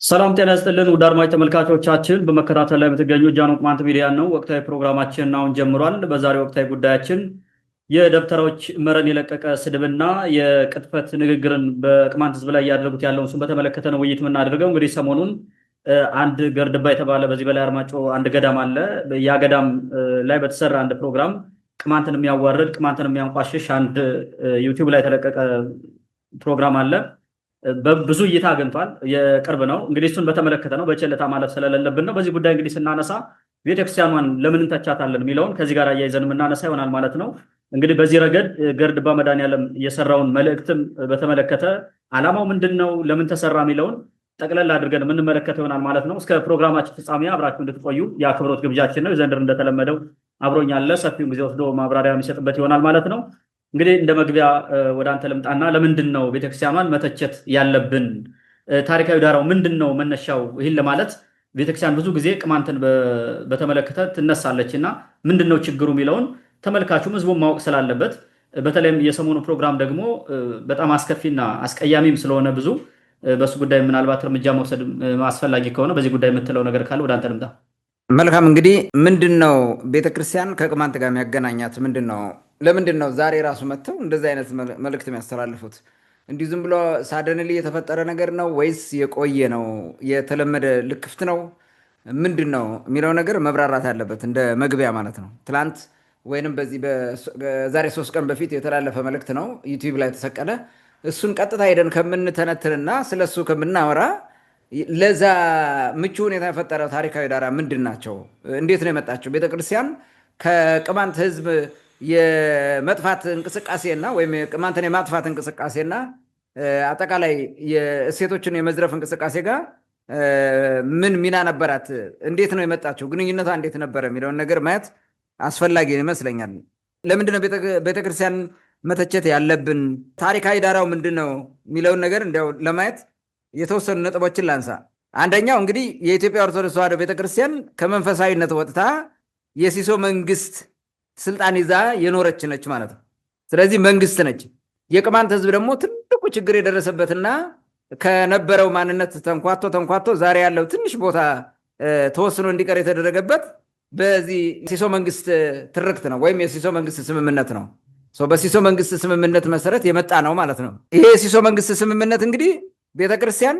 ሰላም ጤና ይስጥልን ውድ አድማጭ ተመልካቾቻችን፣ በመከታተል ላይ የምትገኙ ጃኖ ቅማንት ሚዲያ ነው። ወቅታዊ ፕሮግራማችን አሁን ጀምሯል። በዛሬው ወቅታዊ ጉዳያችን የደብተራዎች መረን የለቀቀ ስድብና የቅጥፈት ንግግርን በቅማንት ሕዝብ ላይ እያደረጉት ያለውን እሱን በተመለከተ ነው ውይይት የምናደርገው። እንግዲህ ሰሞኑን አንድ ገርድባ የተባለ በዚህ በላይ አርማጮ አንድ ገዳም አለ። ያ ገዳም ላይ በተሰራ አንድ ፕሮግራም ቅማንትን የሚያዋርድ ቅማንትን የሚያንቋሽሽ አንድ ዩቲዩብ ላይ የተለቀቀ ፕሮግራም አለ። በብዙ እይታ አግኝቷል። የቅርብ ነው እንግዲህ እሱን በተመለከተ ነው፣ በቸልታ ማለፍ ስለሌለብን ነው። በዚህ ጉዳይ እንግዲህ ስናነሳ ቤተክርስቲያኗን ለምን እንተቻታለን የሚለውን ከዚህ ጋር አያይዘን የምናነሳ ይሆናል ማለት ነው። እንግዲህ በዚህ ረገድ ገርድባ መድኃኔዓለም የሰራውን መልእክትም በተመለከተ ዓላማው ምንድን ነው፣ ለምን ተሰራ የሚለውን ጠቅለል አድርገን የምንመለከት ይሆናል ማለት ነው። እስከ ፕሮግራማችን ፍጻሜ አብራችሁ እንድትቆዩ የአክብሮት ግብዣችን ነው። ዘንድር እንደተለመደው አብሮኛለ ሰፊውን ጊዜ ወስዶ ማብራሪያ የሚሰጥበት ይሆናል ማለት ነው። እንግዲህ እንደ መግቢያ ወደ አንተ ልምጣና ለምንድን ነው ቤተክርስቲያኗን መተቸት ያለብን? ታሪካዊ ዳራው ምንድን ነው መነሻው? ይህን ለማለት ቤተክርስቲያን ብዙ ጊዜ ቅማንትን በተመለከተ ትነሳለች እና ምንድን ነው ችግሩ የሚለውን ተመልካቹም ህዝቡን ማወቅ ስላለበት፣ በተለይም የሰሞኑ ፕሮግራም ደግሞ በጣም አስከፊና አስቀያሚም ስለሆነ ብዙ በሱ ጉዳይ ምናልባት እርምጃ መውሰድ አስፈላጊ ከሆነ በዚህ ጉዳይ የምትለው ነገር ካለ ወደ አንተ ልምጣ። መልካም። እንግዲህ ምንድን ነው ቤተክርስቲያን ከቅማንት ጋር የሚያገናኛት ምንድን ነው? ለምንድን ነው ዛሬ ራሱ መጥተው እንደዚህ አይነት መልእክት የሚያስተላልፉት? እንዲሁ ዝም ብሎ ሳደንሊ የተፈጠረ ነገር ነው ወይስ የቆየ ነው? የተለመደ ልክፍት ነው? ምንድን ነው የሚለው ነገር መብራራት አለበት፣ እንደ መግቢያ ማለት ነው። ትላንት ወይንም በዚህ ዛሬ 3 ቀን በፊት የተላለፈ መልእክት ነው ዩቲዩብ ላይ ተሰቀለ። እሱን ቀጥታ ሄደን ከምንተነትንና ስለሱ ከምናወራ ለዛ ምቹ ሁኔታ የፈጠረው ታሪካዊ ዳራ ምንድን ናቸው? እንዴት ነው የመጣቸው? ቤተክርስቲያን ከቅማንት ህዝብ የመጥፋት እንቅስቃሴና ወይም ቅማንትን የማጥፋት እንቅስቃሴና አጠቃላይ የእሴቶችን የመዝረፍ እንቅስቃሴ ጋር ምን ሚና ነበራት? እንዴት ነው የመጣቸው? ግንኙነቷ እንዴት ነበረ የሚለውን ነገር ማየት አስፈላጊ ይመስለኛል። ለምንድነው ቤተክርስቲያን መተቸት ያለብን? ታሪካዊ ዳራው ምንድን ነው የሚለውን ነገር እንዲያው ለማየት የተወሰኑ ነጥቦችን ላንሳ። አንደኛው እንግዲህ የኢትዮጵያ ኦርቶዶክስ ተዋሕዶ ቤተክርስቲያን ከመንፈሳዊነት ወጥታ የሲሶ መንግስት ስልጣን ይዛ የኖረች ነች ማለት ነው። ስለዚህ መንግስት ነች። የቅማንት ህዝብ ደግሞ ትልቁ ችግር የደረሰበትና ከነበረው ማንነት ተንኳቶ ዛሬ ያለው ትንሽ ቦታ ተወስኖ እንዲቀር የተደረገበት በዚህ ሲሶ መንግስት ትርክት ነው፣ ወይም የሲሶ መንግስት ስምምነት ነው። በሲሶ መንግስት ስምምነት መሰረት የመጣ ነው ማለት ነው። ይሄ የሲሶ መንግስት ስምምነት እንግዲህ ቤተክርስቲያን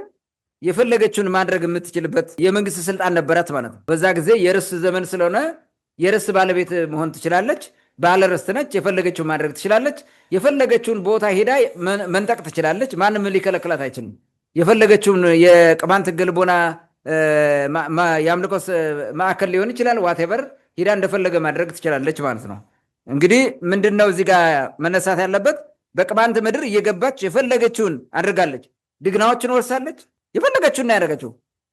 የፈለገችውን ማድረግ የምትችልበት የመንግስት ስልጣን ነበራት ማለት ነው። በዛ ጊዜ የርስ ዘመን ስለሆነ የርስ ባለቤት መሆን ትችላለች። ባለርስት ነች። የፈለገችውን ማድረግ ትችላለች። የፈለገችውን ቦታ ሄዳ መንጠቅ ትችላለች። ማንም ሊከለክላት አይችልም። የፈለገችውን የቅማንት ገልቦና የአምልኮ ማዕከል ሊሆን ይችላል። ዋቴቨር ሄዳ እንደፈለገ ማድረግ ትችላለች ማለት ነው። እንግዲህ ምንድነው እዚህ ጋር መነሳት ያለበት? በቅማንት ምድር እየገባች የፈለገችውን አድርጋለች። ድግናዎችን ወርሳለች። የፈለገችውን ያደረገችው።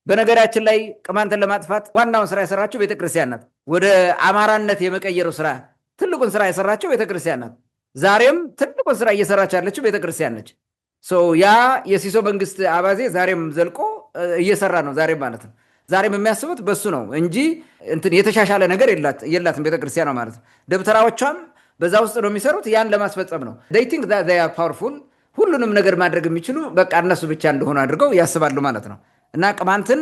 በነገራችን ላይ ቅማንትን ለማጥፋት ዋናውን ስራ የሰራችው ቤተክርስቲያን ናት። ወደ አማራነት የመቀየሩ ስራ ትልቁን ስራ የሰራችው ቤተክርስቲያን ናት። ዛሬም ትልቁን ስራ እየሰራች ያለችው ቤተክርስቲያን ነች። ያ የሲሶ መንግስት አባዜ ዛሬም ዘልቆ እየሰራ ነው። ዛሬም ማለት ነው። ዛሬም የሚያስቡት በሱ ነው እንጂ እንትን የተሻሻለ ነገር የላትም ቤተክርስቲያኗ ማለት ነው። ደብተራዎቿም በዛ ውስጥ ነው የሚሰሩት። ያን ለማስፈጸም ነው። they think that they are powerful። ሁሉንም ነገር ማድረግ የሚችሉ በቃ እነሱ ብቻ እንደሆኑ አድርገው ያስባሉ ማለት ነው። እና ቅማንትን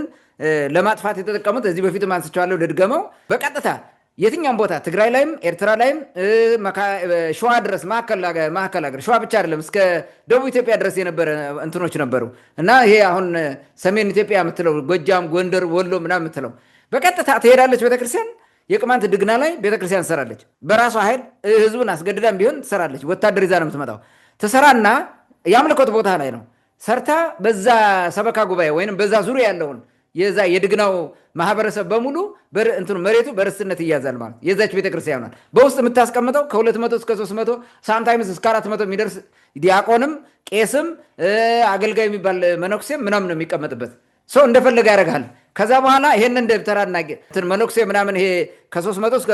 ለማጥፋት የተጠቀሙት እዚህ በፊትም አንስቼዋለሁ፣ ልድገመው። በቀጥታ የትኛም ቦታ ትግራይ ላይም ኤርትራ ላይም ሸዋ ድረስ ማዕከል ሀገር ሸዋ ብቻ አይደለም እስከ ደቡብ ኢትዮጵያ ድረስ የነበረ እንትኖች ነበሩ። እና ይሄ አሁን ሰሜን ኢትዮጵያ የምትለው ጎጃም፣ ጎንደር፣ ወሎ ምናምን የምትለው በቀጥታ ትሄዳለች ቤተክርስቲያን። የቅማንት ድግና ላይ ቤተክርስቲያን ትሰራለች። በራሷ ኃይል ህዝቡን አስገድዳም ቢሆን ትሰራለች። ወታደር ይዛ ነው የምትመጣው። ትሰራና የአምልኮት ቦታ ላይ ነው ሰርታ በዛ ሰበካ ጉባኤ ወይም በዛ ዙሪያ ያለውን የዛ የድግናው ማህበረሰብ በሙሉ መሬቱ በርስትነት ይያዛል ማለት የዛች ቤተክርስቲያን ናት። በውስጥ የምታስቀምጠው ከ200 እስከ 300 ሳምታይምስ እስከ 400 የሚደርስ ዲያቆንም ቄስም አገልጋይ የሚባል መነኩሴም ምናምን ነው የሚቀመጥበት። ሰው እንደፈለገ ያደርጋል። ከዛ በኋላ ይሄንን ደብተራና መነኩሴ ምናምን ይሄ ከ300 እስከ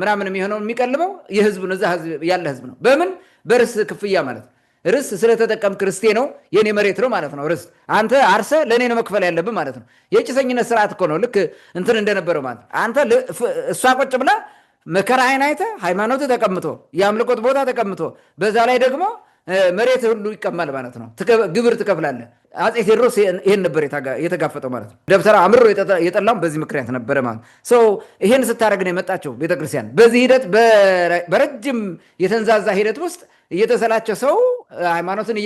ምናምን የሚሆነው የሚቀልበው የህዝቡን እዛ ያለ ህዝብ ነው። በምን በርስ ክፍያ ማለት ነው። ርስ ስለተጠቀም ክርስቴ ነው የኔ መሬት ነው ማለት ነው። ርስ አንተ አርሰ ለኔ ነው መክፈል ያለብህ ማለት ነው። የጭሰኝነት ስርዓት እኮ ነው። ልክ እንትን እንደነበረው ማለት አንተ እሷ ቁጭ ብላ መከራ አይን አይተ ሃይማኖት ተቀምጦ የአምልኮት ቦታ ተቀምጦ በዛ ላይ ደግሞ መሬት ሁሉ ይቀማል ማለት ነው። ግብር ትከፍላለህ። አጼ ቴዎድሮስ ይሄን ነበር የተጋፈጠው ማለት ነው። ደብተራ አምሮ የጠላም በዚህ ምክንያት ነበረ ማለት ነው። ይሄን ስታደርግ ነው የመጣቸው ቤተክርስቲያን። በዚህ ሂደት በረጅም የተንዛዛ ሂደት ውስጥ እየተሰላቸው ሰው ሃይማኖትን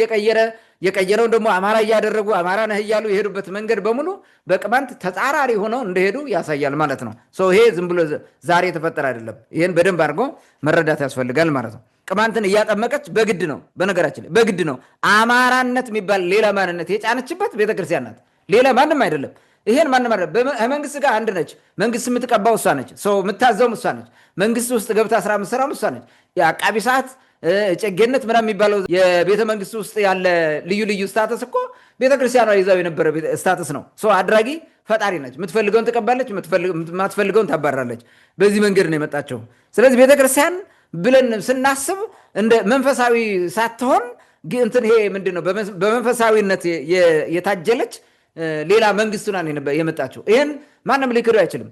የቀየረውን ደግሞ አማራ እያደረጉ አማራ ነህ እያሉ የሄዱበት መንገድ በሙሉ በቅማንት ተጻራሪ ሆነው እንደሄዱ ያሳያል ማለት ነው። ይሄ ዝም ብሎ ዛሬ የተፈጠረ አይደለም። ይሄን በደንብ አድርጎ መረዳት ያስፈልጋል ማለት ነው። ቅማንትን እያጠመቀች በግድ ነው፣ በነገራችን ላይ በግድ ነው። አማራነት የሚባል ሌላ ማንነት የጫነችበት ቤተክርስቲያን ናት፣ ሌላ ማንም አይደለም። ይሄን ማንም አይደለም። መንግስት ጋር አንድ ነች። መንግስት የምትቀባው እሷ ነች፣ ሰው የምታዘውም እሷ ነች። መንግስት ውስጥ ገብታ ስራ የምትሰራው እሷ ነች። የአቃቢ ሰዓት ጨጌነት ምናምን የሚባለው የቤተ መንግስት ውስጥ ያለ ልዩ ልዩ ስታተስ እኮ ቤተክርስቲያኗ ይዛው የነበረ ስታተስ ነው። አድራጊ ፈጣሪ ነች። የምትፈልገውን ትቀባለች፣ የማትፈልገውን ታባራለች። በዚህ መንገድ ነው የመጣቸው። ስለዚህ ቤተክርስቲያን ብለን ስናስብ እንደ መንፈሳዊ ሳትሆን እንትን ይሄ ምንድነው በመንፈሳዊነት የታጀለች ሌላ መንግስቱና የመጣቸው። ይሄን ማንም ሊክዱ አይችልም።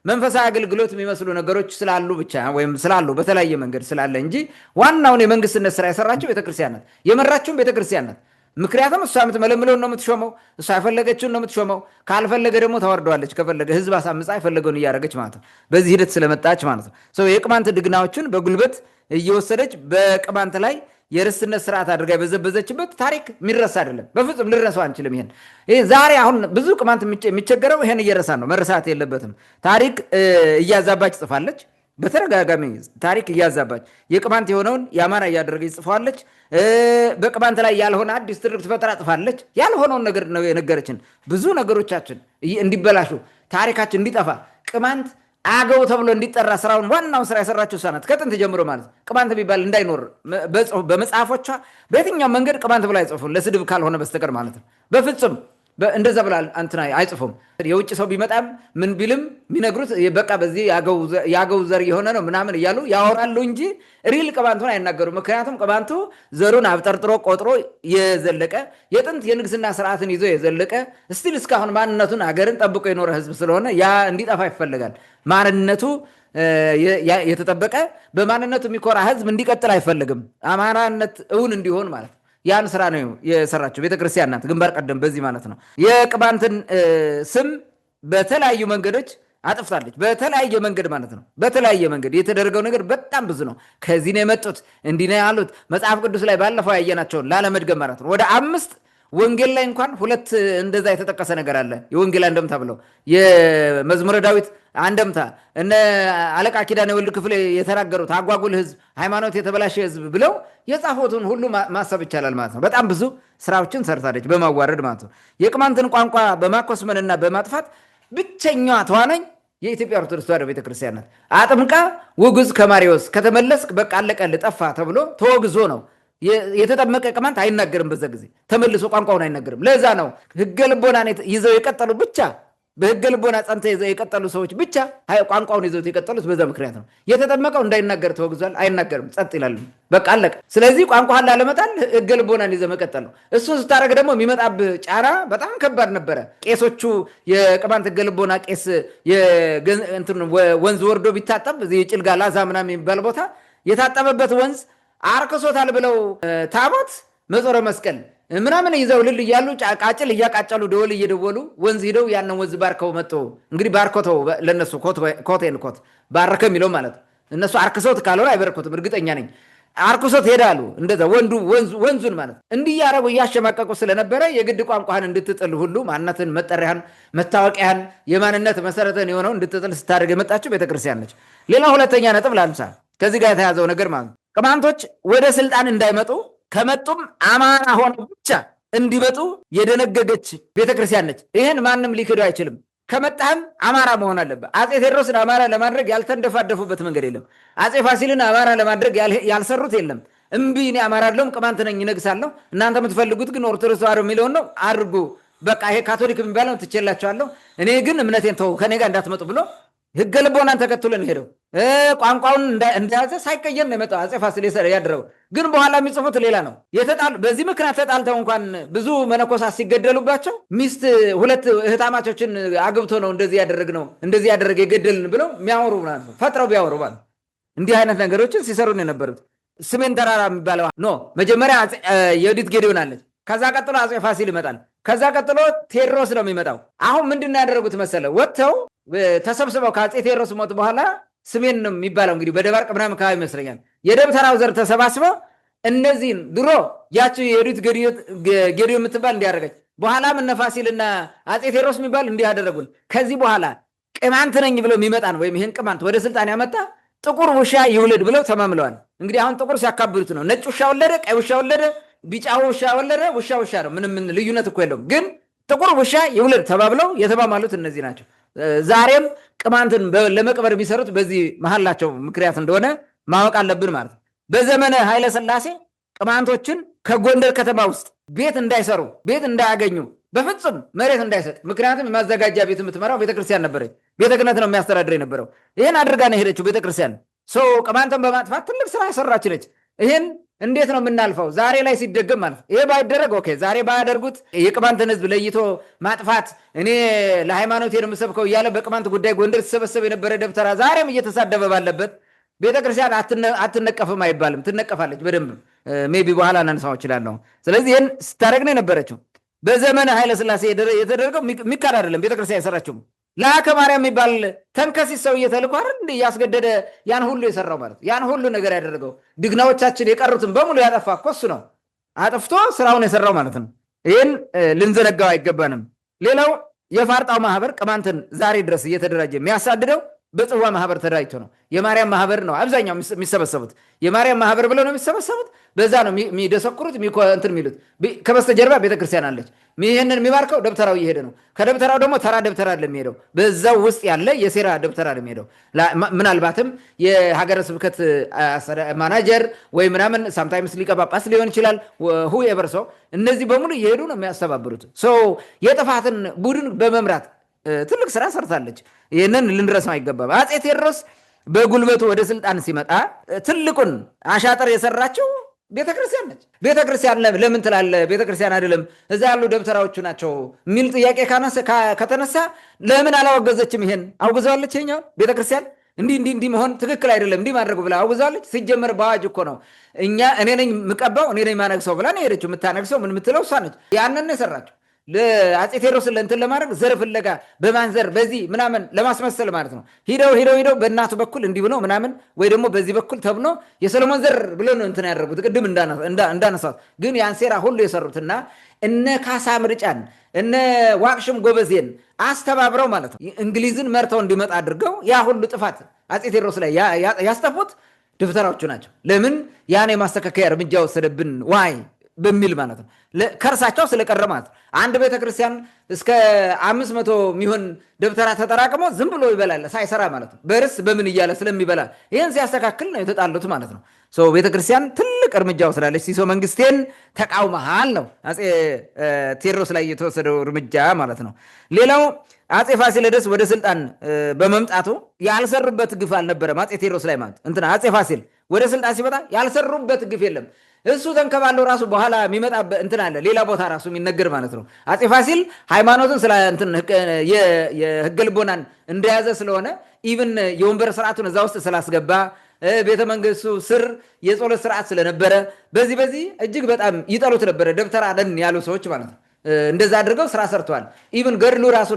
መንፈሳዊ አገልግሎት የሚመስሉ ነገሮች ስላሉ ብቻ ወይም ስላሉ በተለያየ መንገድ ስላለ እንጂ ዋናውን የመንግስትነት ስራ የሰራቸው ቤተክርስቲያን ናት፣ የመራችውን ቤተክርስቲያን ናት። ምክንያቱም እሷ የምትመለምለውን ነው የምትሾመው፣ እሷ የፈለገችውን ነው የምትሾመው። ካልፈለገ ደግሞ ታወርደዋለች። ከፈለገ ህዝብ አሳምጻ የፈለገውን እያደረገች ማለት ነው። በዚህ ሂደት ስለመጣች ማለት ነው። የቅማንት ድግናዎችን በጉልበት እየወሰደች በቅማንት ላይ የርስትነት ስርዓት አድርጋ የበዘበዘችበት ታሪክ የሚረሳ አይደለም። በፍጹም ልረሳው አንችልም። ይሄ ዛሬ አሁን ብዙ ቅማንት የሚቸገረው ይሄን እየረሳ ነው። መረሳት የለበትም። ታሪክ እያዛባች ጽፋለች። በተደጋጋሚ ታሪክ እያዛባች የቅማንት የሆነውን የአማራ እያደረገች ጽፏለች። በቅማንት ላይ ያልሆነ አዲስ ትርክት ፈጠራ ጽፋለች። ያልሆነውን ነገር ነው የነገረችን። ብዙ ነገሮቻችን እንዲበላሹ፣ ታሪካችን እንዲጠፋ፣ ቅማንት አገው ተብሎ እንዲጠራ ስራውን ዋናውን ስራ የሰራችው እሷ ናት። ከጥንት ጀምሮ ማለት ቅማንት ቢባል እንዳይኖር በመጽሐፎቿ በየትኛው መንገድ ቅማንት ብላ አይጽፉም፣ ለስድብ ካልሆነ በስተቀር ማለት ነው። በፍጹም እንደዛ ብላ እንትና አይጽፉም። የውጭ ሰው ቢመጣም ምን ቢልም የሚነግሩት በቃ በዚህ የአገው ዘር የሆነ ነው ምናምን እያሉ ያወራሉ እንጂ ሪል ቅማንቱን አይናገሩም። ምክንያቱም ቅማንቱ ዘሩን አብጠርጥሮ ቆጥሮ የዘለቀ የጥንት የንግስና ስርዓትን ይዞ የዘለቀ ስቲል እስካሁን ማንነቱን አገርን ጠብቆ የኖረ ህዝብ ስለሆነ ያ እንዲጠፋ ይፈልጋል። ማንነቱ የተጠበቀ በማንነቱ የሚኮራ ህዝብ እንዲቀጥል አይፈልግም። አማራነት እውን እንዲሆን ማለት ነው። ያን ስራ ነው የሰራቸው ቤተክርስቲያን ናት ግንባር ቀደም በዚህ ማለት ነው። የቅማንትን ስም በተለያዩ መንገዶች አጥፍታለች። በተለያየ መንገድ ማለት ነው። በተለያየ መንገድ የተደረገው ነገር በጣም ብዙ ነው። ከዚህ ነው የመጡት፣ እንዲህ ነው ያሉት። መጽሐፍ ቅዱስ ላይ ባለፈው ያየናቸውን ላለመድገም ማለት ነው። ወደ 5 ወንጌል ላይ እንኳን 2 እንደዛ የተጠቀሰ ነገር አለ። የወንጌል አንደምታ ብለው የመዝሙረ ዳዊት አንደምታ እነ አለቃ ኪዳነ ወልድ ክፍል የተናገሩት አጓጉል ህዝብ፣ ሃይማኖት የተበላሸ ህዝብ ብለው የጻፉትን ሁሉ ማሰብ ይቻላል ማለት ነው። በጣም ብዙ ስራዎችን ሰርታለች በማዋረድ ማለት ነው። የቅማንትን ቋንቋ በማኮስመንና በማጥፋት ብቸኛዋ ተዋናኝ የኢትዮጵያ ኦርቶዶክስ ተዋሕዶ ቤተክርስቲያን ናት። አጥምቃ ውጉዝ ከማሪዎስ ከተመለስክ በቃ አለቀልህ ጠፋ ተብሎ ተወግዞ ነው የተጠመቀ ቅማንት አይናገርም። በዛ ጊዜ ተመልሶ ቋንቋውን አይናገርም። ለዛ ነው ህገ ልቦናን ይዘው የቀጠሉ ብቻ በህገ ልቦና ጸንተ ይዘው የቀጠሉ ሰዎች ብቻ ቋንቋውን ይዘው የቀጠሉት በዛ ምክንያት ነው። የተጠመቀው እንዳይናገር ተወግዟል። አይናገርም፣ ጸጥ ይላል። በቃ አለቀ። ስለዚህ ቋንቋህን ላለመጣል ህገ ልቦናን ይዘው መቀጠል ነው። እሱን ስታደርግ ደግሞ የሚመጣብህ ጫና በጣም ከባድ ነበረ። ቄሶቹ የቅማንት ህገ ልቦና ቄስ ወንዝ ወርዶ ቢታጠብ የጭልጋ ላዛ ምናምን የሚባል ቦታ የታጠበበት ወንዝ አርክሶታል ብለው ታቦት መጾረ መስቀል ምናምን ይዘው ልል እያሉ ቃጭል እያቃጨሉ ደወል እየደወሉ ወንዝ ሂደው ያንን ወንዝ ባርከው መጡ። እንግዲህ ባርኮተው ለነሱ ኮቴን ኮት ባረከ የሚለው ማለት እነሱ አርክሶት ካልሆነ አይበረኮትም። እርግጠኛ ነኝ አርክሶት ሄዳሉ። እንደዛ ወንዙን ማለት እንዲህ ያረጉ እያሸማቀቁ ስለነበረ የግድ ቋንቋህን እንድትጥል ሁሉ ማንነትን፣ መጠሪያህን፣ መታወቂያህን፣ የማንነት መሰረትን የሆነው እንድትጥል ስታደርግ የመጣችው ቤተክርስቲያን ነች። ሌላ ሁለተኛ ነጥብ ላንሳ ከዚህ ጋር የተያዘው ነገር ማለት ቅማንቶች ወደ ስልጣን እንዳይመጡ ከመጡም አማራ ሆነው ብቻ እንዲመጡ የደነገገች ቤተክርስቲያን ነች። ይህን ማንም ሊክዱ አይችልም። ከመጣህም አማራ መሆን አለበት። አጼ ቴዎድሮስን አማራ ለማድረግ ያልተንደፋደፉበት መንገድ የለም። አጼ ፋሲልን አማራ ለማድረግ ያልሰሩት የለም። እምቢ እኔ አማራ አይደለሁም ቅማንት ነኝ እነግሳለሁ፣ እናንተ የምትፈልጉት ግን ኦርቶዶክስ ተዋሕዶ የሚለውን ነው አድርጉ፣ በቃ ይሄ ካቶሊክ የሚባለው ትቼላቸዋለሁ፣ እኔ ግን እምነቴን ተው፣ ከኔ ጋር እንዳትመጡ ብሎ ህገ ልቦናን ተከትሎ ነው ሄደው። ቋንቋውን እንደያዘ ሳይቀየር ነው የመጣው አጼ ፋሲል ያደረገው። ግን በኋላ የሚጽፉት ሌላ ነው። በዚህ ምክንያት ተጣልተው እንኳን ብዙ መነኮሳት ሲገደሉባቸው ሚስት 2 እህታማቾችን አግብቶ ነው እንደዚህ ያደረግነው እንደዚህ ያደረገ የገደልን ብለው የሚያወሩ ማለት ነው። ፈጥረው ቢያወሩ ማለት እንዲህ አይነት ነገሮችን ሲሰሩ ነው የነበሩት። ሰሜን ተራራ የሚባለው ኖ መጀመሪያ የዮዲት ጌዴዎን አለች። ከዛ ቀጥሎ አፄ ፋሲል ይመጣል። ከዛ ቀጥሎ ቴዎድሮስ ነው የሚመጣው። አሁን ምንድን ያደረጉት መሰለ ወጥተው ተሰብስበው ከአፄ ቴዎድሮስ ሞት በኋላ ሰሜን ነው የሚባለው እንግዲህ በደባርቅ ምናምን አካባቢ ይመስለኛል የደብተራው ዘር ተሰባስበው እነዚህን ድሮ ያቺ የዮዲት ጌዴዎን የምትባል እንዲያደረገች በኋላም እነ ፋሲልና አፄ ቴዎድሮስ የሚባል እንዲህ ያደረጉን። ከዚህ በኋላ ቅማንት ነኝ ብለው የሚመጣን ወይም ይህን ቅማንት ወደ ስልጣን ያመጣ ጥቁር ውሻ ይውለድ ብለው ተማምለዋል። እንግዲህ አሁን ጥቁር ሲያካብዱት ነው። ነጭ ውሻ ወለደ፣ ቀይ ውሻ ወለደ፣ ቢጫ ውሻ ወለደ። ውሻ ነው፣ ምንም ልዩነት እኮ የለውም። ግን ጥቁር ውሻ ይውለድ ተባብለው የተማማሉት እነዚህ ናቸው። ዛሬም ቅማንትን ለመቅበር የሚሰሩት በዚህ መሀላቸው ምክንያት እንደሆነ ማወቅ አለብን ማለት ነው። በዘመነ ኃይለ ሥላሴ ቅማንቶችን ከጎንደር ከተማ ውስጥ ቤት እንዳይሰሩ፣ ቤት እንዳያገኙ፣ በፍጹም መሬት እንዳይሰጥ። ምክንያቱም የማዘጋጃ ቤት የምትመራው ቤተክርስቲያን ነበረች። ቤተ ክህነት ነው የሚያስተዳድር የነበረው። ይህን አድርጋ ነው የሄደችው ቤተክርስቲያን። ቅማንትን በማጥፋት ትልቅ ስራ የሰራች ነች። ይህን እንዴት ነው የምናልፈው? ዛሬ ላይ ሲደገም ማለት ይሄ ባይደረግ ኦኬ፣ ዛሬ ባያደርጉት የቅማንትን ህዝብ ለይቶ ማጥፋት እኔ ለሃይማኖት የምሰብከው እያለ በቅማንት ጉዳይ ጎንደር ሲሰበሰብ የነበረ ደብተራ ዛሬም እየተሳደበ ባለበት ቤተክርስቲያን አትነቀፍም አይባልም። ትነቀፋለች በደንብ ሜይ ቢ በኋላ እናነሳው እችላለሁ። ስለዚህ ይህን ስታደርግ ነው የነበረችው። በዘመነ ኃይለ ሥላሴ የተደረገው የሚካድ አይደለም። ቤተክርስቲያን የሰራችው ለአከ ማርያም የሚባል ተንከሲስ ሰው እየተልኮ አይደል እንዴ ያስገደደ ያን ሁሉ የሰራው ማለት ያን ሁሉ ነገር ያደረገው ድግናዎቻችን የቀሩትን በሙሉ ያጠፋ እኮ እሱ ነው። አጥፍቶ ስራውን የሰራው ማለት ነው። ይህን ልንዘነጋው አይገባንም። ሌላው የፋርጣው ማህበር ቅማንትን ዛሬ ድረስ እየተደራጀ የሚያሳድደው በጽዋ ማህበር ተደራጅቶ ነው። የማርያም ማህበር ነው አብዛኛው የሚሰበሰቡት። የማርያም ማህበር ብለው ነው የሚሰበሰቡት። በዛ ነው የሚደሰኩሩት እንትን የሚሉት። ከበስተጀርባ ቤተክርስቲያን አለች። ይህንን የሚባርከው ደብተራው እየሄደ ነው። ከደብተራው ደግሞ ተራ ደብተራ ለሚሄደው በዛው ውስጥ ያለ የሴራ ደብተራ ለሚሄደው ምናልባትም የሀገረ ስብከት ማናጀር ወይ ምናምን ሳምታይምስ ሊቀ ጳጳስ ሊሆን ይችላል። ሁ የበርሰው እነዚህ በሙሉ እየሄዱ ነው የሚያስተባብሩት። የጥፋትን ቡድን በመምራት ትልቅ ስራ ሰርታለች። ይህንን ልንረሳው አይገባም። አፄ ቴዎድሮስ በጉልበቱ ወደ ስልጣን ሲመጣ ትልቁን አሻጥር የሰራችው ቤተክርስቲያን ነች። ቤተክርስቲያን ለምን ትላለህ? ቤተክርስቲያን አይደለም እዛ ያሉ ደብተራዎቹ ናቸው የሚል ጥያቄ ከተነሳ ለምን አላወገዘችም? ይሄን አውግዘዋለች። ይኸኛውን ቤተክርስቲያን እንዲህ መሆን ትክክል አይደለም እንዲህ ማድረጉ ብላ አውግዘዋለች። ሲጀመር በአዋጅ እኮ ነው እኔ ነኝ የምቀባው እኔ ነኝ ማነግሰው ብላ ነው የሄደችው። የምታነግሰው ምን የምትለው እሷ ነች። ያንን ነው የሰራችው። ለአፄ ቴዎድሮስን ለእንትን ለማድረግ ዘር ፍለጋ በማንዘር በዚህ ምናምን ለማስመሰል ማለት ነው። ሂደው በእናቱ በኩል እንዲህ ብሎ ምናምን ወይ ደግሞ በዚህ በኩል ተብሎ የሰሎሞን ዘር ብሎ ነው እንትን ያደረጉት ቅድም እንዳነሳት። ግን ያን ሴራ ሁሉ የሰሩትና እነ ካሳ ምርጫን እነ ዋቅሽም ጎበዜን አስተባብረው ማለት ነው እንግሊዝን መርተው እንዲመጣ አድርገው ያ ሁሉ ጥፋት አፄ ቴዎድሮስ ላይ ያስጠፉት ደብተራዎቹ ናቸው። ለምን ያን የማስተካከያ እርምጃ ወሰደብን ዋይ በሚል ማለት ነው። ከርሳቸው ስለቀረ ማለት ነው። አንድ ቤተክርስቲያን እስከ 500 የሚሆን ደብተራ ተጠራቅሞ ዝም ብሎ ይበላል ሳይሰራ ማለት ነው። በርስ በምን እያለ ስለሚበላ ይህን ሲያስተካክል ነው የተጣሉት ማለት ነው። ቤተክርስቲያን ትልቅ እርምጃ ወስዳለች። ሲሶ መንግስቴን ተቃውመሃል ነው አፄ ቴዎድሮስ ላይ የተወሰደው እርምጃ ማለት ነው። ሌላው አፄ ፋሲለደስ ወደ ስልጣን በመምጣቱ ያልሰሩበት ግፍ አልነበረም። አፄ ቴዎድሮስ ላይ ማለት እንትና አፄ ፋሲል ወደ ስልጣን ሲመጣ ያልሰሩበት ግፍ የለም። እሱ ተንከባለው ራሱ በኋላ የሚመጣ እንትን አለ ሌላ ቦታ ራሱ የሚነገር ማለት ነው። አፄ ፋሲል ሃይማኖትን የህገ ልቦናን እንደያዘ ስለሆነ ኢቭን የወንበር ስርዓቱን እዛ ውስጥ ስላስገባ ቤተ መንግስቱ ስር የጸሎት ስርዓት ስለነበረ በዚህ እጅግ በጣም ይጠሉት ነበረ ደብተራ ነን ያሉ ሰዎች ማለት ነው። እንደዛ አድርገው ስራ ሰርተዋል። ኢቭን ገድሉ ራሱ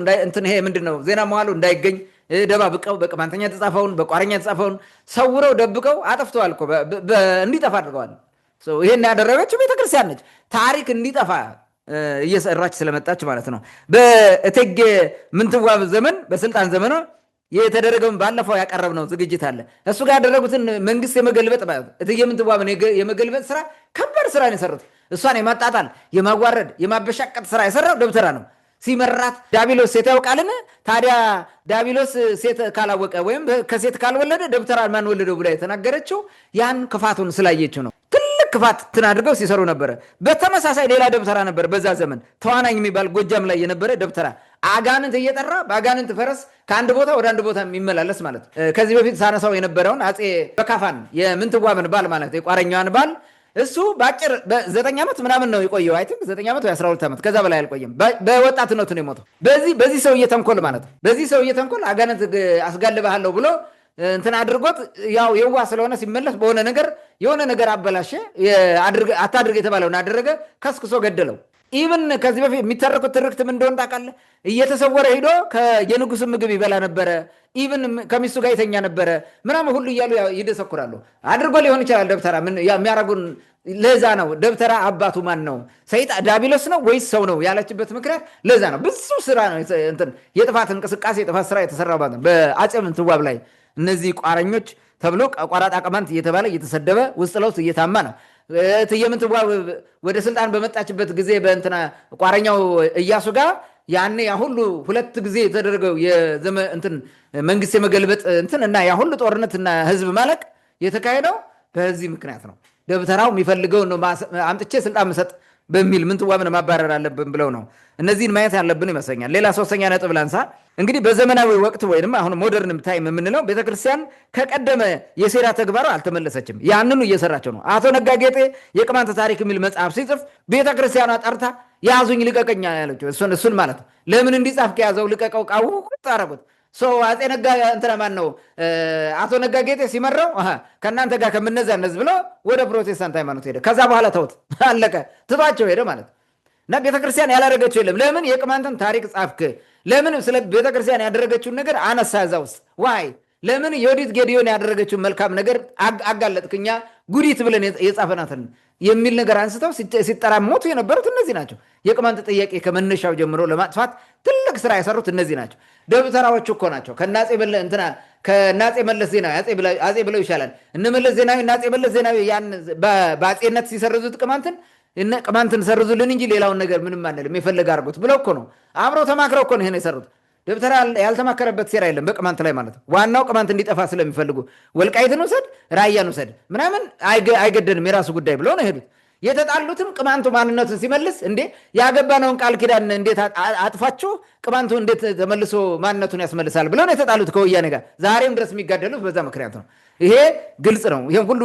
ይሄ ምንድነው ዜና መዋሉ እንዳይገኝ ደባብቀው በቅማንተኛ የተጻፈውን በቋረኛ የተጻፈውን ሰውረው ደብቀው አጠፍተዋል እኮ እንዲጠፋ አድርገዋል። ይሄን ያደረገችው ቤተክርስቲያን ነች። ታሪክ እንዲጠፋ እየሰራች ስለመጣች ማለት ነው። በእቴጌ ምንትዋብ ዘመን በስልጣን ዘመኗ የተደረገውን ባለፈው ያቀረብነው ዝግጅት አለ። እሱ ጋር ያደረጉትን መንግስት የመገልበጥ እቴጌ ምንትዋብን የመገልበጥ ስራ ከባድ ስራ ነው የሰሩት። እሷን የማጣጣል የማዋረድ የማበሻቀጥ ስራ የሰራው ደብተራ ነው። ሲመራት ዳቢሎስ ሴት ያውቃልን? ታዲያ ዳቢሎስ ሴት ካላወቀ ወይም ከሴት ካልወለደ ደብተራ ማን ወለደው ብላ የተናገረችው ያን ክፋቱን ስላየችው ነው። ትልቅ ክፋት አድርገው ሲሰሩ ነበረ። በተመሳሳይ ሌላ ደብተራ ነበር በዛ ዘመን ተዋናኝ የሚባል ጎጃም ላይ የነበረ ደብተራ አጋንንት እየጠራ በአጋንንት ፈረስ ከአንድ ቦታ ወደ አንድ ቦታ የሚመላለስ ማለት ነው። ከዚህ በፊት ሳነሳው የነበረውን አፄ በካፋን የምንትዋብን ባል ማለት የቋረኛዋን ባል እሱ በአጭር 9 ዓመት ምናምን ነው የቆየው። አይ ቲንክ 9 ዓመት ወይ 12 ዓመት ከዛ በላይ አልቆየም። በወጣትነቱ ነው የሞተው። በዚህ ሰውዬ ተንኮል ማለት ነው። በዚህ ሰውዬ ተንኮል አጋንንት አስጋልባለሁ ብሎ እንትን አድርጎት ያው የዋ ስለሆነ ሲመለስ በሆነ ነገር የሆነ ነገር አበላሸ፣ አታድርግ የተባለውን አደረገ፣ ከስክሶ ገደለው። ኢቭን ከዚህ በፊት የሚተረኩት ትርክት ምን እንደሆነ ታውቃለህ? እየተሰወረ ሂዶ የንጉሥ ምግብ ይበላ ነበረ፣ ኢቭን ከሚስቱ ጋር የተኛ ነበረ ምናምን ሁሉ እያሉ ይደሰኩራሉ። አድርጎ ሊሆን ይችላል ደብተራ የሚያረጉን። ለዛ ነው ደብተራ አባቱ ማን ነው? ሰይጣን ዳቢሎስ ነው ወይስ ሰው ነው ያለችበት ምክንያት ለዛ ነው። ብዙ ስራ ነው የጥፋት እንቅስቃሴ የጥፋት ስራ የተሰራባት ነው በአፄ ምንትዋብ ላይ። እነዚህ ቋረኞች ተብሎ ቆራጣ ቅማንት እየተባለ እየተሰደበ ውስጥ ለውስጥ እየታማ ነው። እትዬ ምንትዋብ ወደ ስልጣን በመጣችበት ጊዜ በእንትና ቋረኛው እያሱ ጋር ያኔ ያ ሁሉ 2 ጊዜ የተደረገው መንግስት የመገልበጥ እና ያ ሁሉ ጦርነትና ህዝብ ማለቅ የተካሄደው በዚህ ምክንያት ነው። ደብተራው የሚፈልገውን ነው አምጥቼ ስልጣን መሰጥ በሚል ምንትዋብን ማባረር አለብን ብለው ነው። እነዚህን ማየት ያለብን ይመስለኛል። ሌላ 3ኛ ነጥብ ላንሳ። እንግዲህ በዘመናዊ ወቅት ወይም አሁን ሞደርን ታይም የምንለው ቤተክርስቲያን ከቀደመ የሴራ ተግባሯ አልተመለሰችም። ያንኑ እየሰራቸው ነው። አቶ ነጋ ጌጤ የቅማንት ታሪክ የሚል መጽሐፍ ሲጽፍ ቤተክርስቲያኗ ጠርታ ያዙኝ ልቀቀኛ ያለችው እሱን ማለት ነው። ለምን እንዲጻፍ ከያዘው ልቀቀው ቃው ታረጉት አፄ ነጋ እንትና ማን ነው አቶ ነጋ ጌጤ ሲመራው ከእናንተ ጋር ከምነዛነዝ ብሎ ወደ ፕሮቴስታንት ሃይማኖት ሄደ። ከዛ በኋላ ተውት አለቀ፣ ትቷቸው ሄደ ማለት ነው። እና ቤተክርስቲያን ያላረገችው የለም። ለምን የቅማንትን ታሪክ ጻፍክ? ለምን ስለ ቤተክርስቲያን ያደረገችውን ነገር አነሳ እዛ ውስጥ? ዋይ ለምን ዮዲት ጌዲዮን ያደረገችውን መልካም ነገር አጋለጥክኛ? ጉዲት ብለን የጻፈናትን የሚል ነገር አንስተው ሲጠራሞቱ የነበሩት እነዚህ ናቸው። የቅማንት ጥያቄ ከመነሻው ጀምሮ ለማጥፋት ትልቅ ስራ የሰሩት እነዚህ ናቸው። ደብተራዎች እኮ ናቸው። ከናፄ መለስ ዜናዊ አፄ ብለው ይሻላል። እነ መለስ ዜናዊ እና አፄ መለስ ዜናዊ ያን በአፄነት ሲሰርዙት ቅማንትን ሰርዙልን እንጂ ሌላውን ነገር ምንም አንልም የፈለገ አድርጎት ብለው እኮ ነው። አብረው ተማክረው እኮ ነው ይሄን የሰሩት። ደብተራ ያልተማከረበት ሴራ የለም በቅማንት ላይ ማለት ነው። ዋናው ቅማንት እንዲጠፋ ስለሚፈልጉ ወልቃይትን ውሰድ ራያን ውሰድ ምናምን አይገደንም የራሱ ጉዳይ ብለው ነው ሄዱት። የተጣሉትም ቅማንቱ ማንነቱን ሲመልስ እንዴ ያገባነውን ቃል ኪዳን እንዴት አጥፋችሁ ቅማንቱ እንዴት ተመልሶ ማንነቱን ያስመልሳል ብለው ነው የተጣሉት ከወያኔ ጋር። ዛሬም ድረስ የሚጋደሉት በዛ ምክንያት ነው። ይሄ ግልጽ ነው። ይሄን ሁሉ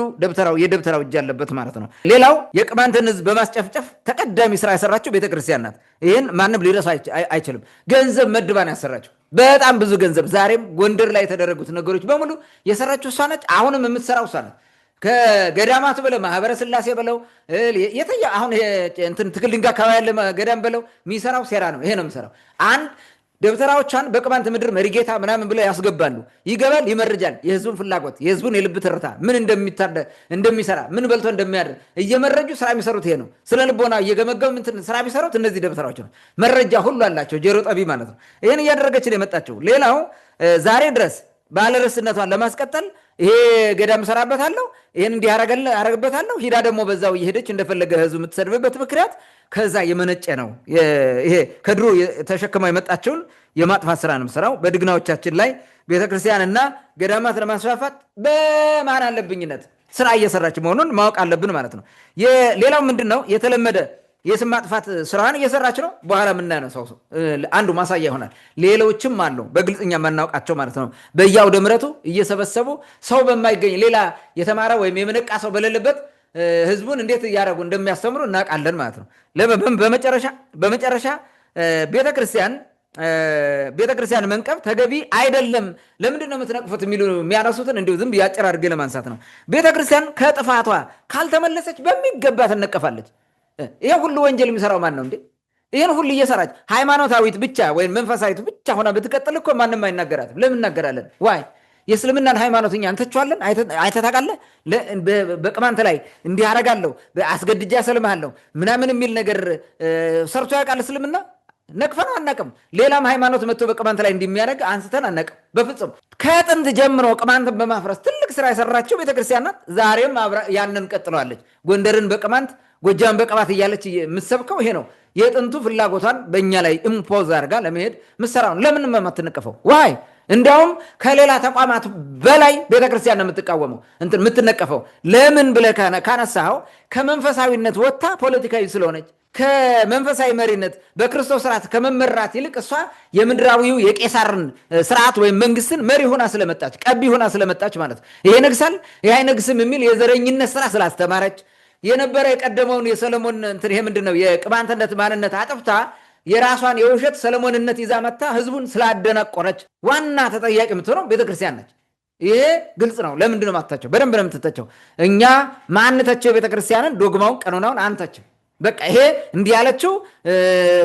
የደብተራው እጅ ያለበት ማለት ነው። ሌላው የቅማንትን ህዝብ በማስጨፍጨፍ ተቀዳሚ ስራ የሰራችው ቤተክርስቲያን ናት። ይህን ማንም ሊረሳ አይችልም። ገንዘብ መድባን ያሰራችው በጣም ብዙ ገንዘብ። ዛሬም ጎንደር ላይ የተደረጉት ነገሮች በሙሉ የሰራችው እሷ ነች። አሁንም የምትሰራው እሷ ነች። ከገዳማት በለው ማህበረ ስላሴ በለው አሁን ትክል ድንጋይ አካባቢ ያለ ገዳም በለው የሚሰራው ሴራ ነው። ይሄ ነው የሚሰራው። አንድ ደብተራዎቿን በቅማንት ምድር መሪጌታ ምናምን ብለው ያስገባሉ። ይገባል፣ ይመርጃል። የህዝቡን ፍላጎት የህዝቡን የልብ ትርታ ምን እንደሚሰራ ምን በልቶ እንደሚያድር እየመረጁ ስራ የሚሰሩት ይሄ ነው። ስለ ልቦና እየገመገሙ ስራ የሚሰሩት እነዚህ ደብተራዎች ነው። መረጃ ሁሉ አላቸው፣ ጆሮ ጠቢ ማለት ነው። ይህን እያደረገች ነው የመጣችው። ሌላው ዛሬ ድረስ ባለርስነቷን ለማስቀጠል ይሄ ገዳም እሰራበታለሁ ይሄን እንዲህ አረግበታለሁ ሂዳ ደግሞ በዛው እየሄደች እንደፈለገ ህዝብ የምትሰድብበት ምክንያት ከዛ የመነጨ ነው። ይሄ ከድሮ ተሸክማ የመጣቸውን የማጥፋት ስራ ነው የምሰራው። በድግናዎቻችን ላይ ቤተክርስቲያንና ገዳማት ለማስፋፋት በማን አለብኝነት ስራ እየሰራች መሆኑን ማወቅ አለብን ማለት ነው። ሌላው ምንድን ነው የተለመደ የስም ማጥፋት ስራዋን እየሰራች ነው። በኋላ የምናነሳው አንዱ ማሳያ ይሆናል። ሌሎችም አሉ በግልጽኛ የማናውቃቸው ማለት ነው። በየአውደ ምሕረቱ እየሰበሰቡ ሰው በማይገኝ ሌላ የተማረ ወይም የመነቃ ሰው በሌለበት ህዝቡን እንዴት እያደረጉ እንደሚያስተምሩ እናውቃለን ማለት ነው። በመጨረሻ ቤተክርስቲያን መንቀፍ ተገቢ አይደለም። ለምንድን ነው የምትነቅፉት የሚያነሱትን እንዲሁ ዝም ያጭር አድርጌ ለማንሳት ነው። ቤተክርስቲያን ከጥፋቷ ካልተመለሰች በሚገባ ትነቀፋለች። ይሄ ሁሉ ወንጀል የሚሰራው ማን ነው እንዴ? ይሄን ሁሉ እየሰራች ሃይማኖታዊት ብቻ ወይም መንፈሳዊት ብቻ ሆና ብትቀጥል እኮ ማንም አይናገራትም። ለምን እናገራለን? ዋይ የእስልምናን ሃይማኖት እኛ እንተቸዋለን። አይተህ ታውቃለህ? በቅማንት ላይ እንዲህ አደርጋለሁ አስገድጄ ያሰልምሃለሁ ምናምን የሚል ነገር ሰርቶ ያውቃል እስልምና? ነቅፈን አናቅም። ሌላም ሃይማኖት መጥቶ በቅማንት ላይ እንደሚያደርግ አንስተን አናቅም በፍጹም። ከጥንት ጀምሮ ቅማንትን በማፍረስ ትልቅ ስራ የሰራችው ቤተክርስቲያን ናት። ዛሬም ያንን ቀጥለዋለች። ጎንደርን በቅማንት ጎጃም በቅባት እያለች የምትሰብከው ይሄ ነው። የጥንቱ ፍላጎቷን በእኛ ላይ ኢምፖዝ አድርጋ ለመሄድ ምሰራውን ለምን የማትነቀፈው? ዋይ እንዲያውም ከሌላ ተቋማት በላይ ቤተክርስቲያን ነው የምትቃወመው የምትነቀፈው። ለምን ብለህ ካነሳኸው ከመንፈሳዊነት ወጥታ ፖለቲካዊ ስለሆነች ከመንፈሳዊ መሪነት በክርስቶስ ስርዓት ከመመራት ይልቅ እሷ የምድራዊው የቄሳርን ስርዓት ወይም መንግስትን መሪ ሆና ስለመጣች ቀቢ ሆና ስለመጣች ማለት ይሄ ነግሳል ይሄ አይነግስም የሚል የዘረኝነት ስራ ስላስተማረች የነበረ የቀደመውን የሰለሞን ይሄ ምንድነው የቅማንትነት ማንነት አጥፍታ የራሷን የውሸት ሰለሞንነት ይዛ መጣ ህዝቡን ስላደነቆረች ዋና ተጠያቂ የምትሆነው ቤተክርስቲያን ነች። ይሄ ግልጽ ነው። ለምንድን ነው ማትተቸው? በደንብ ነው የምትተቸው። እኛ ማንተቸው ቤተክርስቲያንን ዶግማውን ቀኖናውን አንተቸው። በቃ ይሄ እንዲህ ያለችው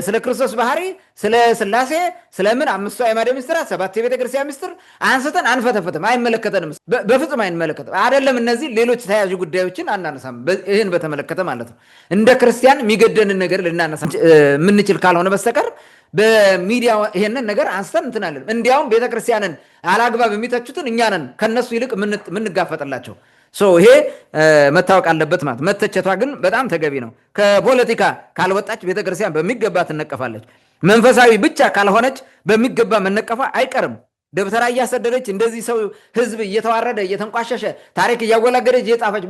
ስለ ክርስቶስ ባህሪ፣ ስለ ስላሴ፣ ስለምን አምስቱ አዕማደ ምስጢራት፣ ሰባት የቤተክርስቲያን ምስጢር አንስተን አንፈተፈትም። አይመለከተንም፣ በፍጹም አይመለከተም። አይደለም እነዚህ ሌሎች ተያያዥ ጉዳዮችን አናነሳም። ይህን በተመለከተ ማለት ነው። እንደ ክርስቲያን የሚገደንን ነገር ልናነሳ የምንችል ካልሆነ በስተቀር በሚዲያ ይሄንን ነገር አንስተን እንትናለን። እንዲያውም ቤተክርስቲያንን አላግባብ የሚተቹትን እኛ ነን ከነሱ ይልቅ የምንጋፈጥላቸው። ይሄ መታወቅ አለበት ማለት። መተቸቷ ግን በጣም ተገቢ ነው። ከፖለቲካ ካልወጣች ቤተክርስቲያን በሚገባ ትነቀፋለች። መንፈሳዊ ብቻ ካልሆነች በሚገባ መነቀፋ አይቀርም። ደብተራ እያሰደደች እንደዚህ ሰው ህዝብ እየተዋረደ እየተንቋሸሸ ታሪክ እያወላገደች እየጻፈች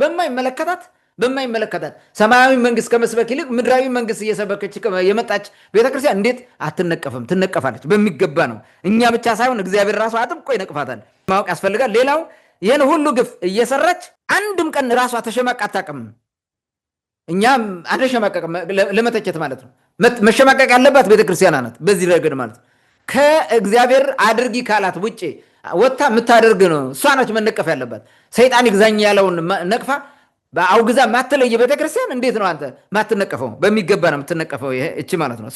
በማይመለከታት ሰማያዊ መንግስት ከመስበክ ይልቅ ምድራዊ መንግስት እየሰበከች የመጣች ቤተክርስቲያን እንዴት አትነቀፍም? ትነቀፋለች በሚገባ ነው። እኛ ብቻ ሳይሆን እግዚአብሔር ራሱ አጥብቆ ይነቅፋታል። ማወቅ ያስፈልጋል። ሌላው ይህን ሁሉ ግፍ እየሰራች አንድም ቀን ራሷ ተሸማቃ አታውቅም። እኛ አንሸማቀቅም ለመተቸት ማለት ነው። መሸማቀቅ ያለባት ቤተክርስቲያን ናት በዚህ ረገድ ማለት ነው። ከእግዚአብሔር አድርጊ ካላት ውጭ ወጥታ የምታደርግ ነው እሷ ናች መነቀፍ ያለባት። ሰይጣን ይግዛኝ ያለውን ነቅፋ በአውግዛ ማትለየ ቤተክርስቲያን እንዴት ነው አንተ ማትነቀፈው? በሚገባ ነው የምትነቀፈው እቺ ማለት ነው።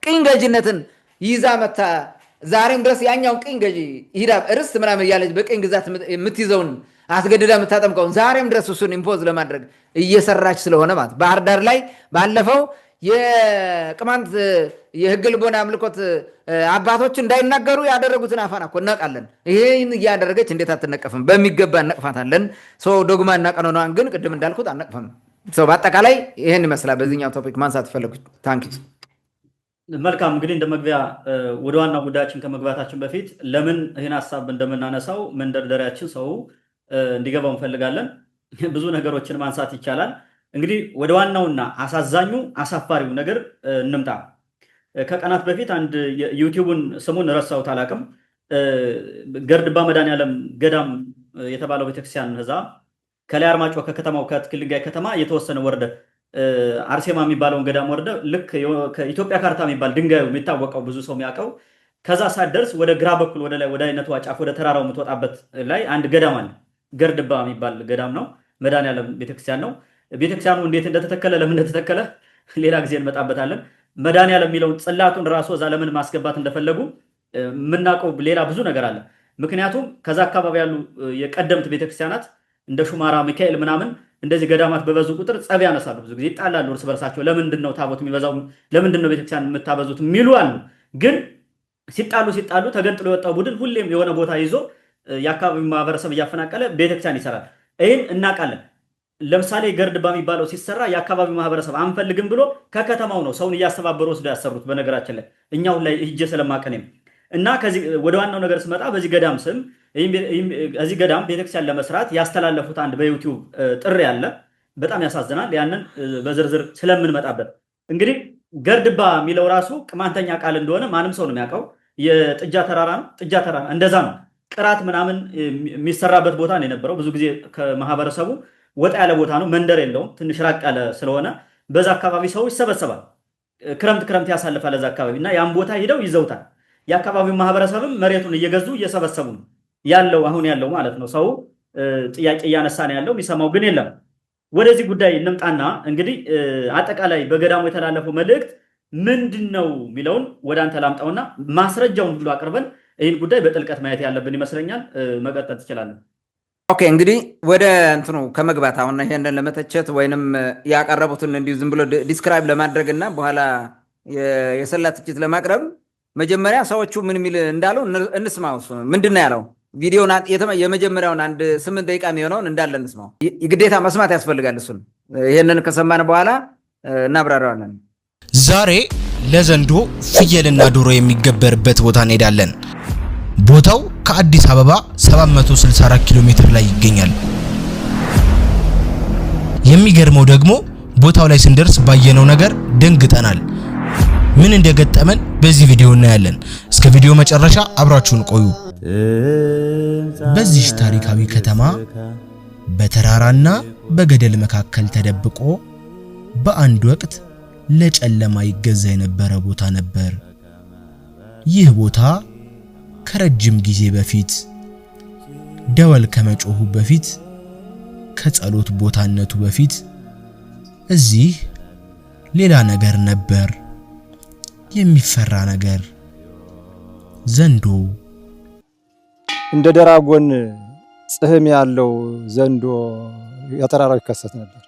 ቅኝ ገዥነትን ይዛ መታ ዛሬም ድረስ ያኛውን ቅኝ ገዢ ሂዳ ርስት ምናምን እያለች በቅኝ ግዛት የምትይዘውን አስገድዳ የምታጠምቀውን ዛሬም ድረስ እሱን ኢምፖዝ ለማድረግ እየሰራች ስለሆነ ማለት ባህር ዳር ላይ ባለፈው የቅማንት የህግ ልቦና አምልኮት አባቶች እንዳይናገሩ ያደረጉትን አፋና እኮ እናውቃለን። ይሄን እያደረገች እንዴት አትነቀፍም? በሚገባ እነቅፋታለን። ዶግማ እና ቀኖናን ግን ቅድም እንዳልኩት አነቅፈም። በአጠቃላይ ይሄን ይመስላል በዚህኛው ቶፒክ ማንሳት ፈለጉት። ታንኪ መልካም። እንግዲህ እንደ መግቢያ ወደ ዋና ጉዳያችን ከመግባታችን በፊት ለምን ይህን ሀሳብ እንደምናነሳው መንደርደሪያችን ሰው እንዲገባው እንፈልጋለን። ብዙ ነገሮችን ማንሳት ይቻላል። እንግዲህ ወደ ዋናውና አሳዛኙ አሳፋሪው ነገር እንምጣ። ከቀናት በፊት አንድ ዩቲዩብን ስሙን ረሳሁት አላውቅም፣ ገርድባ መድኃኔዓለም ገዳም የተባለው ቤተክርስቲያን እዛ ከላይ አርማጭሆ ከከተማው ከትክል ድንጋይ ከተማ የተወሰነ ወረደ አርሴማ የሚባለውን ገዳም ወረደ። ልክ ከኢትዮጵያ ካርታ የሚባል ድንጋዩ የሚታወቀው ብዙ ሰው የሚያውቀው ከዛ ሳትደርስ ወደ ግራ በኩል ወደ ላይ ወደ አይነቱ ጫፍ ወደ ተራራው የምትወጣበት ላይ አንድ ገዳም አለ። ገርድባ የሚባል ገዳም ነው። መድኃኔዓለም ቤተክርስቲያን ነው። ቤተክርስቲያኑ እንዴት እንደተተከለ ለምን እንደተተከለ ሌላ ጊዜ እንመጣበታለን። መድኃኔዓለም የሚለውን ጽላቱን ራሱ እዛ ለምን ማስገባት እንደፈለጉ የምናውቀው ሌላ ብዙ ነገር አለ። ምክንያቱም ከዛ አካባቢ ያሉ የቀደምት ቤተክርስቲያናት እንደ ሹማራ ሚካኤል ምናምን እንደዚህ ገዳማት በበዙ ቁጥር ጸብ ያነሳሉ። ብዙ ጊዜ ይጣላሉ እርስ በርሳቸው። ለምንድን ነው ታቦት የሚበዛው? ለምንድን ነው ቤተክርስቲያን የምታበዙት? የሚሉ አሉ። ግን ሲጣሉ ተገንጥሎ የወጣው ቡድን ሁሌም የሆነ ቦታ ይዞ የአካባቢ ማህበረሰብ እያፈናቀለ ቤተክርስቲያን ይሰራል። ይህን እናውቃለን። ለምሳሌ ገርድባ የሚባለው ሲሰራ የአካባቢው ማህበረሰብ አንፈልግም ብሎ ከከተማው ነው ሰውን እያስተባበሩ ወስዶ ያሰሩት። በነገራችን ላይ እኛው ላይ ሂጄ ስለማቀኔም እና ከዚህ ወደ ዋናው ነገር ስመጣ በዚህ ገዳም ስም እዚህ ገዳም ቤተክርስቲያን ለመስራት ያስተላለፉት አንድ በዩቲዩብ ጥሪ አለ። በጣም ያሳዝናል። ያንን በዝርዝር ስለምንመጣበት እንግዲህ ገርድባ የሚለው ራሱ ቅማንተኛ ቃል እንደሆነ ማንም ሰው ነው የሚያውቀው። የጥጃ ተራራ ነው። ጥጃ ተራራ እንደዛ ነው። ቅራት ምናምን የሚሰራበት ቦታ ነው የነበረው። ብዙ ጊዜ ከማህበረሰቡ ወጣ ያለ ቦታ ነው። መንደር የለውም። ትንሽ ራቅ ያለ ስለሆነ በዛ አካባቢ ሰው ይሰበሰባል። ክረምት ያሳልፋል እዛ አካባቢ እና ያን ቦታ ሂደው ይዘውታል። የአካባቢው ማህበረሰብም መሬቱን እየገዙ እየሰበሰቡ ነው ያለው አሁን ያለው ማለት ነው። ሰው ጥያቄ እያነሳ ነው ያለው፣ የሚሰማው ግን የለም። ወደዚህ ጉዳይ እንምጣና እንግዲህ አጠቃላይ በገዳሙ የተላለፈው መልእክት ምንድን ነው የሚለውን ወደ አንተ ላምጣውና ማስረጃውን ሁሉ አቅርበን ይህን ጉዳይ በጥልቀት ማየት ያለብን ይመስለኛል። መቀጠል ትችላለን። ኦኬ፣ እንግዲህ ወደ እንትኑ ከመግባት አሁን ይሄንን ለመተቸት ወይንም ያቀረቡትን እንዲሁ ዝም ብሎ ዲስክራይብ ለማድረግ እና በኋላ የሰላ ትችት ለማቅረብ መጀመሪያ ሰዎቹ ምን የሚል እንዳለው እንስማው። ምንድን ነው ያለው? ቪዲዮን የመጀመሪያውን 8 ደቂቃ የሚሆነውን እንዳለ እንስማው። ግዴታ መስማት ያስፈልጋል። እሱን ይሄንን ከሰማን በኋላ እናብራራዋለን። ዛሬ ለዘንዶ ፍየልና ዶሮ የሚገበርበት ቦታ እንሄዳለን። ቦታው ከአዲስ አበባ 764 ኪሎ ሜትር ላይ ይገኛል። የሚገርመው ደግሞ ቦታው ላይ ስንደርስ ባየነው ነገር ደንግጠናል። ምን እንደገጠመን በዚህ ቪዲዮ እናያለን። እስከ ቪዲዮ መጨረሻ አብራችሁን ቆዩ። በዚህ ታሪካዊ ከተማ በተራራና በገደል መካከል ተደብቆ በአንድ ወቅት ለጨለማ ይገዛ የነበረ ቦታ ነበር። ይህ ቦታ ከረጅም ጊዜ በፊት ደወል ከመጮሁ በፊት ከጸሎት ቦታነቱ በፊት እዚህ ሌላ ነገር ነበር፣ የሚፈራ ነገር። ዘንዶ እንደ ደራጎን ጽህም ያለው ዘንዶ የተራራው ይከሰት ነበር።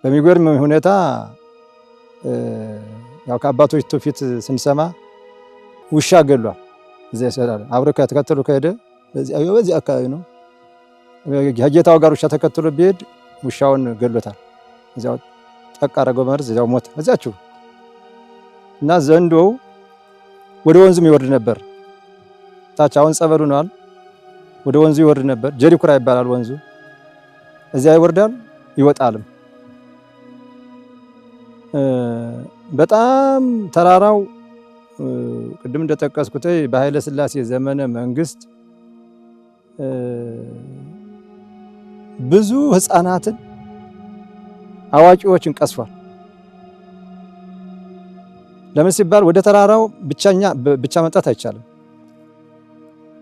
በሚገርም ሁኔታ ያው ከአባቶች ትውፊት ስንሰማ ውሻ ገሏል። እዚያ ይሰራል አብሮ ከተከተሉ ከሄደ በዚህ አካባቢ ነው የጌታው ጋር ውሻ ተከትሎ ቢሄድ ውሻውን ገሎታል። እዚያው ጠቅ አደረገው መርዝ፣ እዚያው ሞተ እዚያችሁ። እና ዘንዶው ወደ ወንዙም ይወርድ ነበር። ታች አሁን ጸበሉ ነዋል። ወደ ወንዙ ይወርድ ነበር። ጀሪኩራ ይባላል ወንዙ። እዚያ ይወርዳል ይወጣልም። በጣም ተራራው ቅድም እንደተጠቀስኩት በኃይለ ሥላሴ ዘመነ መንግስት ብዙ ህፃናትን አዋቂዎችን ቀስፏል። ለምን ሲባል ወደ ተራራው ብቻ መጣት አይቻልም።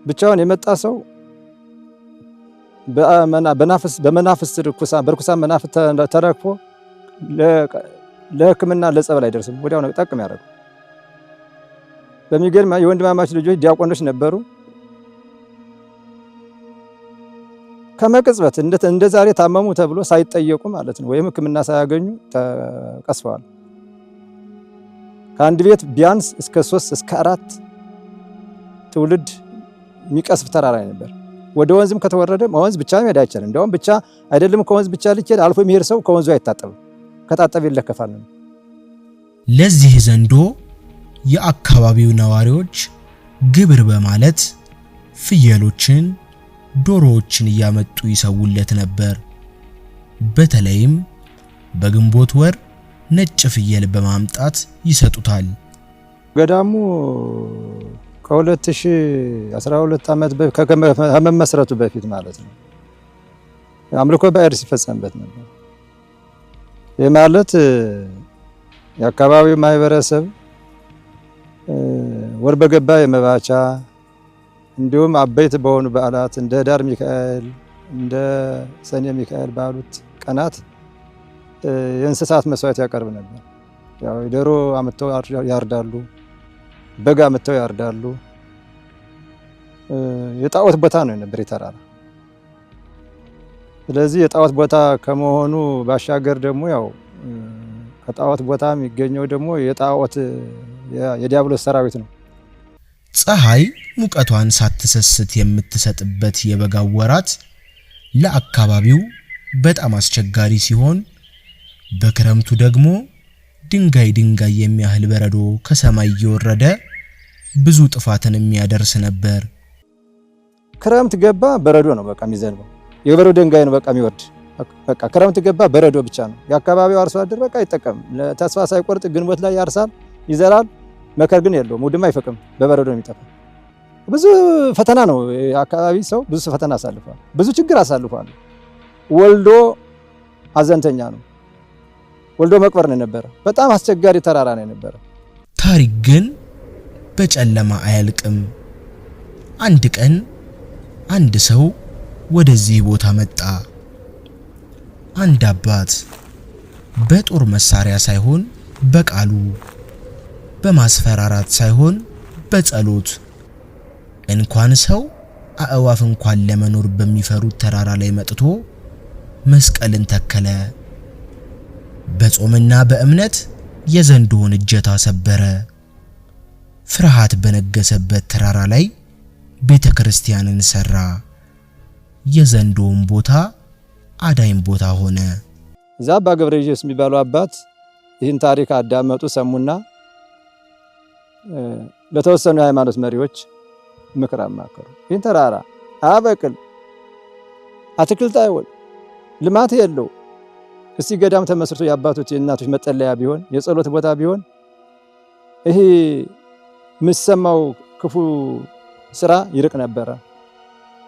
ብቻውን የመጣ ሰው በመናፍስት በርኩሳን መናፍስት ተረክፎ ለሕክምና ለጸበል አይደርስም። ወዲያው ነው ጠቅም ያደርገው። በሚገርም የወንድማማች ልጆች ዲያቆኖች ነበሩ። ከመቅጽበት እንደ ዛሬ ታመሙ ተብሎ ሳይጠየቁ ማለት ነው ወይም ሕክምና ሳያገኙ ተቀስፈዋል። ከአንድ ቤት ቢያንስ እስከ 3 እስከ 4 ትውልድ የሚቀስፍ ተራራ ነበር። ወደ ወንዝም ከተወረደ ወንዝ ብቻ መሄድ አይቻልም። እንደውም ብቻ አይደለም ከወንዝ ብቻ ሊሄድ አልፎ የሚሄድ ሰው ከወንዙ አይታጠብም። ከታጠበ ይለከፋል ነው። ለዚህ ዘንዶ የአካባቢው ነዋሪዎች ግብር በማለት ፍየሎችን፣ ዶሮዎችን እያመጡ ይሰውለት ነበር። በተለይም በግንቦት ወር ነጭ ፍየል በማምጣት ይሰጡታል። ገዳሙ ከ2012 ዓመት ከመመስረቱ በፊት ማለት ነው አምልኮ ባዕድ ሲፈጸምበት ነበር። ይህ ማለት የአካባቢው ማህበረሰብ ወር በገባ የመባቻ እንዲሁም አበይት በሆኑ በዓላት እንደ ዳር ሚካኤል እንደ ሰኔ ሚካኤል ባሉት ቀናት የእንስሳት መስዋዕት ያቀርብ ነበር። ያው ዶሮ አመተው ያርዳሉ፣ በግ አመተው ያርዳሉ። የጣዖት ቦታ ነው ነበር የተራራ። ስለዚህ የጣዖት ቦታ ከመሆኑ ባሻገር ደግሞ ያው ከጣዖት ቦታ የሚገኘው ደግሞ የጣዖት የዲያብሎስ ሰራዊት ነው። ፀሐይ ሙቀቷን ሳትሰስት የምትሰጥበት የበጋው ወራት ለአካባቢው በጣም አስቸጋሪ ሲሆን በክረምቱ ደግሞ ድንጋይ የሚያህል በረዶ ከሰማይ እየወረደ ብዙ ጥፋትን የሚያደርስ ነበር። ክረምት ገባ በረዶ ነው በቃ የሚዘንበው። የበረዶ ድንጋይ ነው በቃ የሚወርድ። በቃ ክረምት ገባ በረዶ ብቻ ነው። የአካባቢው አርሶ አደር በቃ አይጠቀም። ተስፋ ሳይቆርጥ ግንቦት ላይ ያርሳል፣ ይዘራል። መከር ግን የለውም። ውድማ አይፈቅም። በበረዶ ነው የሚጠፋ። ብዙ ፈተና ነው የአካባቢ ሰው ብዙ ፈተና አሳልፏል። ብዙ ችግር አሳልፏል። ወልዶ አዘንተኛ ነው። ወልዶ መቅበር ነው የነበረ። በጣም አስቸጋሪ ተራራ ነው የነበረ። ታሪክ ግን በጨለማ አያልቅም። አንድ ቀን አንድ ሰው ወደዚህ ቦታ መጣ። አንድ አባት በጦር መሳሪያ ሳይሆን በቃሉ፣ በማስፈራራት ሳይሆን በጸሎት እንኳን ሰው አእዋፍ እንኳን ለመኖር በሚፈሩት ተራራ ላይ መጥቶ መስቀልን ተከለ። በጾምና በእምነት የዘንዶውን እጀታ ሰበረ። ፍርሃት በነገሰበት ተራራ ላይ ቤተክርስቲያንን ሰራ። የዘንዶውን ቦታ አዳይም ቦታ ሆነ። እዛ አባ ገብረ ኢየሱስ የሚባሉ አባት ይህን ታሪክ አዳመጡ፣ ሰሙና ለተወሰኑ የሃይማኖት መሪዎች ምክር አማከሩ። ይህን ተራራ አበቅል፣ አትክልት አይወል፣ ልማት የለው፣ እስቲ ገዳም ተመስርቶ የአባቶች የእናቶች መጠለያ ቢሆን፣ የጸሎት ቦታ ቢሆን ይሄ የምሰማው ክፉ ስራ ይርቅ ነበረ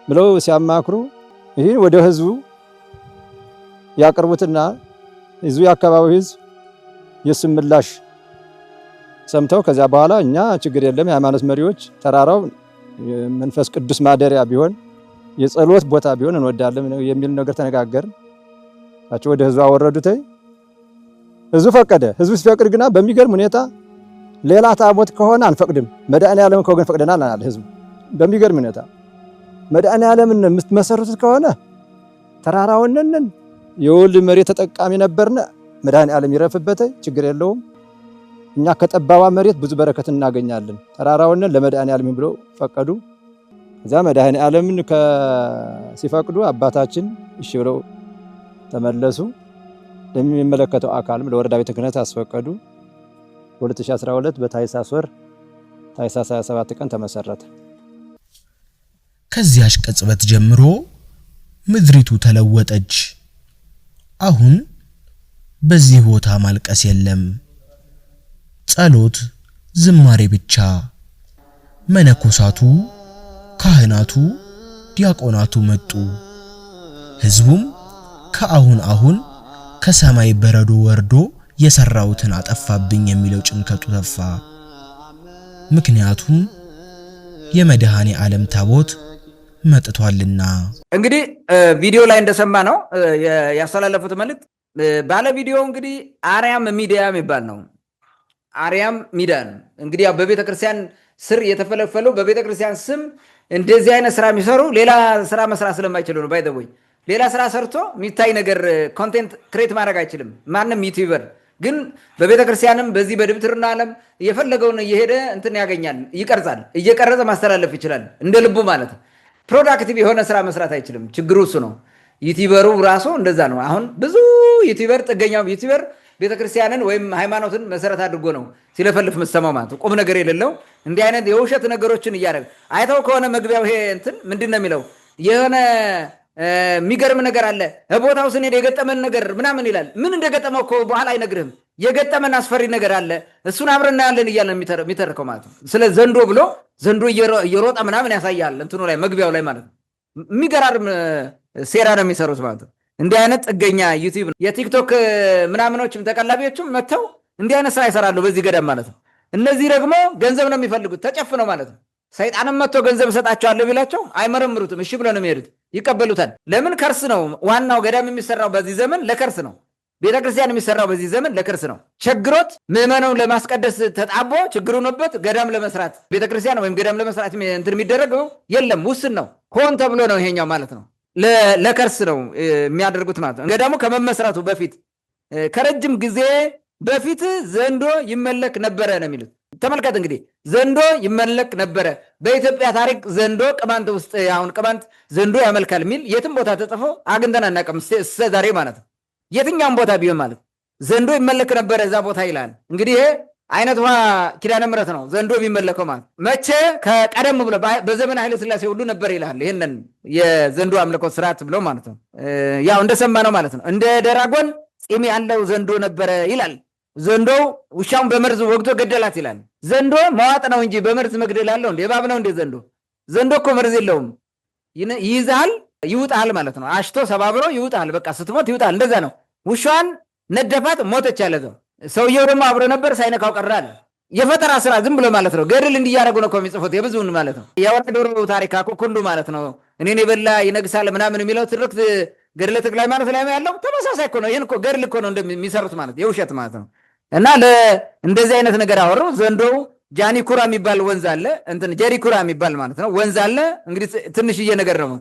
ብለው ሲያማክሩ ይህን ወደ ህዝቡ ያቀርቡትና ህዝቡ የአካባቢው ህዝብ የሱን ምላሽ ሰምተው ከዚያ በኋላ እኛ ችግር የለም የሃይማኖት መሪዎች ተራራው መንፈስ ቅዱስ ማደሪያ ቢሆን የጸሎት ቦታ ቢሆን እንወዳለን የሚል ነገር ተነጋገርን። ታች ወደ ህዝቡ አወረዱት። ህዝቡ ፈቀደ። ህዝቡ ሲፈቅድ ግና በሚገርም ሁኔታ ሌላ ታቦት ከሆነ አንፈቅድም፣ መድኃኔዓለም ከሆነ ፈቅደናል አለ ህዝቡ። በሚገርም ሁኔታ መድኃኔዓለምን የምትመሰርቱት ከሆነ ተራራውንን የወልድ መሬት ተጠቃሚ ነበርነ፣ መድኃኔዓለም ይረፍበት፣ ችግር የለውም። እኛ ከጠባባ መሬት ብዙ በረከት እናገኛለን፣ ተራራውንን ለመድኃኔዓለም ብለው ፈቀዱ። እዛ መድኃኔዓለምን ሲፈቅዱ አባታችን እሺ ብለው ተመለሱ። ለሚመለከተው አካልም ለወረዳ ቤተ ክህነት አስፈቀዱ። 2012 በታኅሳስ ወር ታኅሳስ 27 ቀን ተመሰረተ። ከዚያች ቅጽበት ጀምሮ ምድሪቱ ተለወጠች። አሁን በዚህ ቦታ ማልቀስ የለም፣ ጸሎት፣ ዝማሬ ብቻ። መነኮሳቱ፣ ካህናቱ፣ ዲያቆናቱ መጡ። ህዝቡም ከአሁን ከሰማይ በረዶ ወርዶ የሰራውትን አጠፋብኝ የሚለው ጭንቀቱ ተፋ። ምክንያቱም የመድኃኔዓለም ታቦት መጥቷልና። እንግዲህ ቪዲዮ ላይ እንደሰማ ነው ያስተላለፉት መልእክት። ባለ ቪዲዮ እንግዲህ አርያም ሚዲያ የሚባል ነው። አርያም ሚዲያ ነው እንግዲህ ያው በቤተ ክርስቲያን ስር የተፈለፈሉ በቤተ ክርስቲያን ስም እንደዚህ አይነት ስራ የሚሰሩ ሌላ ስራ መስራት ስለማይችሉ ነው። ባይ ዘ ወይ ሌላ ስራ ሰርቶ የሚታይ ነገር ኮንቴንት ክሬት ማድረግ አይችልም ማንም ዩቲዩበር። ግን በቤተ ክርስቲያንም በዚህ በድብትርና ዓለም የፈለገውን እየሄደ እንትን ያገኛል፣ ይቀርጻል፣ እየቀረጸ ማስተላለፍ ይችላል እንደ ልቡ ማለት ነው። ፕሮዳክቲቭ የሆነ ስራ መስራት አይችልም። ችግሩ እሱ ነው። ዩቲዩበሩ ራሱ እንደዛ ነው። አሁን ብዙ ዩቲዩበር ጥገኛው ዩቲዩበር ቤተክርስቲያንን ወይም ሃይማኖትን መሰረት አድርጎ ነው ሲለፈልፍ መሰማው ማለት ቁም ነገር የሌለው እንዲህ አይነት የውሸት ነገሮችን እያደረገ አይተው ከሆነ መግቢያው ይሄ እንትን ምንድነው የሚለው የሆነ የሚገርም ነገር አለ ቦታው ስንሄድ የገጠመን ነገር ምናምን ይላል። ምን እንደገጠመው እኮ በኋላ አይነግርህም። የገጠመን አስፈሪ ነገር አለ እሱን አብረን እናያለን እያለ የሚተርከው ማለት ነው። ስለ ዘንዶ ብሎ ዘንዶ እየሮጠ ምናምን ያሳያል እንትኑ ላይ መግቢያው ላይ ማለት ነው። የሚገራርም ሴራ ነው የሚሰሩት ማለት ነው። እንዲህ አይነት ጥገኛ ዩቲዩብ የቲክቶክ ምናምኖችም ተቀላቢዎችም መጥተው እንዲህ አይነት ስራ ይሰራሉ በዚህ ገዳም ማለት ነው። እነዚህ ደግሞ ገንዘብ ነው የሚፈልጉት ተጨፍነው ማለት ነው። ሰይጣንም መጥቶ ገንዘብ እሰጣቸዋለሁ ቢላቸው አይመረምሩትም። እሺ ብለው ነው የሚሄዱት፣ ይቀበሉታል። ለምን? ከርስ ነው ዋናው። ገዳም የሚሰራው በዚህ ዘመን ለከርስ ነው። ቤተክርስቲያን የሚሰራው በዚህ ዘመን ለከርስ ነው። ቸግሮት ምዕመኑን ለማስቀደስ ተጣቦ ችግሩ ሆኖበት ገዳም ለመስራት ቤተክርስቲያን ወይም ገዳም ለመስራት እንትን የሚደረገው የለም፣ ውስን ነው። ሆን ተብሎ ነው ይሄኛው ማለት ነው። ለከርስ ነው የሚያደርጉት ማለት ነው። ገዳሙ ከመመስረቱ በፊት ከረጅም ጊዜ በፊት ዘንዶ ይመለክ ነበረ ነው የሚሉት። ተመልከት እንግዲህ ዘንዶ ይመለክ ነበረ። በኢትዮጵያ ታሪክ ዘንዶ ቅማንት ውስጥ አሁን ቅማንት ዘንዶ ያመልካል የሚል የትም ቦታ ተጽፎ አግኝተን አናውቅም እስከ ዛሬ ማለት ነው። የትኛውም ቦታ ቢሆን ማለት ዘንዶ ይመለክ ነበረ እዛ ቦታ ይላል። እንግዲህ ይሄ አይነት ውሃ ኪዳነ ምሕረት ነው ዘንዶ የሚመለከው ማለት መቼ? ከቀደም ብሎ በዘመነ ኃይለ ሥላሴ ሁሉ ነበር ይላል። ይህንን የዘንዶ አምልኮት ስርዓት ብሎ ማለት ነው። ያው እንደሰማ ነው ማለት ነው። እንደ ደራጎን ፂም ያለው ዘንዶ ነበረ ይላል። ዘንዶው ውሻውን በመርዝ ወግቶ ገደላት ይላል። ዘንዶ መዋጥ ነው እንጂ በመርዝ መግደል አለው እንዴ? እባብ ነው እንዴ ዘንዶ? ዘንዶ እኮ መርዝ የለውም። ይይዛል፣ ይውጣል ማለት ነው። አሽቶ ሰባብሮ ይውጣል። በቃ ስትሞት ይውጣል። እንደዛ ነው። ውሻዋን ነደፋት፣ ሞተች ያለ ሰውየው ደግሞ አብሮ ነበር ሳይነካው ቀራል። የፈጠራ ስራ ዝም ብሎ ማለት ነው። ገድል እንዲያደርጉ ነው የሚጽፉት የብዙውን ማለት ነው። የወራ ዶሮ ታሪክ አኩኩንዱ ማለት ነው። እኔን የበላ ይነግሳል ምናምን የሚለው ትርክት ገድለ ተክለ ሃይማኖት ላይ ያለው ተመሳሳይ እኮ ነው። ይህን እኮ ገድል እኮ ነው እንደሚሰሩት ማለት የውሸት ማለት ነው። እና እንደዚህ አይነት ነገር አወሩ። ዘንዶው ጃኒኩራ የሚባል ወንዝ አለ፣ እንትን ጀሪኩራ የሚባል ማለት ነው ወንዝ አለ። እንግዲህ ትንሽዬ ነገር ነው።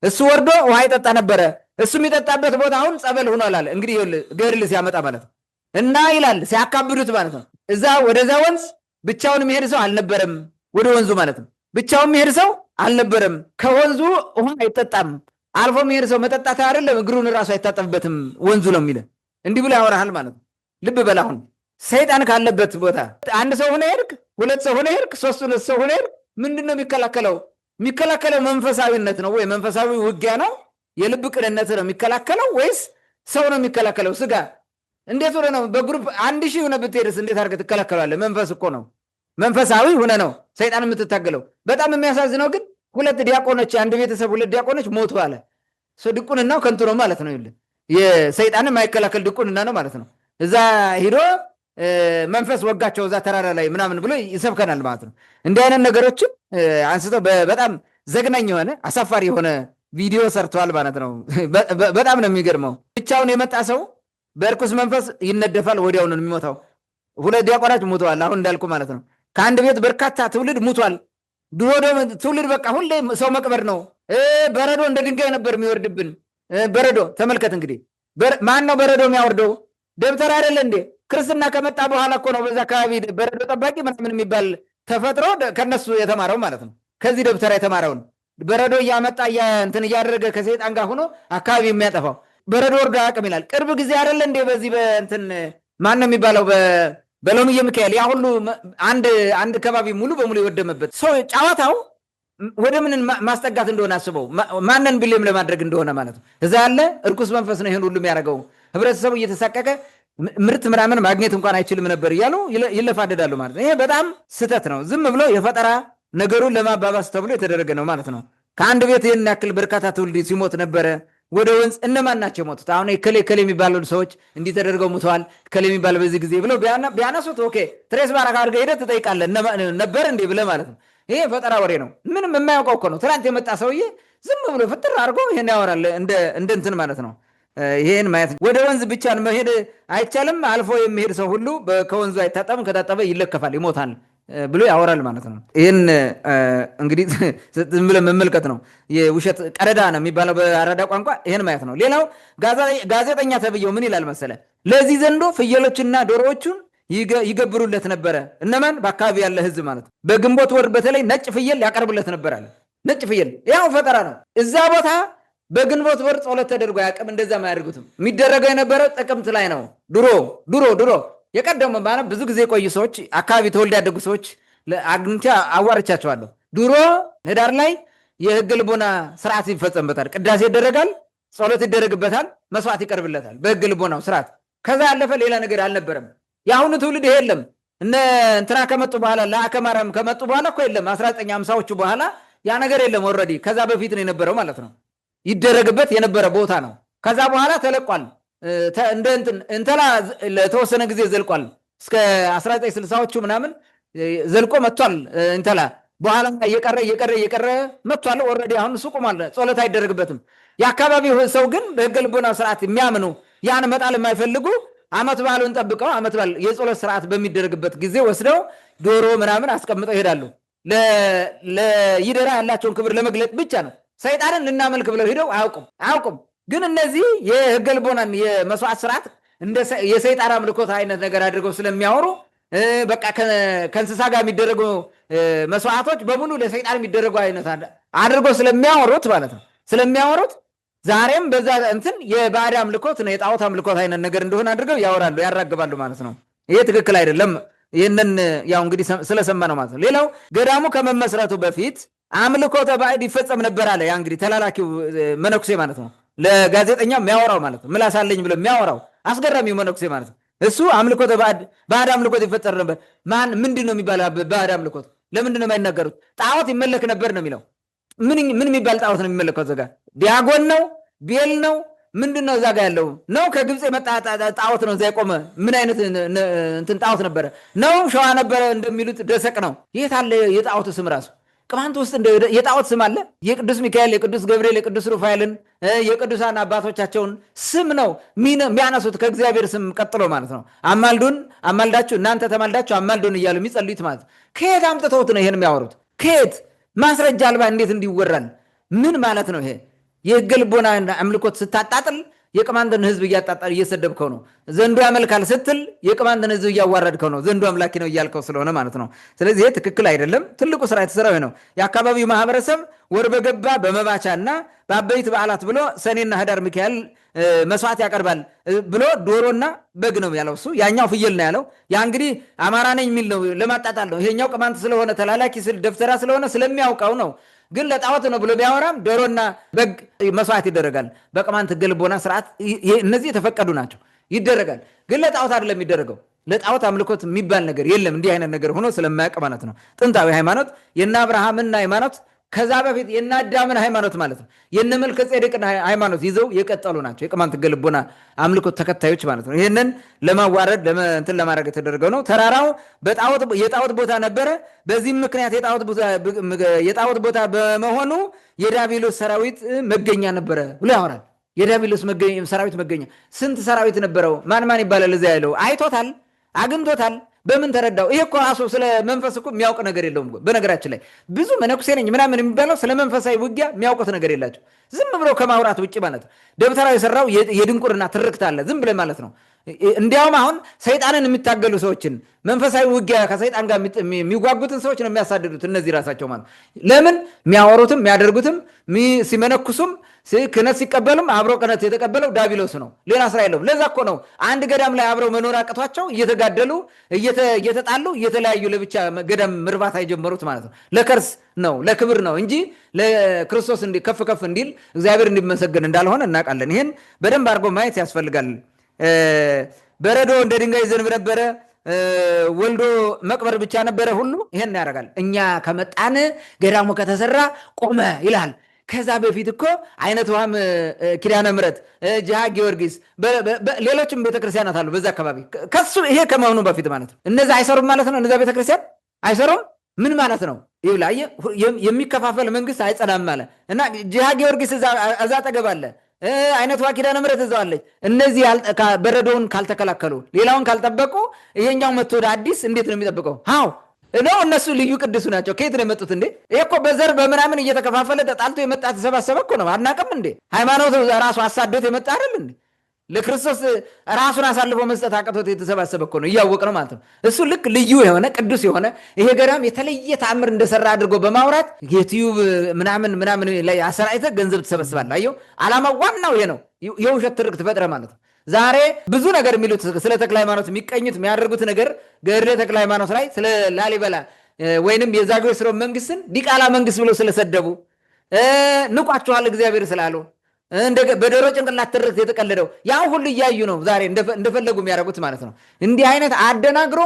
እሱ ወርዶ ውሃ ይጠጣ ነበረ። እሱ የሚጠጣበት ቦታ አሁን ጸበል ሆኗል አለ። እንግዲህ ገድል ሲያመጣ ማለት ነው። እና ይላል ሲያካብዱት ማለት ነው። እዛ ወደዛ ወንዝ ብቻውን የሚሄድ ሰው አልነበረም። ወደ ወንዙ ማለት ነው ብቻውን የሚሄድ ሰው አልነበረም። ከወንዙ ውሃ አይጠጣም። አልፎ የሚሄድ ሰው መጠጣት አይደለም እግሩን እራሱ አይታጠብበትም ወንዙ ነው የሚለ እንዲህ ብሎ ያወራሃል ማለት ነው። ልብ በል አሁን ሰይጣን ካለበት ቦታ አንድ ሰው ሆነ ሄድክ፣ ሁለት ሰው ሆነ ሄድክ፣ ሶስት ሰው ሆነ ሄድክ፣ ምንድን ነው የሚከላከለው? የሚከላከለው መንፈሳዊነት ነው ወይ መንፈሳዊ ውጊያ ነው? የልብ ቅንነት ነው የሚከላከለው ወይስ ሰው ነው የሚከላከለው? ስጋ እንዴት ሆነ ነው? በግሩፕ 1000 ሆነ ብትሄድስ እንዴት አድርገህ ትከላከላለህ? መንፈስ እኮ ነው። መንፈሳዊ ሆነ ነው ሰይጣን የምትታገለው። በጣም የሚያሳዝነው ግን ሁለት ዲያቆኖች አንድ ቤተሰብ ሁለት ዲያቆኖች ሞቱ አለ። ድቁንናው ከንቱ ነው ማለት ነው። የሰይጣንን የማይከላከል ድቁንና ነው ማለት ነው። እዛ ሂዶ መንፈስ ወጋቸው እዛ ተራራ ላይ ምናምን ብሎ ይሰብከናል ማለት ነው። እንዲህ አይነት ነገሮችን አንስተው በጣም ዘግናኝ የሆነ አሳፋሪ የሆነ ቪዲዮ ሰርቷል ማለት ነው። በጣም ነው የሚገርመው። ብቻውን የመጣ ሰው በእርኩስ መንፈስ ይነደፋል፣ ወዲያው ነው የሚሞታው። 2 ዲያቆናት ሙተዋል። አሁን እንዳልኩ ማለት ነው። ከአንድ ቤት በርካታ ትውልድ ሙቷል። ድሮ ትውልድ በቃ ሁሌ ሰው መቅበር ነው። በረዶ እንደ ድንጋይ ነበር የሚወርድብን። በረዶ ተመልከት እንግዲህ። ማን ነው በረዶ የሚያወርደው? ደብተር አይደለ እንዴ? ክርስትና ከመጣ በኋላ እኮ ነው በዛ አካባቢ በረዶ ጠባቂ ምናምን የሚባል ተፈጥሮ ከነሱ የተማረው ማለት ነው። ከዚህ ደብተራ የተማረውን በረዶ እያመጣ እንትን እያደረገ ከሰይጣን ጋር ሆኖ አካባቢ የሚያጠፋው በረዶ ወርዶ አያውቅም ይላል። ቅርብ ጊዜ አይደለ እንዴ በዚህ በእንትን ማን ነው የሚባለው በሎሚየ ሚካኤል ያ ሁሉ አንድ ከባቢ ሙሉ በሙሉ የወደመበት ሰው ጨዋታው ወደ ምን ማስጠጋት እንደሆነ አስበው። ማንን ብሌም ለማድረግ እንደሆነ ማለት ነው። እዛ ያለ እርኩስ መንፈስ ነው ይሄን ሁሉ የሚያደርገው። ህብረተሰቡ እየተሳቀቀ ምርት ምናምን ማግኘት እንኳን አይችልም ነበር እያሉ ይለፋደዳሉ ማለት ነው። ይሄ በጣም ስህተት ነው። ዝም ብሎ የፈጠራ ነገሩን ለማባባስ ተብሎ የተደረገ ነው ማለት ነው። ከአንድ ቤት ይህን ያክል በርካታ ትውልድ ሲሞት ነበረ። ወደ ወንዝ እነማን ናቸው ሞቱት? አሁን ከሌ የሚባሉ ሰዎች እንዲህ ተደርገው ሙተዋል፣ ከሌ የሚባል በዚህ ጊዜ ብለው ቢያነሱት ኦኬ ትሬስ ባራካ አድርገህ ሄደህ ትጠይቃለህ ነበር እንዴ ብለህ ማለት ነው። ይሄ ፈጠራ ወሬ ነው። ምንም የማያውቀው እኮ ነው። ትናንት የመጣ ሰውዬ ዝም ብሎ ፍጥር አድርጎ ይሄን ያወራል እንደ እንትን ማለት ነው። ይሄን ማየት ወደ ወንዝ ብቻ መሄድ አይቻልም። አልፎ የሚሄድ ሰው ሁሉ ከወንዙ አይታጠብም፣ ከታጠበ ይለከፋል፣ ይሞታል ብሎ ያወራል ማለት ነው። ይህን እንግዲህ ዝም ብለን መመልከት ነው። የውሸት ቀረዳ ነው የሚባለው በአራዳ ቋንቋ። ይህን ማየት ነው። ሌላው ጋዜጠኛ ተብዬው ምን ይላል መሰለ? ለዚህ ዘንዶ ፍየሎችና ዶሮዎቹን ይገብሩለት ነበረ። እነማን? በአካባቢ ያለ ህዝብ ማለት ነው። በግንቦት ወር በተለይ ነጭ ፍየል ያቀርብለት ነበር አለ። ነጭ ፍየል ያው ፈጠራ ነው። እዛ ቦታ በግንቦት ወር ጸሎት ተደርጎ ያቅም እንደዛ አያደርጉትም። የሚደረገው የነበረው ጥቅምት ላይ ነው። ድሮ የቀደሙ ማለት ብዙ ጊዜ የቆዩ ሰዎች አካባቢ ተወልደ ያደጉ ሰዎች አግኝቼ አዋርቻቸዋለሁ። ድሮ ህዳር ላይ የህገ ልቦና ስርዓት ይፈጸምበታል። ቅዳሴ ይደረጋል፣ ጸሎት ይደረግበታል፣ መስዋዕት ይቀርብለታል በህገ ልቦናው ስርዓት። ከዛ ያለፈ ሌላ ነገር አልነበረም። የአሁኑ ትውልድ ይሄ የለም። እነ እንትና ከመጡ በኋላ ለአከማራም ከመጡ በኋላ እኮ የለም። 1950ዎቹ በኋላ ያ ነገር የለም። ኦልሬዲ ከዛ በፊት ነው የነበረው ማለት ነው። ይደረግበት የነበረ ቦታ ነው። ከዛ በኋላ ተለቋል። እንተላ ለተወሰነ ጊዜ ዘልቋል። እስከ 1960ዎቹ ምናምን ዘልቆ መጥቷል። እንተላ በኋላ እየቀረ መጥቷል። ኦልሬዲ አሁን እሱ ቆሟል። ጸሎት አይደረግበትም። የአካባቢው ሰው ግን በህገ ልቦና ስርዓት የሚያምኑ ያን መጣል የማይፈልጉ አመት በዓሉን ጠብቀው አመት በዓል የጸሎት ስርዓት በሚደረግበት ጊዜ ወስደው ዶሮ ምናምን አስቀምጠው ይሄዳሉ። ለይደራ ያላቸውን ክብር ለመግለጥ ብቻ ነው። ሰይጣንን ልናመልክ ብለው ሄደው አያውቁም። ግን እነዚህ የህገ ልቦናን የመስዋዕት ስርዓት እንደ የሰይጣን አምልኮት አይነት ነገር አድርገው ስለሚያወሩ በቃ ከእንስሳ ጋር የሚደረጉ መስዋዕቶች በሙሉ ለሰይጣን የሚደረጉ አይነት አድርገው ስለሚያወሩት ማለት ነው። ስለሚያወሩት ዛሬም በዛ እንትን የባዕድ አምልኮት ነው የጣዖት አምልኮት አይነት ነገር እንደሆነ አድርገው ያወራሉ፣ ያራግባሉ ማለት ነው። ይሄ ትክክል አይደለም። ይህንን ያው እንግዲህ ስለሰማ ነው ማለት ነው። ሌላው ገዳሙ ከመመስረቱ በፊት አምልኮተ ባዕድ ይፈጸም ነበር አለ። ያ እንግዲህ ተላላኪው መነኩሴ ማለት ነው። ለጋዜጠኛ የሚያወራው ማለት ነው። ምላስ አለኝ ብሎ የሚያወራው አስገራሚው መነኩሴ ማለት ነው። እሱ አምልኮተ ባዕድ አምልኮት ይፈጠር ነበር። ምንድን ነው የሚባል ባዕድ አምልኮት? ለምንድን ነው የማይናገሩት? ጣዖት ይመለክ ነበር ነው የሚለው። ምን የሚባል ጣዖት ነው የሚመለከው? ዘጋ ዲያጎን ነው? ቤል ነው? ምንድን ነው እዛ ጋ ያለው ነው? ከግብፅ የመጣ ጣዖት ነው እዛ የቆመ። ምን አይነት እንትን ጣዖት ነበረ ነው? ሸዋ ነበረ እንደሚሉት ደሰቅ ነው። የት አለ የጣዖት ስም ራሱ? ቅማንት ውስጥ የጣዖት ስም አለ። የቅዱስ ሚካኤል፣ የቅዱስ ገብርኤል፣ የቅዱስ ሩፋኤልን የቅዱሳን አባቶቻቸውን ስም ነው የሚያነሱት ከእግዚአብሔር ስም ቀጥሎ ማለት ነው። አማልዳችሁ እናንተ ተማልዳችሁ አማልዱን እያሉ የሚጸልዩት ማለት ነው። ከየት አምጥተውት ነው ይሄን የሚያወሩት? ከየት ማስረጃ አልባ እንዴት እንዲወራል? ምን ማለት ነው ይሄ? የህገ ልቦና አምልኮት ስታጣጥል የቅማንትን ህዝብ እያጣጣል እየሰደብከው ነው። ዘንዶ ያመልካል ስትል የቅማንትን ህዝብ እያዋረድከው ነው። ዘንዶ አምላኪ ነው እያልከው ስለሆነ ማለት ነው። ስለዚህ ይሄ ትክክል አይደለም። ትልቁ ስራ የተሰራው ነው። የአካባቢው ማህበረሰብ ወር በገባ በመባቻ እና በአበይት በዓላት ብሎ ሰኔና ህዳር ሚካኤል መስዋዕት ያቀርባል ብሎ ዶሮና በግ ነው ያለው። እሱ ያኛው ፍየል ነው ያለው። ያ እንግዲህ አማራ ነኝ የሚል ነው፣ ለማጣጣል ነው። ይሄኛው ቅማንት ስለሆነ ተላላኪ ደብተራ ስለሆነ ስለሚያውቀው ነው። ግን ለጣዖት ነው ብሎ ቢያወራም ዶሮና በግ መስዋዕት ይደረጋል። በቅማንት ህገ ልቦና ስርዓት እነዚህ የተፈቀዱ ናቸው፣ ይደረጋል። ግን ለጣዖት አይደለም የሚደረገው። ለጣዖት አምልኮት የሚባል ነገር የለም። እንዲህ አይነት ነገር ሆኖ ስለማያውቅ ማለት ነው። ጥንታዊ ሃይማኖት የእነ አብርሃምና ሃይማኖት ከዛ በፊት የነ አዳምን ሃይማኖት ማለት ነው የነ መልከጼዴቅን ሃይማኖት ይዘው የቀጠሉ ናቸው የቅማንት ገልቦና አምልኮት ተከታዮች ማለት ነው። ይሄንን ለማዋረድ እንትን ለማድረግ የተደረገው ነው። ተራራው የጣዖት ቦታ ነበረ። በዚህ ምክንያት የጣዖት ቦታ በመሆኑ የዲያብሎስ ሰራዊት መገኛ ነበረ ብሎ ያወራል። የዲያብሎስ ሰራዊት መገኛ ስንት ሰራዊት ነበረው? ማን ይባላል? እዚያ ያለው አይቶታል፣ አግኝቶታል። በምን ተረዳው? ይሄ እኮ ራሱ ስለ መንፈስ እኮ የሚያውቅ ነገር የለውም። በነገራችን ላይ ብዙ መነኩሴ ነኝ ምናምን የሚባለው ስለ መንፈሳዊ ውጊያ የሚያውቁት ነገር የላቸው። ዝም ብለው ከማውራት ውጭ ማለት ነው። ደብተራው የሰራው የድንቁርና ትርክት አለ ዝም ብለ ማለት ነው። እንዲያውም አሁን ሰይጣንን የሚታገሉ ሰዎችን መንፈሳዊ ውጊያ ከሰይጣን ጋር የሚጓጉትን ሰዎች ነው የሚያሳድዱት እነዚህ ራሳቸው ማለት ለምን የሚያወሩትም የሚያደርጉትም ሲመነኩሱም ክህነት ሲቀበሉም አብረው ክህነት የተቀበለው ዲያብሎስ ነው። ሌላ ስራ የለውም። ለዛ እኮ ነው አንድ ገዳም ላይ አብረው መኖር አቅቷቸው እየተጋደሉ እየተጣሉ እየተለያዩ ለብቻ ገዳም ምርባት የጀመሩት ማለት ነው። ለከርስ ነው ለክብር ነው እንጂ ለክርስቶስ ከፍ እንዲል እግዚአብሔር እንዲመሰገን እንዳልሆነ እናውቃለን። ይህን በደንብ አድርጎ ማየት ያስፈልጋል። በረዶ እንደ ድንጋይ ዘንብ ነበረ፣ ወልዶ መቅበር ብቻ ነበረ ሁሉ ይሄን ያደርጋል። እኛ ከመጣን ገዳሙ ከተሰራ ቆመ ይላል። ከዛ በፊት እኮ አይነት ውሃም ኪዳነ ምሕረት ጅሃ ጊዮርጊስ ሌሎችም ቤተክርስቲያናት አሉ በዛ አካባቢ። ከሱ ይሄ ከመሆኑ በፊት ማለት ነው። እነዛ አይሰሩም ማለት ነው። እነዛ ቤተክርስቲያን አይሰሩም ምን ማለት ነው? ይብላየ የሚከፋፈል መንግስት አይጸናም ማለት እና ጅሃ ጊዮርጊስ እዛ አጠገብ አለ። አይነት ውሃ ኪዳነ ምሕረት እዛው አለች። እነዚህ በረዶውን ካልተከላከሉ ሌላውን ካልጠበቁ ይሄኛው መጥቶ ወደ አዲስ እንዴት ነው የሚጠብቀው? አዎ ነው እነሱ ልዩ ቅዱስ ናቸው። ከየት ነው የመጡት እንዴ? ይሄ እኮ በዘር በምናምን እየተከፋፈለ ተጣልቶ የመጣ ተሰባሰበ እኮ ነው። አናውቅም እንዴ? ሃይማኖት ራሱ አሳዶት የመጣ አይደል እንዴ? ለክርስቶስ ራሱን አሳልፎ መስጠት አቅቶት የተሰባሰበ እኮ ነው። እያወቅ ነው ማለት ነው። እሱ ልክ ልዩ የሆነ ቅዱስ የሆነ ይሄ ገዳም የተለየ ተአምር እንደሰራ አድርጎ በማውራት ዩቲዩብ ምናምን ላይ አሰራይተ ገንዘብ ትሰበስባለህ። አየው ዓላማው ዋናው ይሄ ነው። የውሸት ትርክ ትፈጥረ ማለት ነው። ዛሬ ብዙ ነገር የሚሉት ስለ ተክለ ሃይማኖት የሚቀኙት የሚያደርጉት ነገር ገድለ ተክለ ሃይማኖት ላይ ስለ ላሊበላ ወይንም የዛጉዌ ሥርወ መንግስትን ዲቃላ መንግስት ብለው ስለሰደቡ ንቋቸዋል እግዚአብሔር ስላሉ በዶሮ ጭንቅላት ትርክት የተቀለደው ያን ሁሉ እያዩ ነው ዛሬ እንደፈለጉ የሚያደርጉት ማለት ነው። እንዲህ አይነት አደናግሮ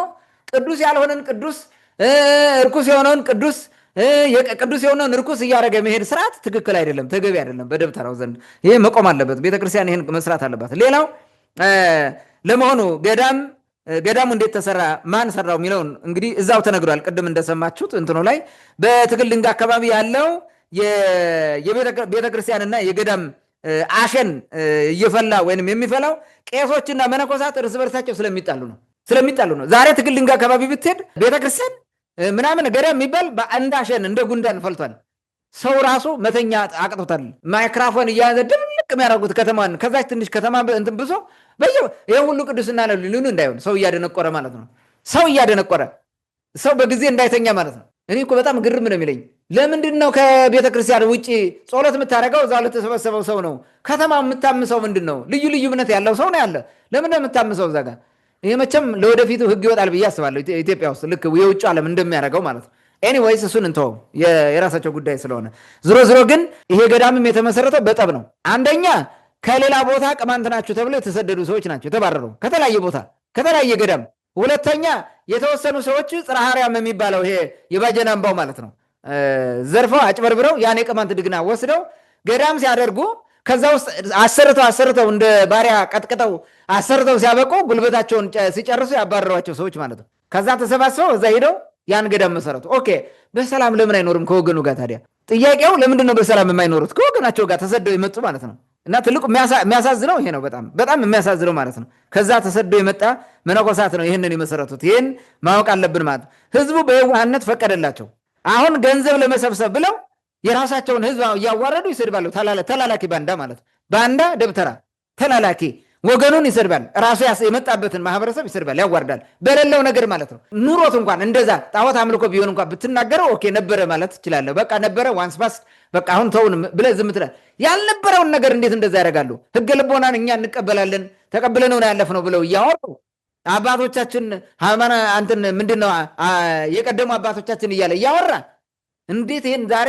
ቅዱስ ያልሆነን ቅዱስ እርኩስ የሆነውን ቅዱስ ቅዱስ የሆነውን እርኩስ እያደረገ መሄድ ስርዓት ትክክል አይደለም፣ ተገቢ አይደለም። በደብተራው ዘንድ ይሄ መቆም አለበት። ቤተክርስቲያን ይሄን መስራት አለባት። ሌላው ለመሆኑ ገዳሙ እንዴት ተሰራ፣ ማን ሰራው የሚለውን እንግዲህ እዛው ተነግሯል። ቅድም እንደሰማችሁት እንትኑ ላይ በትግል ድንጋይ አካባቢ ያለው የቤተክርስቲያንና የገዳም አሸን እየፈላ ወይንም የሚፈላው ቄሶችና መነኮሳት እርስ በርሳቸው ስለሚጣሉ ነው። ዛሬ ትግል ድንጋይ አካባቢ ብትሄድ ቤተክርስቲያን ምናምን ገዳም የሚባል በአንድ አሸን እንደ ጉንዳን ፈልቷል። ሰው ራሱ መተኛ አቅቶታል። ማይክራፎን እያያዘ ድልቅ የሚያደርጉት ከተማን ከዛች ትንሽ ከተማ እንትን ብሶ ይህ ሁሉ ቅዱስና ሊሉ እንዳይሆን ሰው እያደነቆረ ማለት ነው። ሰው እያደነቆረ ሰው በጊዜ እንዳይተኛ ማለት ነው። እኔ እኮ በጣም ግርም ነው የሚለኝ። ለምንድን ነው ከቤተ ክርስቲያን ውጭ ጸሎት የምታደርገው? እዛ ለተሰበሰበው ሰው ነው። ከተማ የምታምሰው ምንድን ነው? ልዩ እምነት ያለው ሰው ነው ያለ። ለምን ነው የምታምሰው እዛ ጋር? ይሄ መቼም ለወደፊቱ ህግ ይወጣል ብዬ አስባለሁ። ኢትዮጵያ ውስጥ ልክ የውጭ ዓለም እንደሚያደርገው ማለት ነው። ኤኒዌይስ እሱን እንተው፣ የራሳቸው ጉዳይ ስለሆነ። ዝሮ ግን ይሄ ገዳምም የተመሰረተው በጠብ ነው። አንደኛ ከሌላ ቦታ ቅማንት ናቸው ተብለው የተሰደዱ ሰዎች ናቸው የተባረሩ ከተለያየ ቦታ ከተለያየ ገዳም። ሁለተኛ የተወሰኑ ሰዎች ጽርሐ አርያም የሚባለው ይሄ የባጀን አምባው ማለት ነው ዘርፈው አጭበርብረው ያን የቅማንት ድግና ወስደው ገዳም ሲያደርጉ ከዛ ውስጥ አሰርተው እንደ ባሪያ ቀጥቅጠው አሰርተው ሲያበቁ ጉልበታቸውን ሲጨርሱ ያባረሯቸው ሰዎች ማለት ነው። ከዛ ተሰባስበው እዛ ሄደው ያን ገዳም መሰረቱ። ኦኬ በሰላም ለምን አይኖርም ከወገኑ ጋር? ታዲያ ጥያቄው ለምንድን ነው በሰላም የማይኖሩት? ከወገናቸው ጋር ተሰደው የመጡ ማለት ነው። እና ትልቁ የሚያሳዝነው ይሄ ነው። በጣም የሚያሳዝነው ማለት ነው። ከዛ ተሰደው የመጣ መነኮሳት ነው ይህንን የመሰረቱት። ይህን ማወቅ አለብን ማለት ህዝቡ በየዋህነት ፈቀደላቸው። አሁን ገንዘብ ለመሰብሰብ ብለው የራሳቸውን ህዝብ እያዋረዱ ይሰድባሉ። ተላላኪ ባንዳ ማለት ባንዳ ደብተራ ተላላኪ ወገኑን ይሰድባል። ራሱ የመጣበትን ማህበረሰብ ይሰድባል፣ ያዋርዳል በሌለው ነገር ማለት ነው። ኑሮት እንኳን እንደዛ ጣዖት አምልኮ ቢሆን እንኳን ብትናገረው ኦኬ ነበረ ማለት ትችላለህ። በቃ ነበረ ዋንስ ፓስ በቃ አሁን ተውን ብለህ ዝም ትላለህ። ያልነበረውን ነገር እንዴት እንደዛ ያደርጋሉ? ህገ ልቦናን እኛ እንቀበላለን ተቀብለነው ነው ያለፍነው ብለው እያወሩ አባቶቻችን አንተን ምንድነው የቀደሙ አባቶቻችን እያለ እያወራ እንዴት ይሄን ዛሬ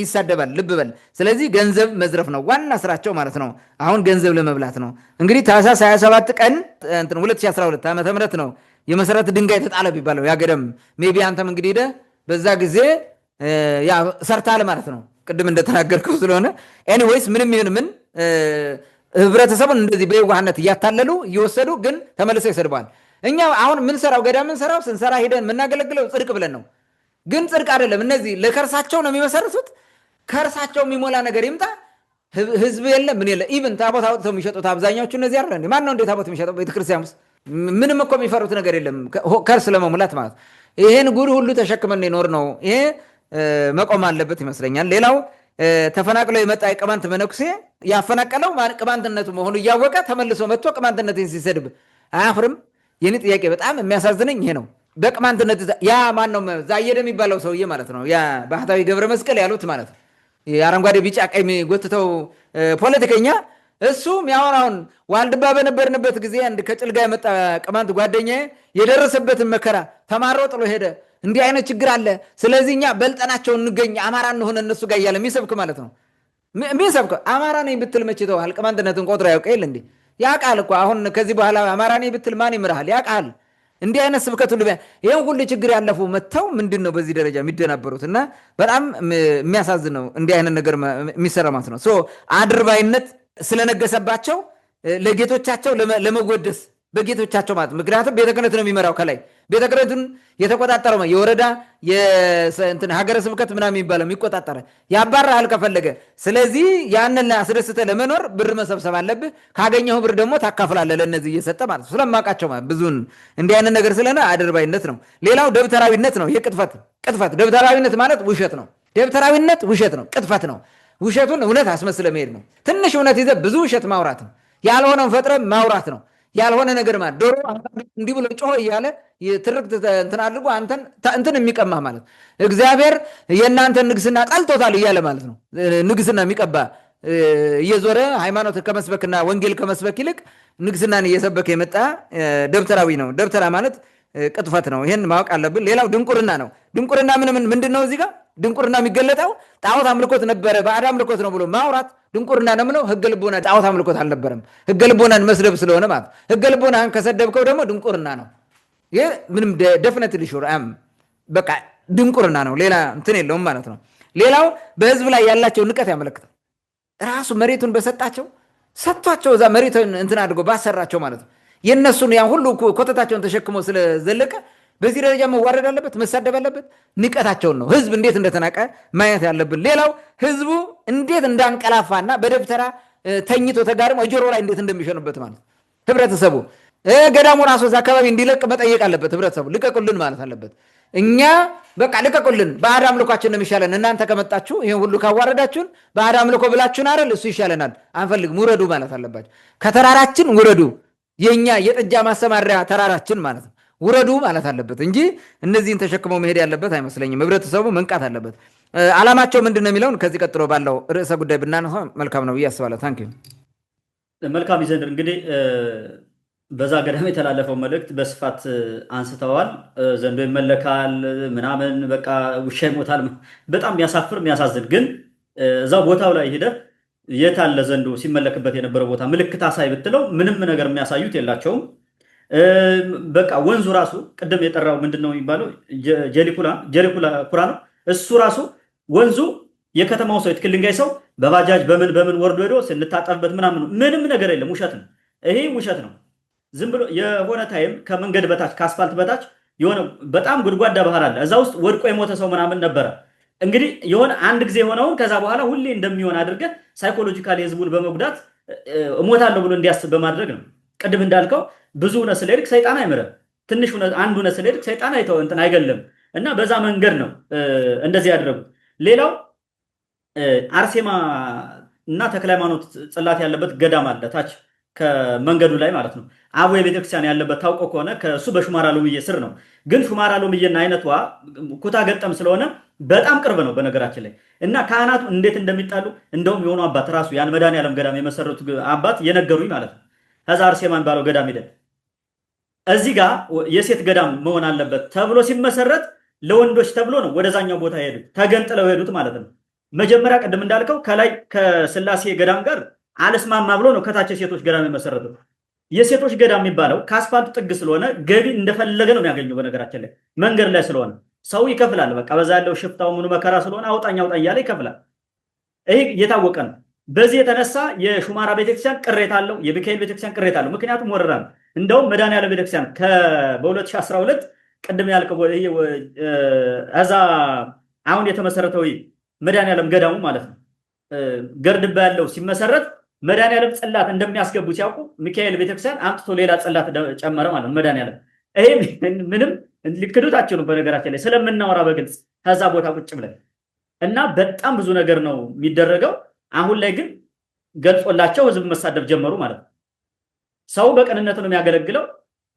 ይሳደባል? ልብ በል። ስለዚህ ገንዘብ መዝረፍ ነው ዋና ስራቸው ማለት ነው። አሁን ገንዘብ ለመብላት ነው። እንግዲህ ታኅሳስ 27 ቀን 2012 ዓመተ ምህረት ነው የመሰረት ድንጋይ ተጣለ ቢባለው ያገደም ሜቢ አንተም እንግዲህ ሄደህ በዛ ጊዜ ያ ሰርታል ማለት ነው ቅድም እንደተናገርከው ስለሆነ ኤኒዌይስ ምንም ይሁን ምን ህብረተሰቡን እንደዚህ በየዋህነት እያታለሉ እየወሰዱ ግን ተመልሰው ይሰድባል። እኛ አሁን ምን ሰራው ገዳም ምን ሰራው ስንሰራ ሄደን የምናገለግለው ጽድቅ ብለን ነው። ግን ጽድቅ አይደለም። እነዚህ ለከርሳቸው ነው የሚመሰርቱት። ከርሳቸው የሚሞላ ነገር ይምጣ ህዝብ የለም ምን የለ ኢቭን ታቦት አውጥተው የሚሸጡት አብዛኛዎቹ እነዚህ አይደል? ማን ነው እንደ ታቦት የሚሸጠው? ቤተክርስቲያን ውስጥ ምንም እኮ የሚፈሩት ነገር የለም ከርስ ለመሙላት ማለት። ይሄን ጉድ ሁሉ ተሸክመን ይኖር ነው። ይሄ መቆም አለበት ይመስለኛል። ሌላው ተፈናቅሎ የመጣ የቅማንት መነኩሴ ያፈናቀለው ቅማንትነቱ መሆኑ እያወቀ ተመልሶ መጥቶ ቅማንትነትን ሲሰድብ አያፍርም? የኔ ጥያቄ በጣም የሚያሳዝነኝ ይሄ ነው። በቅማንትነት ያ ማን ነው ዛየደ የሚባለው ሰውዬ ማለት ነው። ያ ባህታዊ ገብረ መስቀል ያሉት ማለት ነው። የአረንጓዴ ቢጫ ቀይ የሚጎትተው ፖለቲከኛ እሱ የሚያወራውን ዋልድባ በነበርንበት ጊዜ አንድ ከጭልጋ የመጣ ቅማንት ጓደኛዬ የደረሰበትን መከራ ተማሮ ጥሎ ሄደ። እንዲህ አይነት ችግር አለ። ስለዚህ እኛ በልጠናቸው እንገኝ አማራ እንሆነ እነሱ ጋር እያለ የሚሰብክ ማለት ነው። የሚሰብክ አማራ ነኝ ብትል መች ተዋል? ቅማንትነትን ቆጥሮ ያውቅ የለ እንዴ? ያውቃል እኮ አሁን ከዚህ በኋላ አማራ ነኝ ብትል ማን ይምርሃል? ያውቃል። እንዲህ አይነት ስብከት ሁሉ ይሄን ሁሉ ችግር ያለፉ መተው ምንድነው በዚህ ደረጃ የሚደናበሩት? እና በጣም የሚያሳዝን ነው እንዲህ አይነት ነገር የሚሰራ ማለት ነው። ሶ አድርባይነት ስለነገሰባቸው ለጌቶቻቸው ለመወደስ በጌቶቻቸው ማለት ምክንያቱም ቤተ ክህነት ነው የሚመራው ከላይ ቤተ ክህነቱን የተቆጣጠረው የወረዳ የእንትን ሀገረ ስብከት ምናምን የሚባለው የሚቆጣጠረ ያባራል ከፈለገ። ስለዚህ ያንን አስደስተ ለመኖር ብር መሰብሰብ አለብህ። ካገኘው ብር ደግሞ ታካፍላለህ ለነዚህ እየሰጠ ማለት ነው። ስለማውቃቸው ማለት ብዙን እንዲህ አይነት ነገር ስለሆነ አድርባይነት ነው። ሌላው ደብተራዊነት ነው። ቅጥፈት ደብተራዊነት ማለት ውሸት ነው። ደብተራዊነት ውሸት ነው፣ ቅጥፈት ነው። ውሸቱን እውነት አስመስለ መሄድ ነው። ትንሽ እውነት ይዘህ ብዙ ውሸት ማውራት ነው። ያልሆነውን ፈጥረ ማውራት ነው። ያልሆነ ነገር ማለት ዶሮ እንዲህ ብሎ ጮህ እያለ ትርክት እንትን አድርጎ አንተን እንትን የሚቀማህ ማለት እግዚአብሔር የእናንተን ንግስና ጠልቶታል እያለ ማለት ነው። ንግስና የሚቀባ እየዞረ ሃይማኖት ከመስበክና ወንጌል ከመስበክ ይልቅ ንግስናን እየሰበከ የመጣ ደብተራዊ ነው። ደብተራ ማለት ቅጥፈት ነው። ይሄን ማወቅ አለብን። ሌላው ድንቁርና ነው። ድንቁርና ምንድን ነው? እዚህ ጋር ድንቁርና የሚገለጠው ጣዖት አምልኮት ነበረ ባዕድ አምልኮት ነው ብሎ ማውራት ድንቁርና ነው። ምነው ህገ ልቦና ጣዖት አምልኮት አልነበረም። ህገ ልቦናን መስደብ ስለሆነ ማለት ህገ ልቦናን ከሰደብከው ደግሞ ድንቁርና ነው። ይሄ ምንም ዴፊኒትሊ ሹር በቃ ድንቁርና ነው። ሌላ እንትን የለውም ማለት ነው። ሌላው በህዝብ ላይ ያላቸው ንቀት ያመለክታል። ራሱ መሬቱን በሰጣቸው ሰጥቷቸው እዛ መሬቱን እንትን አድርጎ ባሰራቸው ማለት ነው። የነሱን ያን ሁሉ ኮተታቸውን ተሸክሞ ስለዘለቀ በዚህ ደረጃ መዋረድ አለበት፣ መሳደብ አለበት። ንቀታቸውን ነው ህዝብ እንዴት እንደተናቀ ማየት ያለብን። ሌላው ህዝቡ እንዴት እንዳንቀላፋና በደብተራ ተኝቶ ተጋርሞ ጆሮ ላይ እንዴት እንደሚሸኑበት ማለት ህብረተሰቡ ገዳሙ ራሱ እዛ አካባቢ እንዲለቅ መጠየቅ አለበት። ህብረተሰቡ ልቀቁልን ማለት አለበት። እኛ በቃ ልቀቁልን፣ ባዕድ አምልኳችን ነው የሚሻለን። እናንተ ከመጣችሁ ይሄን ሁሉ ካዋረዳችሁን ባዕድ አምልኮ ብላችሁን አይደል እሱ ይሻለናል፣ አንፈልግም፣ ውረዱ ማለት አለባቸው። ከተራራችን ውረዱ፣ የኛ የጥጃ ማሰማሪያ ተራራችን ማለት ነው ውረዱ ማለት አለበት እንጂ እነዚህን ተሸክመው መሄድ ያለበት አይመስለኝም። ህብረተሰቡ መንቃት አለበት። ዓላማቸው ምንድን ነው የሚለውን ከዚህ ቀጥሎ ባለው ርዕሰ ጉዳይ ብናነሳ መልካም ነው ብዬ አስባለሁ። ታንክ ዩ። መልካም ይዘንድር እንግዲህ በዛ ገዳም የተላለፈው መልእክት በስፋት አንስተዋል። ዘንዶ ይመለካል ምናምን በቃ ውሻ ይሞታል። በጣም የሚያሳፍር የሚያሳዝን። ግን እዛው ቦታው ላይ ሄደህ የት አለ ዘንዶ ሲመለክበት የነበረው ቦታ ምልክት አሳይ ብትለው ምንም ነገር የሚያሳዩት የላቸውም። በቃ ወንዙ ራሱ ቅድም የጠራው ምንድን ነው የሚባለው ጀሊኩላ ኩራ ነው። እሱ ራሱ ወንዙ የከተማው ሰው የትክልንጋይ ሰው በባጃጅ በምን ወርዶ ሄዶ ስንታጠብበት ምናምን ምንም ነገር የለም። ውሸት ነው። ይሄ ውሸት ነው። ዝም ብሎ የሆነ ታይም ከመንገድ በታች ከአስፋልት በታች የሆነ በጣም ጉድጓዳ ባህር አለ። እዛ ውስጥ ወድቆ የሞተ ሰው ምናምን ነበረ። እንግዲህ የሆነ አንድ ጊዜ የሆነውን ከዛ በኋላ ሁሌ እንደሚሆን አድርገህ ሳይኮሎጂካሊ ህዝቡን በመጉዳት እሞታለሁ ብሎ እንዲያስብ በማድረግ ነው። ቅድም እንዳልከው ብዙ እውነት ስለሄድክ ሰይጣን አይምርም። ትንሽ አንድ እውነት ስለሄድክ ሰይጣን እንትን አይገልም። እና በዛ መንገድ ነው እንደዚህ ያደረጉት። ሌላው አርሴማ እና ተክለ ሃይማኖት ጽላት ያለበት ገዳም አለ ታች ከመንገዱ ላይ ማለት ነው። አቦ የቤተክርስቲያን ያለበት ታውቆ ከሆነ ከሱ በሹማራ ሎምዬ ስር ነው። ግን ሹማራ ሎምዬና አይነቷ ኩታ ገጠም ስለሆነ በጣም ቅርብ ነው በነገራችን ላይ። እና ካህናቱ እንዴት እንደሚጣሉ እንደውም የሆኑ አባት ራሱ ያን መድኃኔዓለም ገዳም የመሰረቱ አባት የነገሩኝ ማለት ነው። ከዛ አርሴማ የሚባለው ገዳም ሄደን እዚህ ጋር የሴት ገዳም መሆን አለበት ተብሎ ሲመሰረት ለወንዶች ተብሎ ነው ወደዛኛው ቦታ ሄዱት፣ ተገንጥለው ሄዱት ማለት ነው። መጀመሪያ ቅድም እንዳልከው ከላይ ከስላሴ ገዳም ጋር አልስማማ ብሎ ነው ከታች የሴቶች ገዳም የመሰረቱት። የሴቶች ገዳም የሚባለው ከአስፋልቱ ጥግ ስለሆነ ገቢ እንደፈለገ ነው የሚያገኘው። በነገራችን ላይ መንገድ ላይ ስለሆነ ሰው ይከፍላል። በቃ በዛ ያለው ሽፍታው ምኑ መከራ ስለሆነ አውጣኝ እያለ ይከፍላል። ይሄ እየታወቀ ነው። በዚህ የተነሳ የሹማራ ቤተክርስቲያን ቅሬታ አለው፣ የሚካኤል ቤተክርስቲያን ቅሬታ አለው። ምክንያቱም ወረራ ነው። እንደውም መድኃኔዓለም ቤተክርስቲያን በ2012 ቅድም ያልከው እዛ አሁን የተመሰረተው መድኃኔዓለም ገዳሙ ማለት ነው ገርድባ ያለው ሲመሰረት መድኃኔዓለም ጽላት እንደሚያስገቡ ሲያውቁ ሚካኤል ቤተክርስቲያን አምጥቶ ሌላ ጽላት ጨመረ ማለት ነው መድኃኔዓለም። ይሄ ምንም ሊክዱታቸው ነው በነገራችን ላይ ስለምናወራ በግልጽ ከዛ ቦታ ቁጭ ብለን እና በጣም ብዙ ነገር ነው የሚደረገው። አሁን ላይ ግን ገልጾላቸው ህዝብ መሳደብ ጀመሩ ማለት ነው። ሰው በቅንነት ነው የሚያገለግለው፣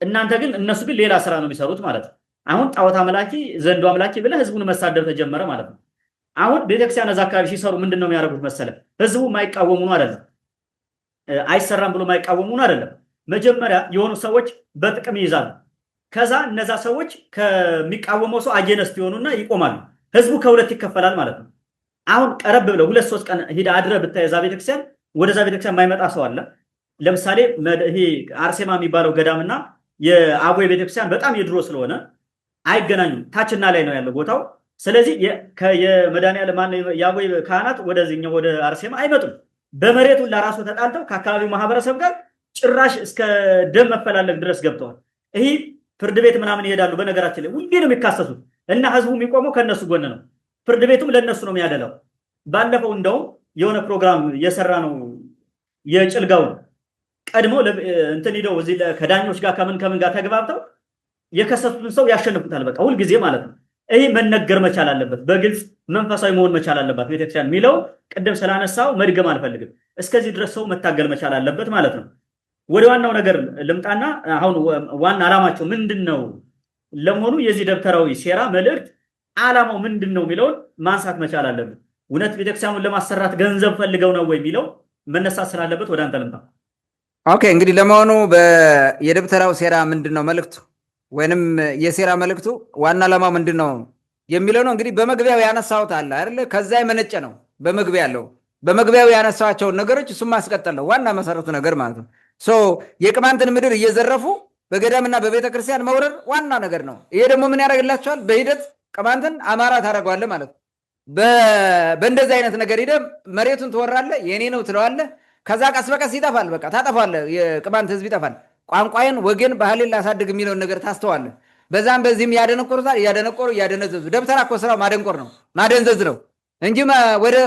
እናንተ ግን እነሱ ግን ሌላ ስራ ነው የሚሰሩት ማለት ነው። አሁን ጣዖት አምላኪ ዘንዶ አምላኪ ብለህ ህዝቡን መሳደብ ተጀመረ ማለት ነው። አሁን ቤተክርስቲያን እዛ አካባቢ ሲሰሩ ምንድነው የሚያደርጉት መሰለ? ህዝቡ ማይቃወሙ ነው አይደለም፣ አይሰራም ብሎ ማይቃወሙ ነው አይደለም። መጀመሪያ የሆኑ ሰዎች በጥቅም ይይዛሉ። ከዛ እነዛ ሰዎች ከሚቃወመው ሰው አጀነስት ይሆኑና ይቆማሉ። ህዝቡ ከሁለት ይከፈላል ማለት ነው። አሁን ቀረብ ብለው 2-3 ቀን ሂዳ አድረ ብታይ እዛ ቤተክርስቲያን ወደዛ ቤተክርስቲያን የማይመጣ ሰው አለ። ለምሳሌ ይሄ አርሴማ የሚባለው ገዳምና የአቦይ ቤተክርስቲያን በጣም የድሮ ስለሆነ አይገናኙም። ታችና ላይ ነው ያለው ቦታው። ስለዚህ የመድኃኔዓለም የአቦይ ካህናት ወደዚህኛው ወደ አርሴማ አይመጡም። በመሬቱ ለራሱ ተጣልተው ከአካባቢው ማህበረሰብ ጋር ጭራሽ እስከ ደም መፈላለግ ድረስ ገብተዋል። ይሄ ፍርድ ቤት ምናምን ይሄዳሉ። በነገራችን ላይ ሁሌ ነው የሚካሰሱት እና ህዝቡ የሚቆመው ከነሱ ጎን ነው። ፍርድ ቤቱም ለነሱ ነው የሚያደላው። ባለፈው እንደውም የሆነ ፕሮግራም የሰራ ነው የጭልጋውን ቀድሞ እንትን ሄደው እዚህ ከዳኞች ጋር ከምን ጋር ተግባብተው የከሰሱትን ሰው ያሸንፉታል። በቃ ሁልጊዜ ማለት ነው። ይሄ መነገር መቻል አለበት። በግልጽ መንፈሳዊ መሆን መቻል አለባት ቤተክርስቲያን የሚለው ቅድም ስላነሳው መድገም አልፈልግም። እስከዚህ ድረስ ሰው መታገል መቻል አለበት ማለት ነው። ወደ ዋናው ነገር ልምጣና አሁን ዋና ዓላማቸው ምንድነው ለመሆኑ የዚህ ደብተራዊ ሴራ መልእክት ዓላማው ምንድነው የሚለውን ማንሳት መቻል አለበት። እውነት ቤተክርስቲያኑን ለማሰራት ገንዘብ ፈልገው ነው ወይ የሚለው መነሳት ስላለበት ወደ አንተ ልምጣ። ኦኬ፣ እንግዲህ ለመሆኑ የደብተራው ሴራ ምንድነው መልእክቱ ወይንም የሴራ መልእክቱ ዋና ዓላማው ምንድነው የሚለው ነው። እንግዲህ በመግቢያው ያነሳሁት አለ አይደል? ከዛ የመነጨ ነው። በመግቢያው ያነሳቸውን ነገሮች እሱም ማስቀጠል ነው ዋና መሰረቱ ነገር ማለት ነው። የቅማንትን ምድር እየዘረፉ በገዳምና በቤተ ክርስቲያን መውረር ዋና ነገር ነው። ይሄ ደግሞ ምን ያደርግላቸዋል? በሂደት ቅማንትን አማራ ታደርገዋለህ ማለት ነው። በእንደዚህ አይነት ነገር ሂደህ መሬቱን ትወራለህ፣ የኔ ነው ትለዋለህ። ከዛ ቀስ በቀስ ይጠፋል። በቃ ታጠፋለህ። የቅማንት ህዝብ ይጠፋል። ቋንቋዬን፣ ወገን፣ ባህሌን ላሳድግ የሚለውን ነገር ታስተዋለህ። በዛም በዚህም ያደነቆሩታል። እያደነዘዙ ደብተራ እኮ ስራው ማደንቆር ነው፣ ማደንዘዝ ነው እንጂ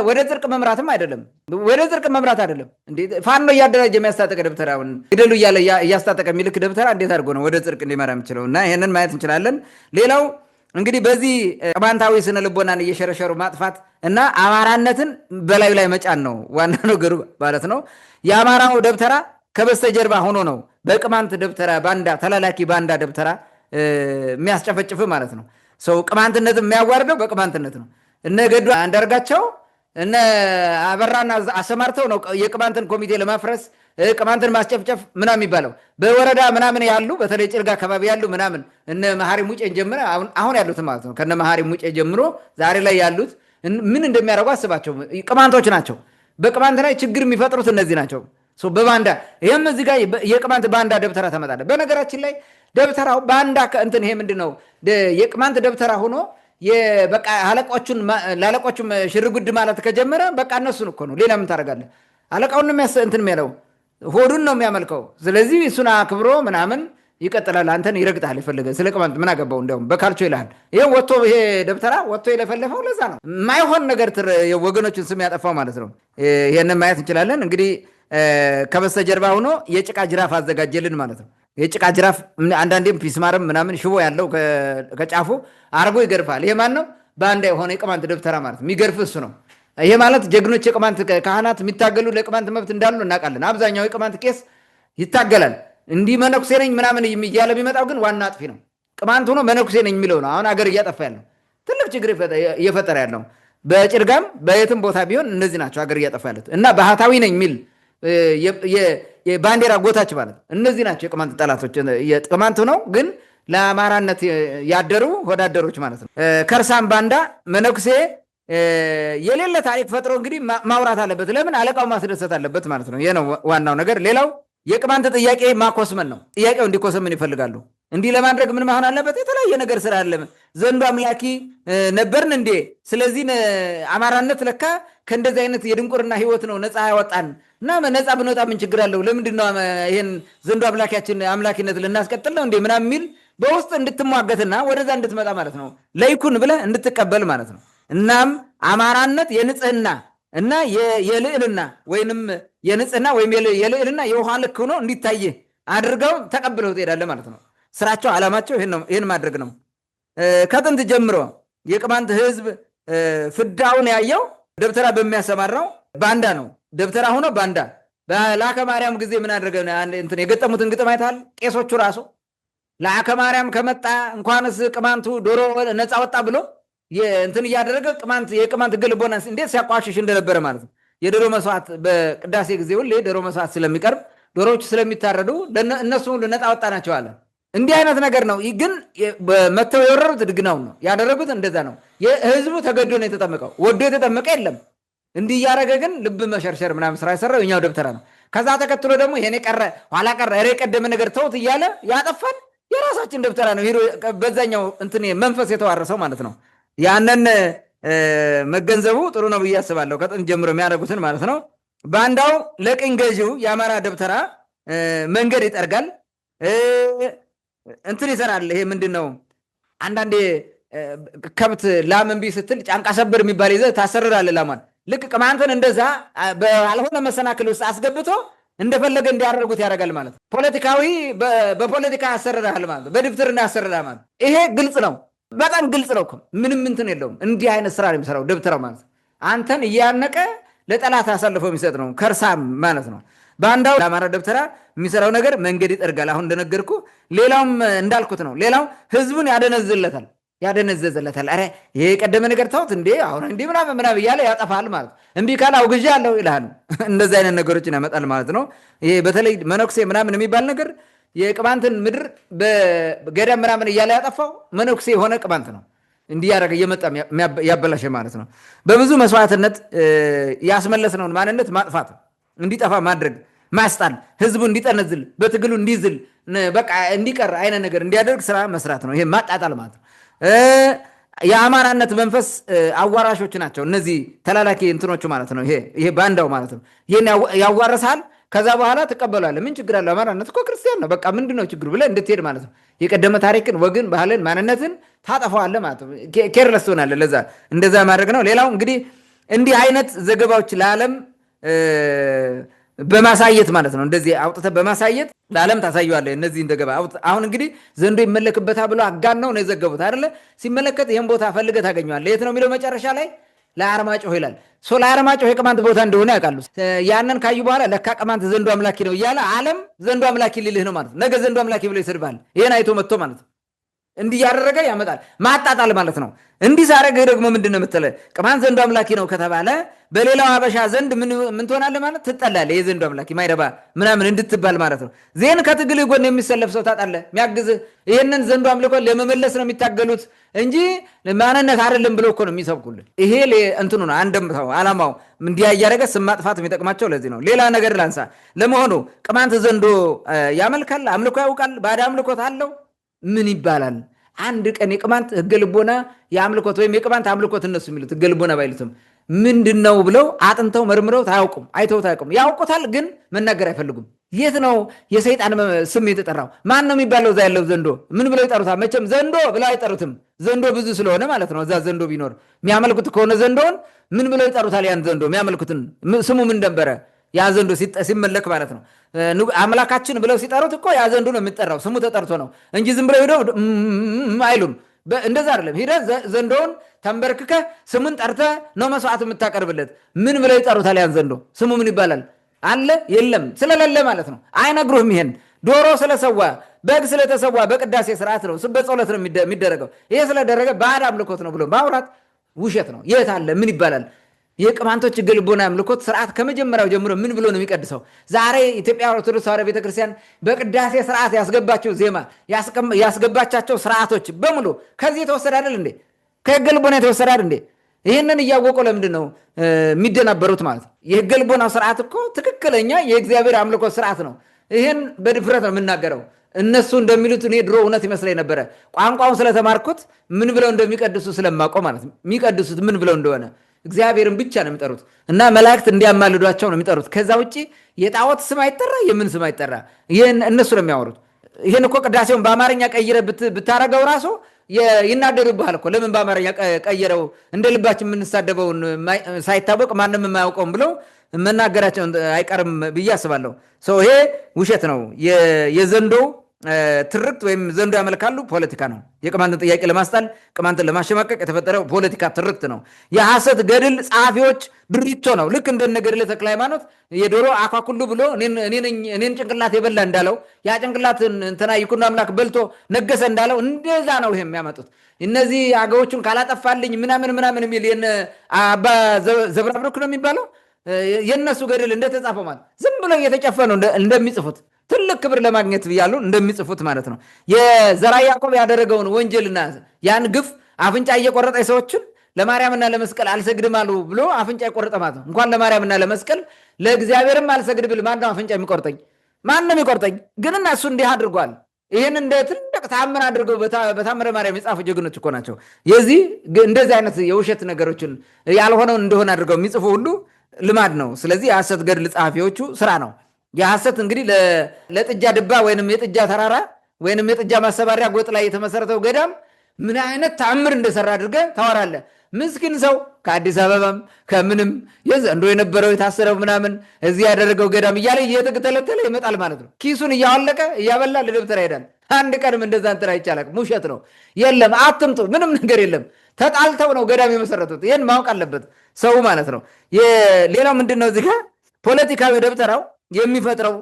ወደ ጽድቅ መምራትም አይደለም። ወደ ጽድቅ መምራት አይደለም። ፋኖ እያደራጀ የሚያስታጠቀ ደብተራውን ግደሉ እያለ እያስታጠቀ የሚልክ ደብተራ እንዴት አድርጎ ነው ወደ ጽድቅ እንዲመራ የሚችለው? እና ይህንን ማየት እንችላለን። ሌላው እንግዲህ በዚህ ቅማንታዊ ስነ ልቦናን እየሸረሸሩ ማጥፋት እና አማራነትን በላዩ ላይ መጫን ነው ዋና ነገሩ ማለት ነው። የአማራው ደብተራ ከበስተጀርባ ሆኖ ነው በቅማንት ደብተራ ባንዳ፣ ተላላኪ ባንዳ ደብተራ የሚያስጨፈጭፍ ማለት ነው። ሰው ቅማንትነት የሚያዋርደው በቅማንትነት ነው። እነ ገዱ አንዳርጋቸው እነ አበራና አሰማርተው ነው የቅማንትን ኮሚቴ ለማፍረስ ቅማንትን ማስጨፍጨፍ ምናምን የሚባለው። በወረዳ ምናምን ያሉ በተለይ ጭልጋ አካባቢ ያሉ ምናምን እነ መሐሪ ሙጬን ጀምሮ አሁን ያሉት ማለት ነው ከነ መሐሪ ሙጬ ጀምሮ ዛሬ ላይ ያሉት ምን እንደሚያደርጉ አስባቸው። ቅማንቶች ናቸው። በቅማንት ላይ ችግር የሚፈጥሩት እነዚህ ናቸው። በባንዳ ይህም እዚህ ጋር የቅማንት ባንዳ ደብተራ ተመጣለ። በነገራችን ላይ ደብተራው ባንዳ እንትን ይሄ ምንድን ነው የቅማንት ደብተራ ሆኖ በቃ ለአለቆቹም ሽርጉድ ማለት ከጀመረ በቃ እነሱን እኮ ነው። ሌላ ምን ታደርጋለህ? አለቃውን እንትን የሚለው ሆዱን ነው የሚያመልከው። ስለዚህ እሱን አክብሮ ምናምን ይቀጥላል። አንተን ይረግጣል የፈለገ ስለ ቅማንት ምን አገባው? እንዲያውም በካልቾ ይልሃል። ይሄ ደብተራ ወጥቶ የለፈለፈው ለዛ ነው። የማይሆን ነገር ወገኖችን ስም ያጠፋው ማለት ነው። ይህንን ማየት እንችላለን። እንግዲህ ከበስተጀርባ ሆኖ የጭቃ ጅራፍ አዘጋጀልን ማለት ነው። የጭቃ ጅራፍ አንዳንዴም ፒስማርም ምናምን ሽቦ ያለው ከጫፉ አርጎ ይገርፋል። ይሄ ማን ነው? ባንዳ የሆነ የቅማንት ደብተራ ማለት የሚገርፍ እሱ ነው። ይሄ ማለት ጀግኖች የቅማንት ካህናት የሚታገሉ ለቅማንት መብት እንዳሉ እናውቃለን። አብዛኛው የቅማንት ቄስ ይታገላል። እንዲህ መነኩሴ ነኝ ምናምን እያለ የሚመጣው ግን ዋና አጥፊ ነው። ቅማንት ሆኖ መነኩሴ ነኝ የሚለው ነው አሁን አገር እያጠፋ ያለው ትልቅ ችግር እየፈጠረ ያለው። በጭርጋም በየትም ቦታ ቢሆን እነዚህ ናቸው አገር እያጠፋ ያሉት እና ባህታዊ ነኝ የሚል የባንዲራ ጎታች ማለት እነዚህ ናቸው የቅማንት ጠላቶች። የቅማንት ነው ግን ለአማራነት ያደሩ ወዳደሮች ማለት ነው። ከርሳም ባንዳ መነኩሴ የሌለ ታሪክ ፈጥሮ እንግዲህ ማውራት አለበት። ለምን? አለቃው ማስደሰት አለበት ማለት ነው። ይሄ ነው ዋናው ነገር። ሌላው የቅማንት ጥያቄ ማኮስመን ነው። ጥያቄው እንዲኮሰምን ይፈልጋሉ። እንዲህ ለማድረግ ምን መሆን አለበት? የተለያየ ነገር ስላለ ዘንዶ አምላኪ ነበርን እንዴ? ስለዚህ አማራነት ለካ ከእንደዚህ አይነት የድንቁርና ህይወት ነው ነፃ ያወጣን እና ነፃ ብንወጣ ምን ችግር አለው? ለምንድን ነው ይሄን ዘንዶ አምላኪነት ልናስቀጥል ነው እንዴ ምናምን የሚል በውስጥ እንድትሟገትና ወደዛ እንድትመጣ ማለት ነው። ለይኩን ብለህ እንድትቀበል ማለት ነው። እናም አማራነት የንጽህና እና የልዕልና ወይንም የንጽህና ወይም የልዕልና የውሃ ልክ ሆኖ እንዲታይ አድርገው ተቀብለው ትሄዳለህ ማለት ነው። ስራቸው ዓላማቸው ይሄን ማድረግ ነው። ከጥንት ጀምሮ የቅማንት ህዝብ ፍዳውን ያየው ደብተራ በሚያሰማራው ባንዳ ነው። ደብተራ ሆኖ ባንዳ በላከ ማርያም ጊዜ ምን አድርገ እንትን የገጠሙትን ግጥም አይታል። ቄሶቹ ራሱ ላከ ማርያም ከመጣ እንኳንስ ቅማንቱ ዶሮ ነፃ ወጣ ብሎ እንትን እያደረገ የቅማንት ግልቦና እንዴት ሲያቋሽሽ እንደነበረ ማለት ነው። የዶሮ መስዋዕት በቅዳሴ ጊዜ ሁሌ ዶሮ መስዋዕት ስለሚቀርብ ዶሮዎች ስለሚታረዱ እነሱ ሁሉ ነፃ ወጣ ናቸው አለ። እንዲህ አይነት ነገር ነው። ግን መተው የወረሩት ድግናው ነው ያደረጉት። እንደዛ ነው። ህዝቡ ተገዶ ነው የተጠመቀው። ወዶ የተጠመቀ የለም። እንዲህ እያደረገ ግን ልብ መሸርሸር ምናምን ስራ የሰራው የኛው ደብተራ ነው። ከዛ ተከትሎ ደግሞ ይሄኔ ቀረ ኋላ ቀረ የቀደመ ነገር ተውት እያለ ያጠፋን የራሳችን ደብተራ ነው። ሄዶ በዛኛው እንትን መንፈስ የተዋረሰው ማለት ነው። ያንን መገንዘቡ ጥሩ ነው ብዬ አስባለሁ። ከጥንት ጀምሮ የሚያደርጉትን ማለት ነው። ባንዳው ለቅኝ ገዢው የአማራ ደብተራ መንገድ ይጠርጋል፣ እንትን ይሰራል። ይሄ ምንድን ነው? አንዳንዴ ከብት ላም እምቢ ስትል ጫንቃ ሰብር የሚባል ይዘህ ታሰርራለህ ላሟን። ልክ ቅማንትን እንደዛ ባልሆነ መሰናክል ውስጥ አስገብቶ እንደፈለገ እንዲያደርጉት ያደርጋል ማለት ነው። ፖለቲካዊ በፖለቲካ ያሰርራል ማለት፣ በድብትርና ያሰርራል ማለት። ይሄ ግልጽ ነው፣ በጣም ግልጽ ነው። ምንም እንትን የለውም። እንዲህ አይነት ስራ ነው የሚሰራው ደብተራው ማለት። አንተን እያነቀ ለጠላት አሳልፎ የሚሰጥ ነው፣ ከርሳም ማለት ነው። ባንዳው ለአማራ ደብተራ የሚሰራው ነገር መንገድ ይጠርጋል። አሁን እንደነገርኩ ሌላውም እንዳልኩት ነው። ሌላው ህዝቡን ያደነዝለታል። አረ ይሄ የቀደመ ነገር ተውት እንዴ አሁን እንዲህ ምናምን እያለ ያጠፋል ማለት። እምቢ ካለ አውግዣ አለው ይልሃል። እንደዚህ አይነት ነገሮችን ያመጣል ማለት ነው። ይሄ በተለይ መነኩሴ ምናምን የሚባል ነገር የቅማንትን ምድር በገዳም ምናምን እያለ ያጠፋው መነኩሴ የሆነ ቅማንት ነው። እንዲህ ያደረገ እየመጣ ያበላሸ ማለት ነው። በብዙ መስዋዕትነት ያስመለስነውን ማንነት ማጥፋት፣ እንዲጠፋ ማድረግ፣ ማስጣል፣ ህዝቡ እንዲጠነዝል፣ በትግሉ እንዲዝል፣ በቃ እንዲቀር አይነት ነገር እንዲያደርግ ስራ መስራት ነው። ይሄ ማጣጣል ማለት ነው። የአማራነት መንፈስ አዋራሾች ናቸው እነዚህ ተላላኪ እንትኖቹ ማለት ነው። ይሄ ባንዳው ማለት ነው። ይሄን ያዋረሳል። ከዛ በኋላ ትቀበላለህ። ምን ችግር አለው? አማራነት እኮ ክርስቲያን ነው፣ በቃ ምንድነው ችግሩ ብለህ እንድትሄድ ማለት ነው። የቀደመ ታሪክን፣ ወግን፣ ባህልን፣ ማንነትን ታጠፋዋለህ ማለት ነው። ኬርለስ ትሆናለህ። ለዛ እንደዛ ማድረግ ነው። ሌላው እንግዲህ እንዲህ አይነት ዘገባዎች ለዓለም በማሳየት ማለት ነው። እንደዚህ አውጥተህ በማሳየት ለዓለም ታሳየዋለህ። እነዚህን ዘገባ አሁን እንግዲህ ዘንዶ ይመለክበታል ብሎ አጋነው ነው የዘገቡት አይደለ? ሲመለከት ይህን ቦታ ፈልገህ ታገኘዋለህ። የት ነው የሚለው መጨረሻ ላይ ለአርማጭሆ ይላል። ለአርማጭሆ የቅማንት ቦታ እንደሆነ ያውቃሉ። ያንን ካዩ በኋላ ለካ ቅማንት ዘንዶ አምላኪ ነው እያለ ዓለም ዘንዶ አምላኪ ሊልህ ነው ማለት ነው። ነገ ዘንዶ አምላኪ ብሎ ይሰድባል። ይሄን አይቶ መጥቶ ማለት ነው። እንዲህ ያደረገ ያመጣል። ማጣጣል ማለት ነው። እንዲህ ሳረገ ደግሞ ምንድን ነው የምትለው? ቅማንት ዘንዶ አምላኪ ነው ከተባለ በሌላው አበሻ ዘንድ ምን ትሆናለህ ማለት ትጠላለህ። የዘንዶ አምላኪ ማይረባ ምናምን እንድትባል ማለት ነው። ዜን ከትግል ጎን የሚሰለፍ ሰው ታጣለህ፣ የሚያግዝህ። ይህንን ዘንዶ አምልኮ ለመመለስ ነው የሚታገሉት እንጂ ማንነት አይደለም ብሎ እኮ ነው የሚሰብኩልን። ይሄ እንትኑ ነው አንደምታው ዓላማው። እንዲያ እያደረገ ስም ማጥፋት የሚጠቅማቸው ለዚህ ነው። ሌላ ነገር ላንሳ። ለመሆኑ ቅማንት ዘንዶ ያመልካል? አምልኮ ያውቃል? ባዕድ አምልኮት አለው? ምን ይባላል? አንድ ቀን የቅማንት ህገ ልቦና የአምልኮት ወይም የቅማንት አምልኮት እነሱ የሚሉት ህገ ልቦና ባይሉትም ምንድን ነው ብለው አጥንተው መርምረው አያውቁም፣ አይተውት አያውቁም። ያውቁታል ግን መናገር አይፈልጉም። የት ነው የሰይጣን ስም የተጠራው? ማን ነው የሚባለው? እዛ ያለው ዘንዶ ምን ብለው ይጠሩታል? መቼም ዘንዶ ብለው አይጠሩትም። ዘንዶ ብዙ ስለሆነ ማለት ነው። እዛ ዘንዶ ቢኖር የሚያመልኩት ከሆነ ዘንዶን ምን ብለው ይጠሩታል? ያን ዘንዶ የሚያመልኩትን ስሙ ምን ነበረ? ያ ዘንዶ ሲመለክ ማለት ነው። አምላካችን ብለው ሲጠሩት እኮ ያ ዘንዶ ነው የሚጠራው፣ ስሙ ተጠርቶ ነው እንጂ ዝም ብለው ሄደው አይሉም። እንደዛ አይደለም። ሄደህ ዘንዶውን ተንበርክከህ ስሙን ጠርተህ ነው መስዋዕት የምታቀርብለት። ምን ብለው ይጠሩታል? ያን ዘንዶ ስሙ ምን ይባላል? አለ የለም ስለሌለ ማለት ነው። አይነግሩህም። ይሄን ዶሮ ስለሰዋ በግ ስለተሰዋ በቅዳሴ ስርዓት ነው፣ በጸሎት ነው የሚደረገው። ይሄ ስለደረገ ባዕድ አምልኮት ነው ብሎ ማውራት ውሸት ነው። የት አለ? ምን ይባላል? የቅማንቶች ህገ ልቦና አምልኮት ስርዓት ከመጀመሪያው ጀምሮ ምን ብሎ ነው የሚቀድሰው? ዛሬ ኢትዮጵያ ኦርቶዶክስ ተዋሕዶ ቤተክርስቲያን በቅዳሴ ስርዓት ያስገባቸው ዜማ ያስገባቻቸው ስርዓቶች በሙሉ ከዚህ የተወሰደ አይደል እንዴ? ከህገ ልቦና የተወሰደ አይደል እንዴ? ይህንን እያወቁ ለምንድን ነው የሚደናበሩት ማለት ነው? የህገ ልቦና ስርዓት እኮ ትክክለኛ የእግዚአብሔር አምልኮት ስርዓት ነው። ይህን በድፍረት ነው የምናገረው። እነሱ እንደሚሉት እኔ ድሮ እውነት ይመስለኝ ነበረ። ቋንቋውን ስለተማርኩት ምን ብለው እንደሚቀድሱ ስለማውቀው ማለት ነው። የሚቀድሱት ምን ብለው እንደሆነ እግዚአብሔርን ብቻ ነው የሚጠሩት እና መላእክት እንዲያማልዷቸው ነው የሚጠሩት። ከዛ ውጭ የጣዖት ስም አይጠራ፣ የምን ስም አይጠራ። ይህን እነሱ ነው የሚያወሩት። ይህን እኮ ቅዳሴውን በአማርኛ ቀይረ ብታረገው ራሱ ይናደዱብሃል እኮ። ለምን በአማርኛ ቀየረው? እንደ ልባችን የምንሳደበውን ሳይታወቅ ማንም የማያውቀውም ብለው መናገራቸውን አይቀርም ብዬ አስባለሁ። ይሄ ውሸት ነው። የዘንዶ ትርክት ወይም ዘንዶ ያመልካሉ ፖለቲካ ነው። የቅማንትን ጥያቄ ለማስጣል ቅማንትን ለማሸማቀቅ የተፈጠረው ፖለቲካ ትርክት ነው። የሐሰት ገድል ጸሐፊዎች ድሪቶ ነው። ልክ እንደነ ገድለ ተክለ ሃይማኖት የዶሮ አኳኩሉ ብሎ እኔን ጭንቅላት የበላ እንዳለው ያ ጭንቅላትን እንትና ይኩኖ አምላክ በልቶ ነገሰ እንዳለው እንደዛ ነው ይሄ የሚያመጡት። እነዚህ አገዎቹን ካላጠፋልኝ ምናምን የሚል አባ ዘብራብሩክ ነው የሚባለው የነሱ ገድል እንደተጻፈው ማለት ዝም ብሎ እየተጨፈኑ እንደሚጽፉት ትልቅ ክብር ለማግኘት ብያሉ እንደሚጽፉት ማለት ነው። የዘራ ያዕቆብ ያደረገውን ወንጀልና ያን ግፍ አፍንጫ እየቆረጠ ሰዎችን ለማርያምና ለመስቀል አልሰግድም አሉ ብሎ አፍንጫ የቆረጠ ማለት ነው። እንኳን ለማርያምና ለመስቀል ለእግዚአብሔርም አልሰግድ ብል ማነው አፍንጫ የሚቆርጠኝ? ማንም ይቆርጠኝ። ግን እሱ እንዲህ አድርጓል። ይህን እንደ ትልቅ ታምር አድርገው በታምረ ማርያም የጻፉ ጀግኖች እኮ ናቸው። እንደዚህ አይነት የውሸት ነገሮችን ያልሆነውን እንደሆነ አድርገው የሚጽፉ ሁሉ ልማድ ነው። ስለዚህ የሐሰት ገድል ጸሐፊዎቹ ስራ ነው። የሐሰት እንግዲህ ለጥጃ ድባ ወይንም የጥጃ ተራራ ወይንም የጥጃ ማሰባሪያ ጎጥ ላይ የተመሰረተው ገዳም ምን አይነት ተአምር እንደሰራ አድርገህ ታወራለህ። ምስኪን ሰው ከአዲስ አበባም ከምንም ዘንዶ የነበረው የታሰረው ምናምን እዚህ ያደረገው ገዳም እያለ እየተተለተለ ይመጣል ማለት ነው። ኪሱን እያወለቀ እያበላ ለደብተራ ይሄዳል። አንድ ቀንም እንደዛ እንትን አይቻልም። ውሸት ነው። የለም አትምጡ፣ ምንም ነገር የለም። ተጣልተው ነው ገዳም የመሰረቱት። ይህን ማወቅ አለበት ሰው ማለት ነው። ሌላው ምንድን ነው? እዚህ ጋር ፖለቲካዊ ደብተራው የሚፈጥረው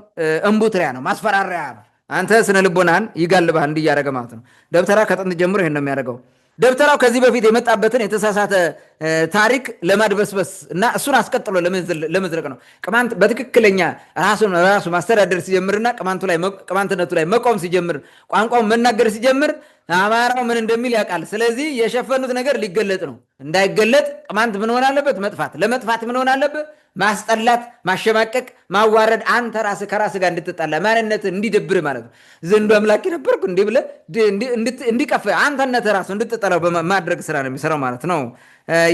እምቡትሪያ ነው፣ ማስፈራሪያ ነው። አንተ ስነ ልቦናህን ይጋልባል እንዲያደረገ ማለት ነው። ደብተራ ከጥንት ጀምሮ ይሄን ነው የሚያደርገው። ደብተራው ከዚህ በፊት የመጣበትን የተሳሳተ ታሪክ ለማድበስበስ እና እሱን አስቀጥሎ ለመዝረቅ ነው። ቅማንት በትክክለኛ ራሱ ማስተዳደር ሲጀምርና ቅማንትነቱ ላይ መቆም ሲጀምር፣ ቋንቋውን መናገር ሲጀምር አማራው ምን እንደሚል ያውቃል። ስለዚህ የሸፈኑት ነገር ሊገለጥ ነው። እንዳይገለጥ ቅማንት ምን ሆን አለበት? መጥፋት። ለመጥፋት ምን ሆን አለበት? ማስጠላት፣ ማሸማቀቅ፣ ማዋረድ። አንተ ራስህ ከራስህ ጋር እንድትጣላ ማንነት እንዲደብር ማለት ነው። ዘንዶ አምላክ ነበርኩ እንዲህ ብለህ እንዲቀፍ አንተነት ራሱ እንድትጠላው በማድረግ ስራ ነው የሚሰራው ማለት ነው።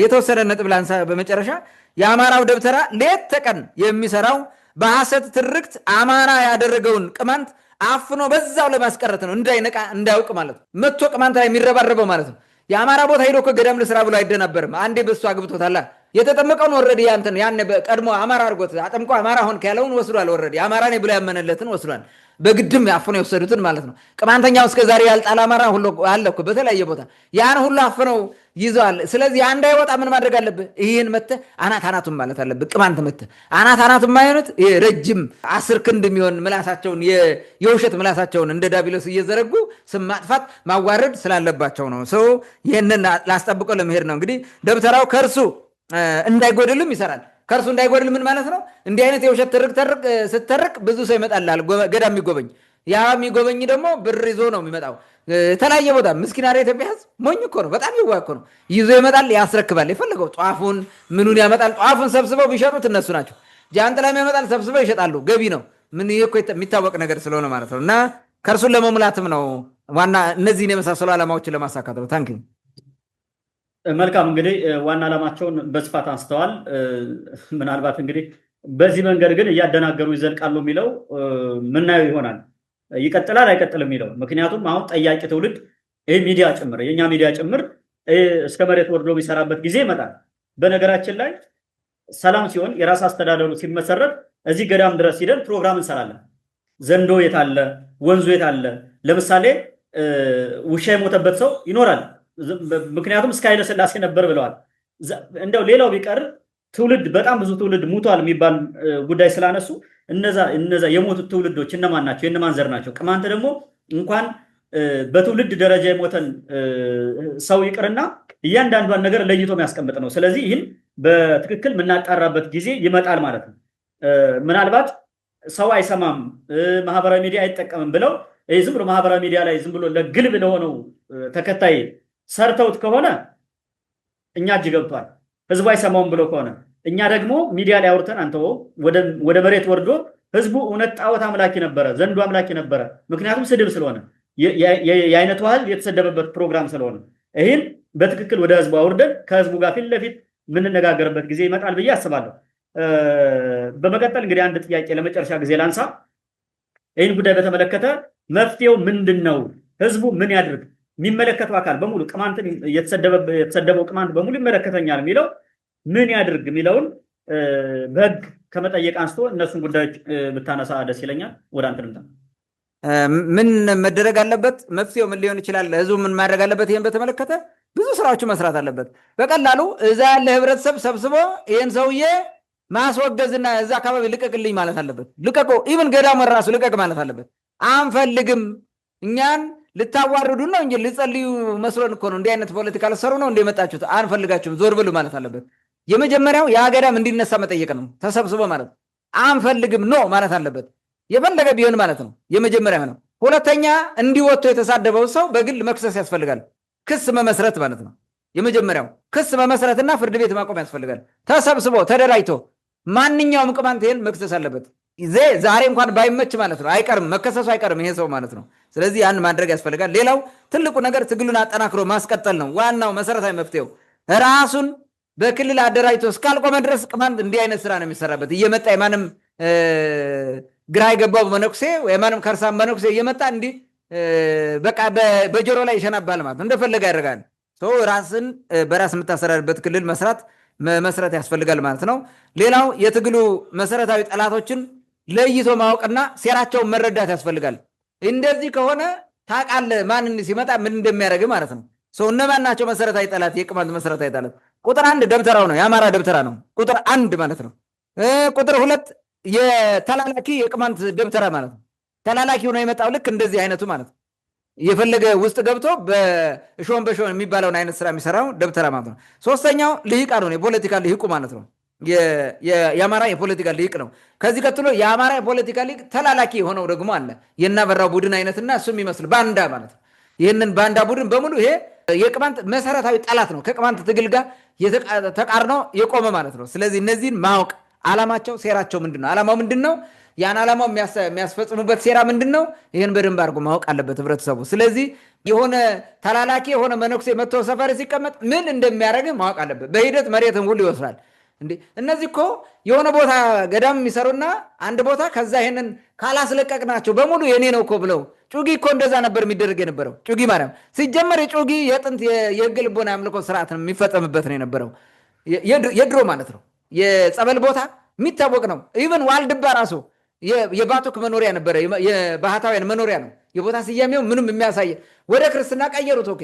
የተወሰነ ነጥብ ላንሳ በመጨረሻ። የአማራው ደብተራ ሌት ተቀን የሚሰራው በሐሰት ትርክት አማራ ያደረገውን ቅማንት አፍኖ በዛው ለማስቀረት ነው። እንዳይነቃ እንዳያውቅ ማለት ነው። መጥቶ ቅማንት ላይ የሚረባረበው ማለት ነው። የአማራ ቦታ ሄዶ ገዳም ለስራ ብሎ አይደናበርም። አንዴ በሱ አግብቶታል። የተጠመቀውን ወረድ ያን ቀድሞ አማራ አድርጎት አጠምቆ አማራ ሆን ያለውን ወስዷል። ወረድ አማራ ነኝ ብሎ ያመነለትን ወስዷል። በግድም አፍነው የወሰዱትን ማለት ነው። ቅማንተኛው እስከ ዛሬ ያልጣል አማራ ሁሉ አለ እኮ በተለያየ ቦታ ያን ሁሉ አፍነው ይዘዋል። ስለዚህ እንዳይወጣ ምን ማድረግ አለብህ? ይህን መተህ አናቱን ማለት አለብህ። ቅማንት መተህ አናቱን ማለት ረጅም 10 ክንድ የሚሆን ምላሳቸውን የውሸት ምላሳቸውን እንደ ዳቢሎስ እየዘረጉ ስም ማጥፋት ማዋረድ ስላለባቸው ነው። ሰው ይህንን ላስጠብቀው ለመሄድ ነው። እንግዲህ ደብተራው ከእርሱ እንዳይጎድልም ይሰራል። ከእርሱ እንዳይጎድል ምን ማለት ነው? እንዲህ አይነት የውሸት ስትተርቅ ብዙ ሰው ይመጣልሃል። ገዳም የሚጎበኝ ያ የሚጎበኝ ደግሞ ብር ይዞ ነው የሚመጣው። የተለያየ ቦታ ምስኪን ኢትዮጵያ ሕዝብ ሞኝ እኮ ነው። በጣም ይዋ እኮ ነው። ይዞ ይመጣል፣ ያስረክባል። የፈለገው ጧፉን ምኑን ያመጣል። ጧፉን ሰብስበው ቢሸጡት እነሱ ናቸው። ጃንጥላም ያመጣል፣ ሰብስበው ይሸጣሉ። ገቢ ነው። ምን ይሄ እኮ የሚታወቅ ነገር ስለሆነ ማለት ነው። እና ከእርሱን ለመሙላትም ነው ዋና እነዚህን የመሳሰሉ ዓላማዎችን ለማሳካት ነው። ታንኪ መልካም። እንግዲህ ዋና ዓላማቸውን በስፋት አንስተዋል። ምናልባት እንግዲህ በዚህ መንገድ ግን እያደናገሩ ይዘልቃሉ የሚለው ምናየው ይሆናል። ይቀጥላል አይቀጥልም የሚለው ምክንያቱም አሁን ጠያቂ ትውልድ ይህ ሚዲያ ጭምር የእኛ ሚዲያ ጭምር እስከ መሬት ወርዶ የሚሰራበት ጊዜ ይመጣል። በነገራችን ላይ ሰላም ሲሆን የራስ አስተዳደሩ ሲመሰረት እዚህ ገዳም ድረስ ሂደን ፕሮግራም እንሰራለን። ዘንዶ የታለ ወንዙ የታለ ለምሳሌ ውሻ የሞተበት ሰው ይኖራል። ምክንያቱም እስከ ኃይለ ሥላሴ ነበር ብለዋል። እንደው ሌላው ቢቀር ትውልድ በጣም ብዙ ትውልድ ሙቷል የሚባል ጉዳይ ስላነሱ እነዛ የሞቱት ትውልዶች እነማን ናቸው? የእነማን ዘር ናቸው? ቅማንት ደግሞ እንኳን በትውልድ ደረጃ የሞተን ሰው ይቅርና እያንዳንዷን ነገር ለይቶ የሚያስቀምጥ ነው። ስለዚህ ይህን በትክክል የምናጣራበት ጊዜ ይመጣል ማለት ነው። ምናልባት ሰው አይሰማም፣ ማህበራዊ ሚዲያ አይጠቀምም ብለው ዝም ብሎ ማህበራዊ ሚዲያ ላይ ዝም ብሎ ለግልብ ለሆነው ተከታይ ሰርተውት ከሆነ እኛ እጅ ገብቷል። ህዝቡ አይሰማውም ብሎ ከሆነ እኛ ደግሞ ሚዲያ ላይ አውርተን አንተው ወደ መሬት ወርዶ ህዝቡ እውነት ጣዖት አምላኪ ነበረ፣ ዘንዶ አምላኪ ነበረ። ምክንያቱም ስድብ ስለሆነ የአይነቱ ባህል የተሰደበበት ፕሮግራም ስለሆነ ይህን በትክክል ወደ ህዝቡ አውርደን ከህዝቡ ጋር ፊት ለፊት የምንነጋገርበት ጊዜ ይመጣል ብዬ አስባለሁ። በመቀጠል እንግዲህ አንድ ጥያቄ ለመጨረሻ ጊዜ ላንሳ። ይህን ጉዳይ በተመለከተ መፍትሄው ምንድን ነው? ህዝቡ ምን ያድርግ? የሚመለከተው አካል በሙሉ ቅማንትን የተሰደበው ቅማንት በሙሉ ይመለከተኛል የሚለው ምን ያድርግ የሚለውን በህግ ከመጠየቅ አንስቶ እነሱን ጉዳዮች ብታነሳ ደስ ይለኛል። ወደ አንተ ልምጣ። ምን መደረግ አለበት? መፍትሄው ምን ሊሆን ይችላል? ህዝቡ ምን ማድረግ አለበት? ይህን በተመለከተ ብዙ ስራዎችን መስራት አለበት። በቀላሉ እዛ ያለ ህብረተሰብ ሰብስቦ ይህን ሰውዬ ማስወገዝና እዛ አካባቢ ልቀቅልኝ ማለት አለበት። ልቀቁ፣ ኢቭን ገዳሙን ራሱ ልቀቅ ማለት አለበት። አንፈልግም፣ እኛን ልታዋርዱ ነው እንጂ ልጸልዩ መስሎን እኮ ነው። እንዲህ አይነት ፖለቲካ ልትሰሩ ነው እንደመጣችሁት፣ አንፈልጋችሁም፣ ዞር ብሉ ማለት አለበት። የመጀመሪያው ያ ገዳም እንዲነሳ መጠየቅ ነው። ተሰብስቦ ማለት አንፈልግም ኖ ማለት አለበት። የፈለገ ቢሆን ማለት ነው። የመጀመሪያ ነው። ሁለተኛ እንዲወጡ የተሳደበው ሰው በግል መክሰስ ያስፈልጋል። ክስ መመስረት ማለት ነው። የመጀመሪያው ክስ መመስረትና ፍርድ ቤት ማቆም ያስፈልጋል። ተሰብስቦ ተደራጅቶ ማንኛውም ቅማንት ይሄን መክሰስ አለበት። ዛሬ እንኳን ባይመች ማለት ነው አይቀርም፣ መከሰሱ አይቀርም ይሄ ሰው ማለት ነው። ስለዚህ ያን ማድረግ ያስፈልጋል። ሌላው ትልቁ ነገር ትግሉን አጠናክሮ ማስቀጠል ነው። ዋናው መሰረታዊ መፍትሄው ራሱን በክልል አደራጅቶ እስካልቆመ ድረስ ቅማንት እንዲህ አይነት ስራ ነው የሚሰራበት። እየመጣ የማንም ግራ የገባው መነኩሴ የማንም ከርሳም መነኩሴ እየመጣ እንዲህ በቃ በጆሮ ላይ ይሸናባል ማለት ነው። እንደፈለገ ያደርጋል። ሰው ራስን በራስ የምታስተዳድርበት ክልል መስራት ያስፈልጋል ማለት ነው። ሌላው የትግሉ መሰረታዊ ጠላቶችን ለይቶ ማወቅና ሴራቸውን መረዳት ያስፈልጋል። እንደዚህ ከሆነ ታውቃለህ ማን ሲመጣ ምን እንደሚያደርግ ማለት ነው። ሰው እነማን ናቸው መሰረታዊ ጠላት? የቅማንት መሰረታዊ ጠላት ቁጥር 1 ደብተራው ነው፣ የአማራ ደብተራ ነው ቁጥር 1 ማለት ነው። ቁጥር 2 የተላላኪ የቅማንት ደብተራ ማለት ነው። ተላላኪ ሆኖ የመጣው ልክ እንደዚህ አይነቱ ማለት ነው። የፈለገ ውስጥ ገብቶ በሾን የሚባለውን አይነት ስራ የሚሰራው ደብተራ ማለት ነው። ሶስተኛው ልሂቃን ነው፣ የፖለቲካ ልሂቁ ማለት ነው። የአማራ የፖለቲካ ልሂቅ ነው። ከዚህ ቀጥሎ የአማራ የፖለቲካ ልሂቅ ተላላኪ የሆነው ደግሞ አለ፣ የናበራው ቡድን አይነትና እሱ የሚመስል ባንዳ ማለት ነው። ይህንን ባንዳ ቡድን በሙሉ ይሄ የቅማንት መሰረታዊ ጠላት ነው። ከቅማንት ትግል ጋር ተቃርኖ የቆመ ማለት ነው። ስለዚህ እነዚህን ማወቅ አላማቸው፣ ሴራቸው ምንድን ነው? አላማው ምንድን ነው? ያን አላማው የሚያስፈጽሙበት ሴራ ምንድን ነው? ይህን በደንብ አድርጎ ማወቅ አለበት ህብረተሰቡ። ስለዚህ የሆነ ተላላኪ የሆነ መነኩሴ መጥቶ ሰፈር ሲቀመጥ ምን እንደሚያደርግ ማወቅ አለበት። በሂደት መሬትን ሁሉ ይወስዳል። እነዚህ እኮ የሆነ ቦታ ገዳም የሚሰሩና አንድ ቦታ ከዛ ይሄንን ካላስለቀቅናቸው በሙሉ የኔ ነው እኮ ብለው ጩጊ እኮ እንደዛ ነበር የሚደረግ የነበረው። ጩጊ ማርያም ሲጀመር የጩጊ የጥንት የህገ ልቦና አምልኮ ስርዓት የሚፈጸምበት ነው የነበረው፣ የድሮ ማለት ነው። የጸበል ቦታ የሚታወቅ ነው። ኢቨን ዋልድባ ራሱ የባቶክ መኖሪያ ነበረ፣ የባህታውያን መኖሪያ ነው። የቦታ ስያሜው ምንም የሚያሳየ ወደ ክርስትና ቀየሩት። ኦኬ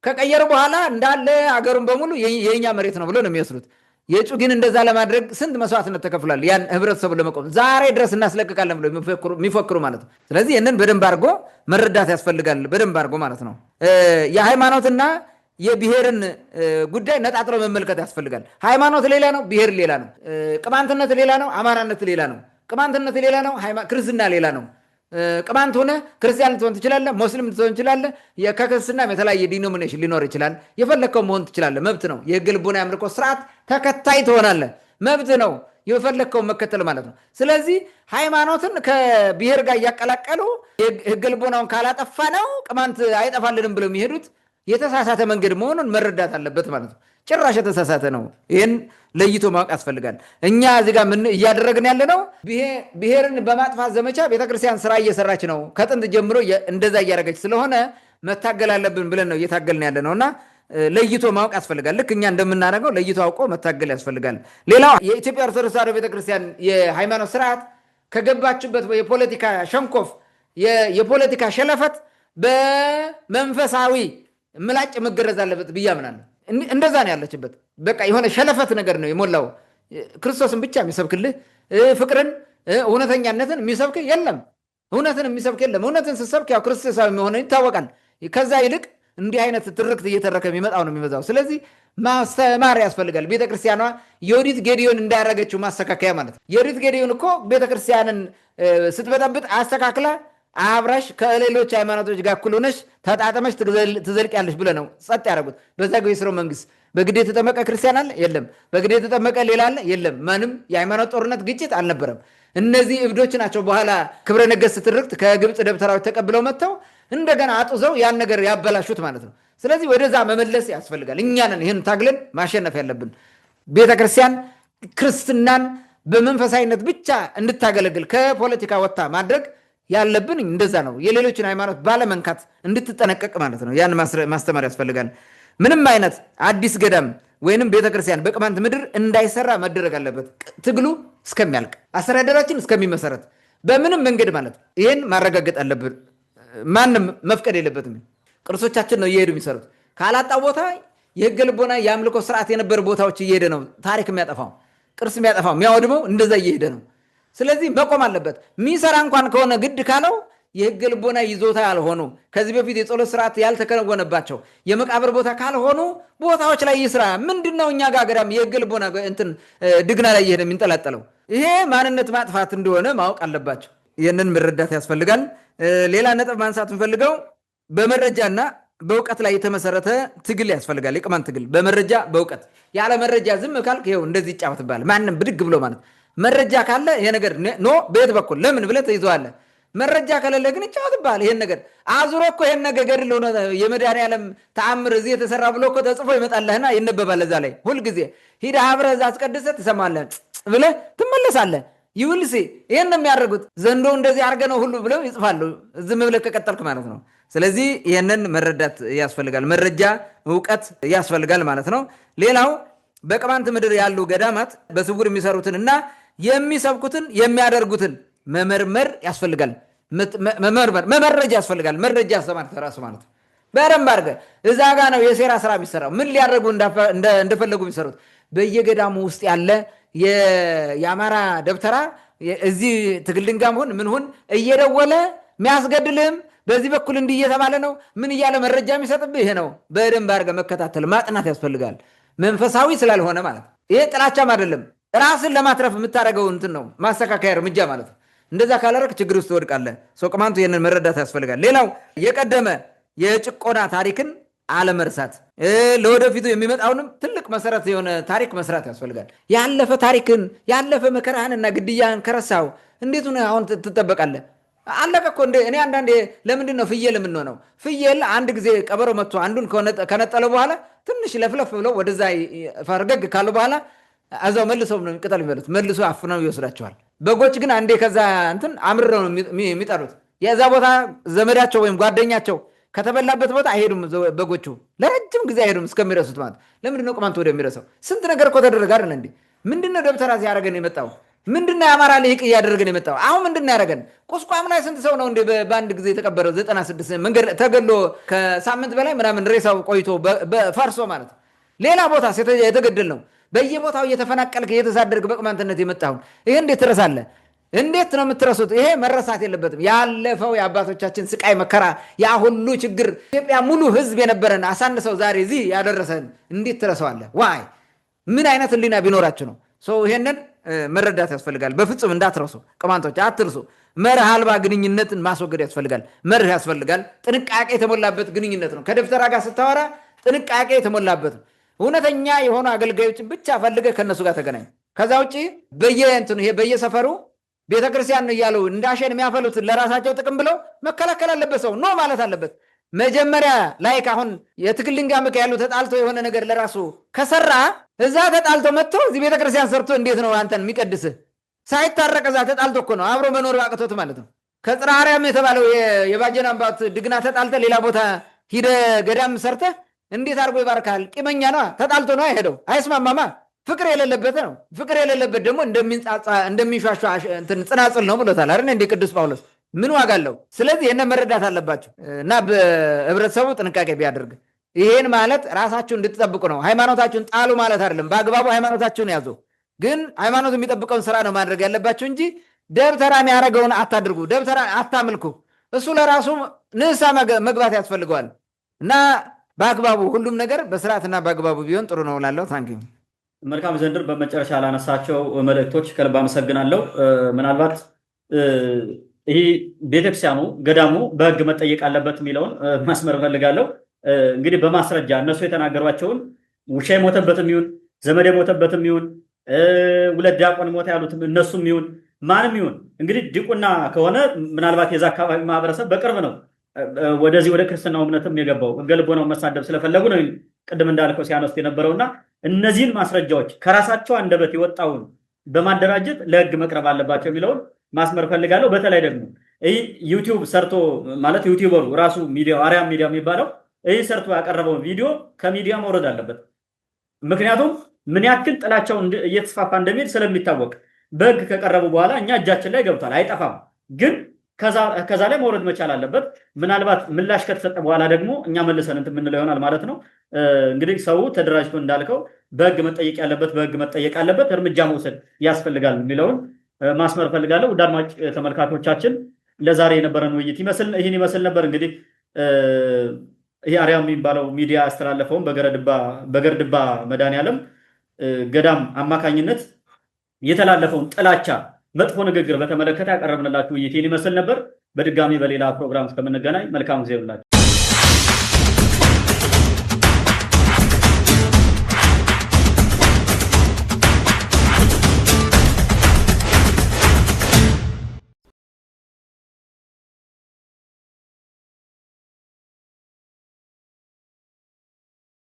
ከቀየሩ በኋላ እንዳለ አገሩን በሙሉ የኛ መሬት ነው ብሎ ነው የሚወስዱት። የጩጊን እንደዛ ለማድረግ ስንት መስዋዕትነት ተከፍሏል፣ ያን ህብረተሰቡ ለመቆም ዛሬ ድረስ እናስለቅቃለን ብሎ የሚፎክሩ ማለት ነው። ስለዚህ ይህንን በደንብ አድርጎ መረዳት ያስፈልጋል፣ በደንብ አድርጎ ማለት ነው። የሃይማኖትና የብሔርን ጉዳይ ነጣጥሎ መመልከት ያስፈልጋል። ሃይማኖት ሌላ ነው፣ ብሔር ሌላ ነው። ቅማንትነት ሌላ ነው፣ አማራነት ሌላ ነው። ቅማንትነት ሌላ ነው፣ ክርስትና ሌላ ነው። ቅማንት ሆነ ክርስቲያን ልትሆን ትችላለህ፣ ሙስሊም ልትሆን ትችላለህ። ከክርስትናም የተለያየ ዲኖሚኔሽን ሊኖር ይችላል። የፈለግከው መሆን ትችላለህ፣ መብት ነው። የህገ ልቦና የአምልኮ ስርዓት ተከታይ ትሆናለህ፣ መብት ነው። የፈለግከውን መከተል ማለት ነው። ስለዚህ ሃይማኖትን ከብሔር ጋር እያቀላቀሉ ህገ ልቦናውን ካላጠፋ ነው ቅማንት አይጠፋልንም ብለው የሚሄዱት የተሳሳተ መንገድ መሆኑን መረዳት አለበት ማለት ነው። ጭራሽ የተሳሳተ ነው። ይህን ለይቶ ማወቅ ያስፈልጋል። እኛ እዚህ ጋር ምን እያደረግን ያለ ነው? ብሔርን በማጥፋት ዘመቻ ቤተክርስቲያን ስራ እየሰራች ነው። ከጥንት ጀምሮ እንደዛ እያደረገች ስለሆነ መታገል አለብን ብለን ነው እየታገልን ያለ ነው እና ለይቶ ማወቅ ያስፈልጋል። ልክ እኛ እንደምናደርገው ለይቶ አውቆ መታገል ያስፈልጋል። ሌላው የኢትዮጵያ ኦርቶዶክስ ተዋሕዶ ቤተክርስቲያን የሃይማኖት ስርዓት ከገባችበት የፖለቲካ ሸንኮፍ የፖለቲካ ሸለፈት በመንፈሳዊ ምላጭ መገረዝ አለበት ብዬ አምናለሁ። እንደዛ ነው ያለችበት። በቃ የሆነ ሸለፈት ነገር ነው የሞላው። ክርስቶስን ብቻ የሚሰብክልህ ፍቅርን፣ እውነተኛነትን የሚሰብክ የለም። እውነትን የሚሰብክ የለም። እውነትን ስትሰብክ ያው ክርስቶሳዊ መሆን ይታወቃል። ከዛ ይልቅ እንዲህ አይነት ትርክት እየተረከ የሚመጣው ነው የሚበዛው። ስለዚህ ማስተማር ያስፈልጋል። ቤተክርስቲያኗ የዮዲት ጌዲዮን እንዳያረገችው ማስተካከያ ማለት ነው። የዮዲት ጌዲዮን እኮ ቤተክርስቲያንን ስትበጠብጥ አስተካክላ አብራሽ ከሌሎች ሃይማኖቶች ጋር እኩል ሆነሽ ተጣጣመሽ ትዘልቂያለሽ ብለህ ነው ጸጥ ያደረጉት። በዛ ጊዜ ስርወ መንግስት በግድ የተጠመቀ ክርስቲያን አለ? የለም። በግድ የተጠመቀ ሌላ አለ? የለም። ማንም የሃይማኖት ጦርነት ግጭት አልነበረም። እነዚህ እብዶች ናቸው በኋላ ክብረ ነገሥት ትርክት ከግብፅ ደብተራዎች ተቀብለው መጥተው እንደገና አጡዘው ያን ነገር ያበላሹት ማለት ነው። ስለዚህ ወደዛ መመለስ ያስፈልጋል። እኛንን ይህን ታግለን ማሸነፍ ያለብን ቤተክርስቲያን ክርስትናን በመንፈሳዊነት ብቻ እንድታገለግል ከፖለቲካ ወጣ ማድረግ ያለብን እንደዛ ነው። የሌሎችን ሃይማኖት ባለመንካት እንድትጠነቀቅ ማለት ነው። ያን ማስተማር ያስፈልጋል። ምንም አይነት አዲስ ገዳም ወይንም ቤተክርስቲያን በቅማንት ምድር እንዳይሰራ መደረግ አለበት። ትግሉ እስከሚያልቅ አስተዳደራችን እስከሚመሰረት በምንም መንገድ ማለት ይህን ማረጋገጥ አለብን። ማንም መፍቀድ የለበትም። ቅርሶቻችን ነው እየሄዱ የሚሰሩት። ካላጣው ቦታ የህገ ልቦና የአምልኮ ስርዓት የነበረ ቦታዎች እየሄደ ነው ታሪክ የሚያጠፋው ቅርስ የሚያጠፋው የሚያወድመው እንደዛ እየሄደ ነው። ስለዚህ መቆም አለበት። ሚሰራ እንኳን ከሆነ ግድ ካለው የህገ ልቦና ይዞታ ያልሆኑ ከዚህ በፊት የጸሎት ስርዓት ያልተከናወነባቸው የመቃብር ቦታ ካልሆኑ ቦታዎች ላይ ይስራ። ምንድነው እኛ ጋር ገዳም የህገ ልቦና እንትን ድግና ላይ እየሄደ የሚንጠላጠለው? ይሄ ማንነት ማጥፋት እንደሆነ ማወቅ አለባቸው። ይህንን መረዳት ያስፈልጋል። ሌላ ነጥብ ማንሳት እንፈልገው በመረጃና በእውቀት ላይ የተመሰረተ ትግል ያስፈልጋል። የቅማንት ትግል በመረጃ በእውቀት። ያለ መረጃ ዝም ካልክ ይኸው እንደዚህ ይጫወትብሃል። ማንም ብድግ ብሎ ማለት መረጃ ካለ ይሄ ነገር ኖ በየት በኩል ለምን ብለህ ትይዘዋለህ። መረጃ ከሌለ ግን ይጫወትብሃል። ይሄን ነገር አዙሮ እኮ ይሄን ነገር ገድል ሆነ የመድኃኒዓለም ተአምር እዚህ የተሰራ ብሎ እኮ ተጽፎ ይመጣልህና ይነበባል። እዛ ላይ ሁልጊዜ ሂደህ አብረህ እዛ አስቀድሰህ ትሰማለህ ብለህ ትመለሳለህ። ይውልሲ ይሄን ነው የሚያደርጉት። ዘንዶ እንደዚህ አድርገህ ነው ሁሉ ብለው ይጽፋሉ። ዝም ብለህ ከቀጠልክ ማለት ነው። ስለዚህ ይህንን መረዳት ያስፈልጋል። መረጃ እውቀት ያስፈልጋል ማለት ነው። ሌላው በቅማንት ምድር ያሉ ገዳማት በስውር የሚሰሩትን እና የሚሰብኩትን የሚያደርጉትን መመርመር ያስፈልጋል። መመረጃ ያስፈልጋል። መረጃ አስተማር ራሱ ማለት ነው። በደንብ አድርገህ እዛ ጋ ነው የሴራ ስራ የሚሰራው። ምን ሊያደርጉ እንደፈለጉ የሚሰሩት በየገዳሙ ውስጥ ያለ የአማራ ደብተራ እዚህ ትግል ድንጋም ሁን ምን ሁን እየደወለ የሚያስገድልህም በዚህ በኩል እንዲህ እየተባለ ነው ምን እያለ መረጃ የሚሰጥብህ ይሄ ነው። በደንብ አድርገህ መከታተል ማጥናት ያስፈልጋል። መንፈሳዊ ስላልሆነ ማለት ይሄ ጥላቻም አይደለም። ራስን ለማትረፍ የምታደርገው እንትን ነው ማስተካከያ እርምጃ ማለት ነው። እንደዛ ካላረክ ችግር ውስጥ ትወድቃለህ። ሰው ቅማንቱ ይህንን መረዳት ያስፈልጋል። ሌላው የቀደመ የጭቆና ታሪክን አለመርሳት፣ ለወደፊቱ የሚመጣውንም ትልቅ መሰረት የሆነ ታሪክ መስራት ያስፈልጋል። ያለፈ ታሪክን ያለፈ መከራህንና ግድያን ከረሳው እንዴት ሆነ አሁን ትጠበቃለህ? አለቀ እኮ። እኔ አንዳንዴ ለምንድን ነው ፍየል የምንሆነው? ፍየል አንድ ጊዜ ቀበሮ መጥቶ አንዱን ከነጠለ በኋላ ትንሽ ለፍለፍ ብለው ወደዛ ፈርገግ ካሉ በኋላ እዛው መልሰው ነው ቅጠል የሚበሉት፣ መልሶ አፍነው ይወስዳቸዋል። በጎች ግን አንዴ ከዛ እንትን አምርረው ነው የሚጠሩት። የዛ ቦታ ዘመዳቸው ወይም ጓደኛቸው ከተበላበት ቦታ አይሄዱም። በጎቹ ለረጅም ጊዜ አይሄዱም እስከሚረሱት ማለት። ለምንድን ነው ቅማንት ወደሚረሳው? ስንት ነገር እኮ ተደረገ አይደል እንዴ? ምንድነው ደብተራ ሲያደርገን የመጣው? ምንድነው የአማራ ልሂቅ እያደረገን የመጣው? አሁን ምንድነው ያደረገን? ቁስቋም ላይ ስንት ሰው ነው እንዴ በአንድ ጊዜ የተቀበረው? 96 መንገድ ተገሎ ከሳምንት በላይ ምናምን ሬሳው ቆይቶ ፈርሶ ማለት። ሌላ ቦታ የተገደል ነው። በየቦታው እየተፈናቀልክ እየተሳደርክ በቅማንትነት የመጣሁን ይሄ እንዴት ትረሳለህ? እንዴት ነው የምትረሱት? ይሄ መረሳት የለበትም። ያለፈው የአባቶቻችን ስቃይ መከራ፣ ያ ሁሉ ችግር ኢትዮጵያ ሙሉ ህዝብ የነበረን አሳንሰው ዛሬ እዚህ ያደረሰን እንዴት ትረሳዋለህ? ዋይ ምን አይነት ህሊና ቢኖራችሁ ነው? ይሄንን መረዳት ያስፈልጋል። በፍጹም እንዳትረሱ ቅማንቶች፣ አትርሱ። መርህ አልባ ግንኙነትን ማስወገድ ያስፈልጋል። መርህ ያስፈልጋል። ጥንቃቄ የተሞላበት ግንኙነት ነው። ከደብተራ ጋር ስታወራ ጥንቃቄ የተሞላበት ነው። እውነተኛ የሆኑ አገልጋዮችን ብቻ ፈልገህ ከነሱ ጋር ተገናኝ። ከዛ ውጭ በየሰፈሩ ቤተክርስቲያን እያሉ እንዳሸን የሚያፈሉት ለራሳቸው ጥቅም ብለው መከላከል አለበት። ሰው ኖ ማለት አለበት። መጀመሪያ ላይ አሁን የትግል ድንጋይ ያሉ ተጣልቶ የሆነ ነገር ለራሱ ከሰራ እዛ ተጣልቶ መጥቶ እዚህ ቤተክርስቲያን ሰርቶ እንዴት ነው አንተን የሚቀድስህ? ሳይታረቅ እዛ ተጣልቶ እኮ ነው አብሮ መኖር አቅቶት ማለት ነው። ከጽርሐ አርያም የተባለው የባጀን አባት ድግና ተጣልተ ሌላ ቦታ ሂደ ገዳም ሰርተ እንዴት አድርጎ ይባርካል? ቂመኛ ነው። ተጣልቶ ነው አይሄደው፣ አይስማማማ። ፍቅር የሌለበት ነው። ፍቅር የሌለበት ደግሞ እንደሚንሿሿ ጽናጽል ነው ብሎታል አይደል እንደ ቅዱስ ጳውሎስ። ምን ዋጋ አለው? ስለዚህ ይህን መረዳት አለባቸው እና በህብረተሰቡ ጥንቃቄ ቢያደርግ። ይሄን ማለት ራሳችሁን እንድትጠብቁ ነው። ሃይማኖታችሁን ጣሉ ማለት አይደለም። በአግባቡ ሃይማኖታችሁን ያዙ። ግን ሃይማኖት የሚጠብቀውን ስራ ነው ማድረግ ያለባችሁ እንጂ ደብተራ የሚያደርገውን አታድርጉ። ደብተራ አታምልኩ። እሱ ለራሱ ንስሐ መግባት ያስፈልገዋል እና በአግባቡ ሁሉም ነገር በስርዓትና በአግባቡ ቢሆን ጥሩ ነው እላለሁ። ታንኪ መልካም። ዘንድር በመጨረሻ ላነሳቸው መልእክቶች ከልብ አመሰግናለሁ። ምናልባት ይሄ ቤተክርስቲያኑ ገዳሙ በህግ መጠየቅ አለበት የሚለውን ማስመር ፈልጋለሁ። እንግዲህ በማስረጃ እነሱ የተናገሯቸውን ውሻ የሞተበትም ይሁን ዘመድ የሞተበትም ይሁን ሁለት ዲያቆን ሞተ ያሉትም እነሱም ይሁን ማንም ይሁን እንግዲህ ዲቁና ከሆነ ምናልባት የዛ አካባቢ ማህበረሰብ በቅርብ ነው ወደዚህ ወደ ክርስትናው እምነትም የገባው ገልቦናው መሳደብ ስለፈለጉ ነው ቅድም እንዳልከው ሲያነሱት የነበረውና እነዚህን ማስረጃዎች ከራሳቸው አንደበት የወጣውን በማደራጀት ለህግ መቅረብ አለባቸው የሚለውን ማስመር ፈልጋለሁ። በተለይ ደግሞ ይህ ዩቲዩብ ሰርቶ ማለት ዩቲዩበሩ ራሱ ሚዲያው አርያም ሚዲያ የሚባለው ይህ ሰርቶ ያቀረበውን ቪዲዮ ከሚዲያ መውረድ አለበት። ምክንያቱም ምን ያክል ጥላቻው እየተስፋፋ እንደሚሄድ ስለሚታወቅ በህግ ከቀረቡ በኋላ እኛ እጃችን ላይ ገብቷል፣ አይጠፋም። ግን ከዛ ላይ መውረድ መቻል አለበት። ምናልባት ምላሽ ከተሰጠ በኋላ ደግሞ እኛ መልሰን እንትን የምንለው ይሆናል ማለት ነው። እንግዲህ ሰው ተደራጅቶ እንዳልከው በህግ መጠየቅ ያለበት በህግ መጠየቅ አለበት፣ እርምጃ መውሰድ ያስፈልጋል የሚለውን ማስመር ፈልጋለሁ። ውድ አድማጭ ተመልካቾቻችን ለዛሬ የነበረን ውይይት ይህን ይመስል ነበር። እንግዲህ ይሄ አርያም የሚባለው ሚዲያ ያስተላለፈውን በገርድባ መድኃኔዓለም ገዳም አማካኝነት የተላለፈውን ጥላቻ መጥፎ ንግግር በተመለከተ ያቀረብንላችሁ ውይይት ይህን ይመስል ነበር። በድጋሚ በሌላ ፕሮግራም እስከምንገናኝ መልካም ጊዜ ይሁንላችሁ።